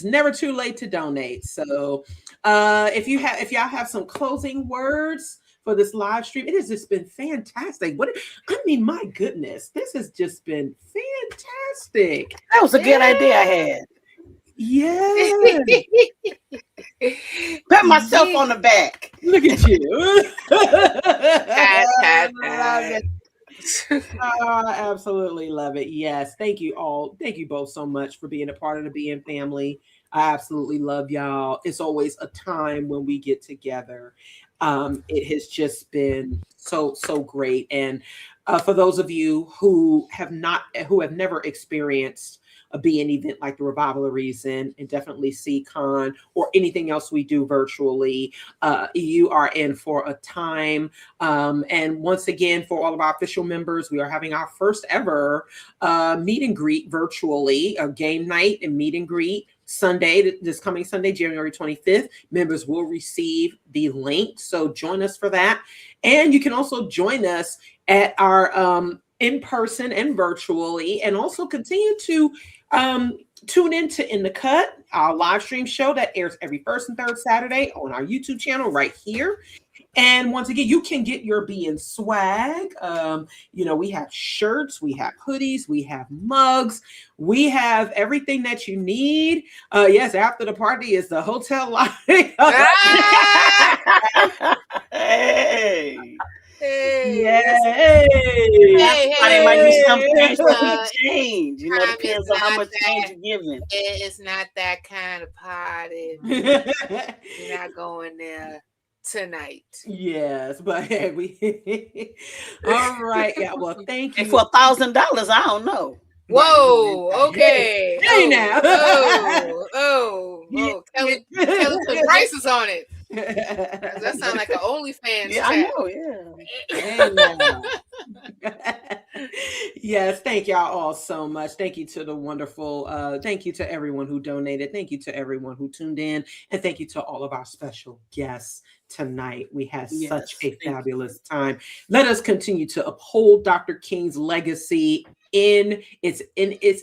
never too late to donate. So if y'all have some closing words for this live stream, it has just been fantastic. My goodness, this has just been fantastic. That was a good idea I had. Yeah. Pat myself on the back. Look at you. I absolutely love it. Yes. Thank you all. Thank you both so much for being a part of the Being family. I absolutely love y'all. It's always a time when we get together. It has just been so great. And for those of you who have never experienced be an event like the Revivaleries and definitely CCon or anything else we do virtually, you are in for a time. And once again, for all of our official members, we are having our first ever meet and greet virtually, a game night and meet and greet Sunday, this coming Sunday, January 25th. Members will receive the link. So join us for that. And you can also join us at our in person and virtually, and also continue to tune into In the Cut, our live stream show that airs every first and third Saturday on our YouTube channel right here. And once again, you can get your BN swag. We have shirts, we have hoodies, we have mugs, we have everything that you need. Yes, after the party is the hotel line. Hey. Yes. Hey. Might be some change. You know, depends on how much change you're giving. It's not that kind of party. You're not going there tonight. Yes, but hey, we all right. Yeah, well, thank you. And for $1,000, I don't know. Whoa, okay. Hey now. Kelly put prices on it. That sounds like an OnlyFans. Yeah, I know, yeah. Yes, thank y'all all so much. Thank you to the wonderful, thank you to everyone who donated. Thank you to everyone who tuned in. And thank you to all of our special guests tonight. We had such a fabulous time. Let us continue to uphold Dr. King's legacy in its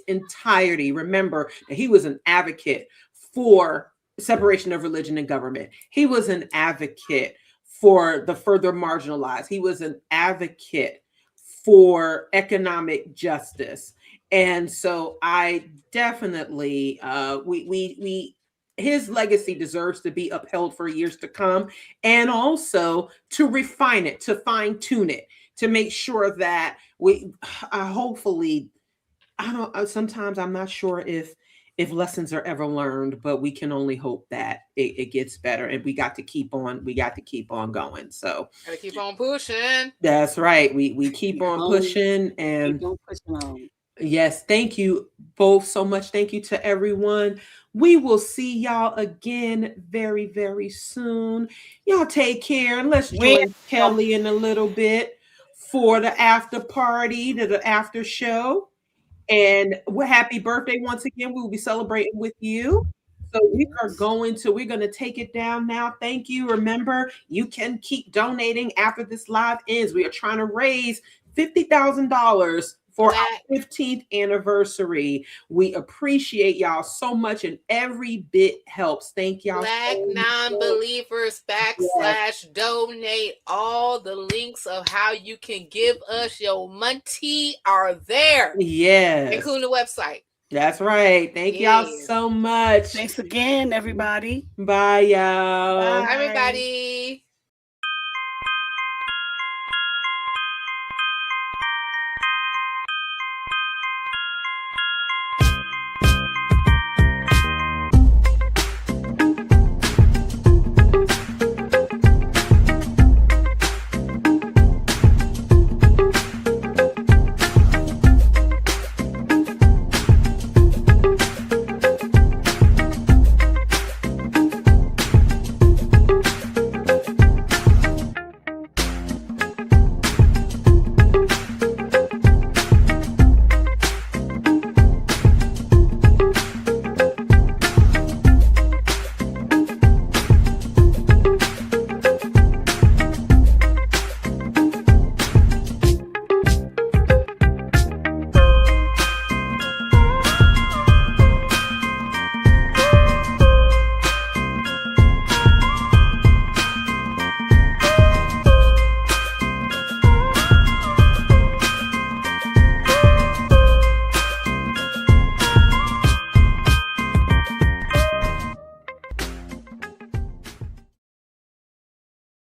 entirety. Remember that he was an advocate for separation of religion and government. He was an advocate for the further marginalized. He was an advocate for economic justice. And so I definitely, his legacy deserves to be upheld for years to come, and also to refine it, to fine tune it, to make sure that sometimes I'm not sure if lessons are ever learned, but we can only hope that it gets better, and we got to keep on going. So gotta keep on pushing. That's right. We keep on pushing, and yes, thank you both so much. Thank you to everyone. We will see y'all again very, very soon. Y'all take care, and let's join Kelly in a little bit for the after party, the after show. And happy birthday once again. We will be celebrating with you. So we're going to take it down now. Thank you. Remember, you can keep donating after this live ends. We are trying to raise $50,000 for our 15th anniversary. We appreciate y'all so much, and every bit helps. Thank y'all. BlackNonbelievers / donate. All the links of how you can give us your money are there. Yes. Including the website. That's right. Thank y'all so much. Thanks again, everybody. Bye, y'all. Bye, everybody.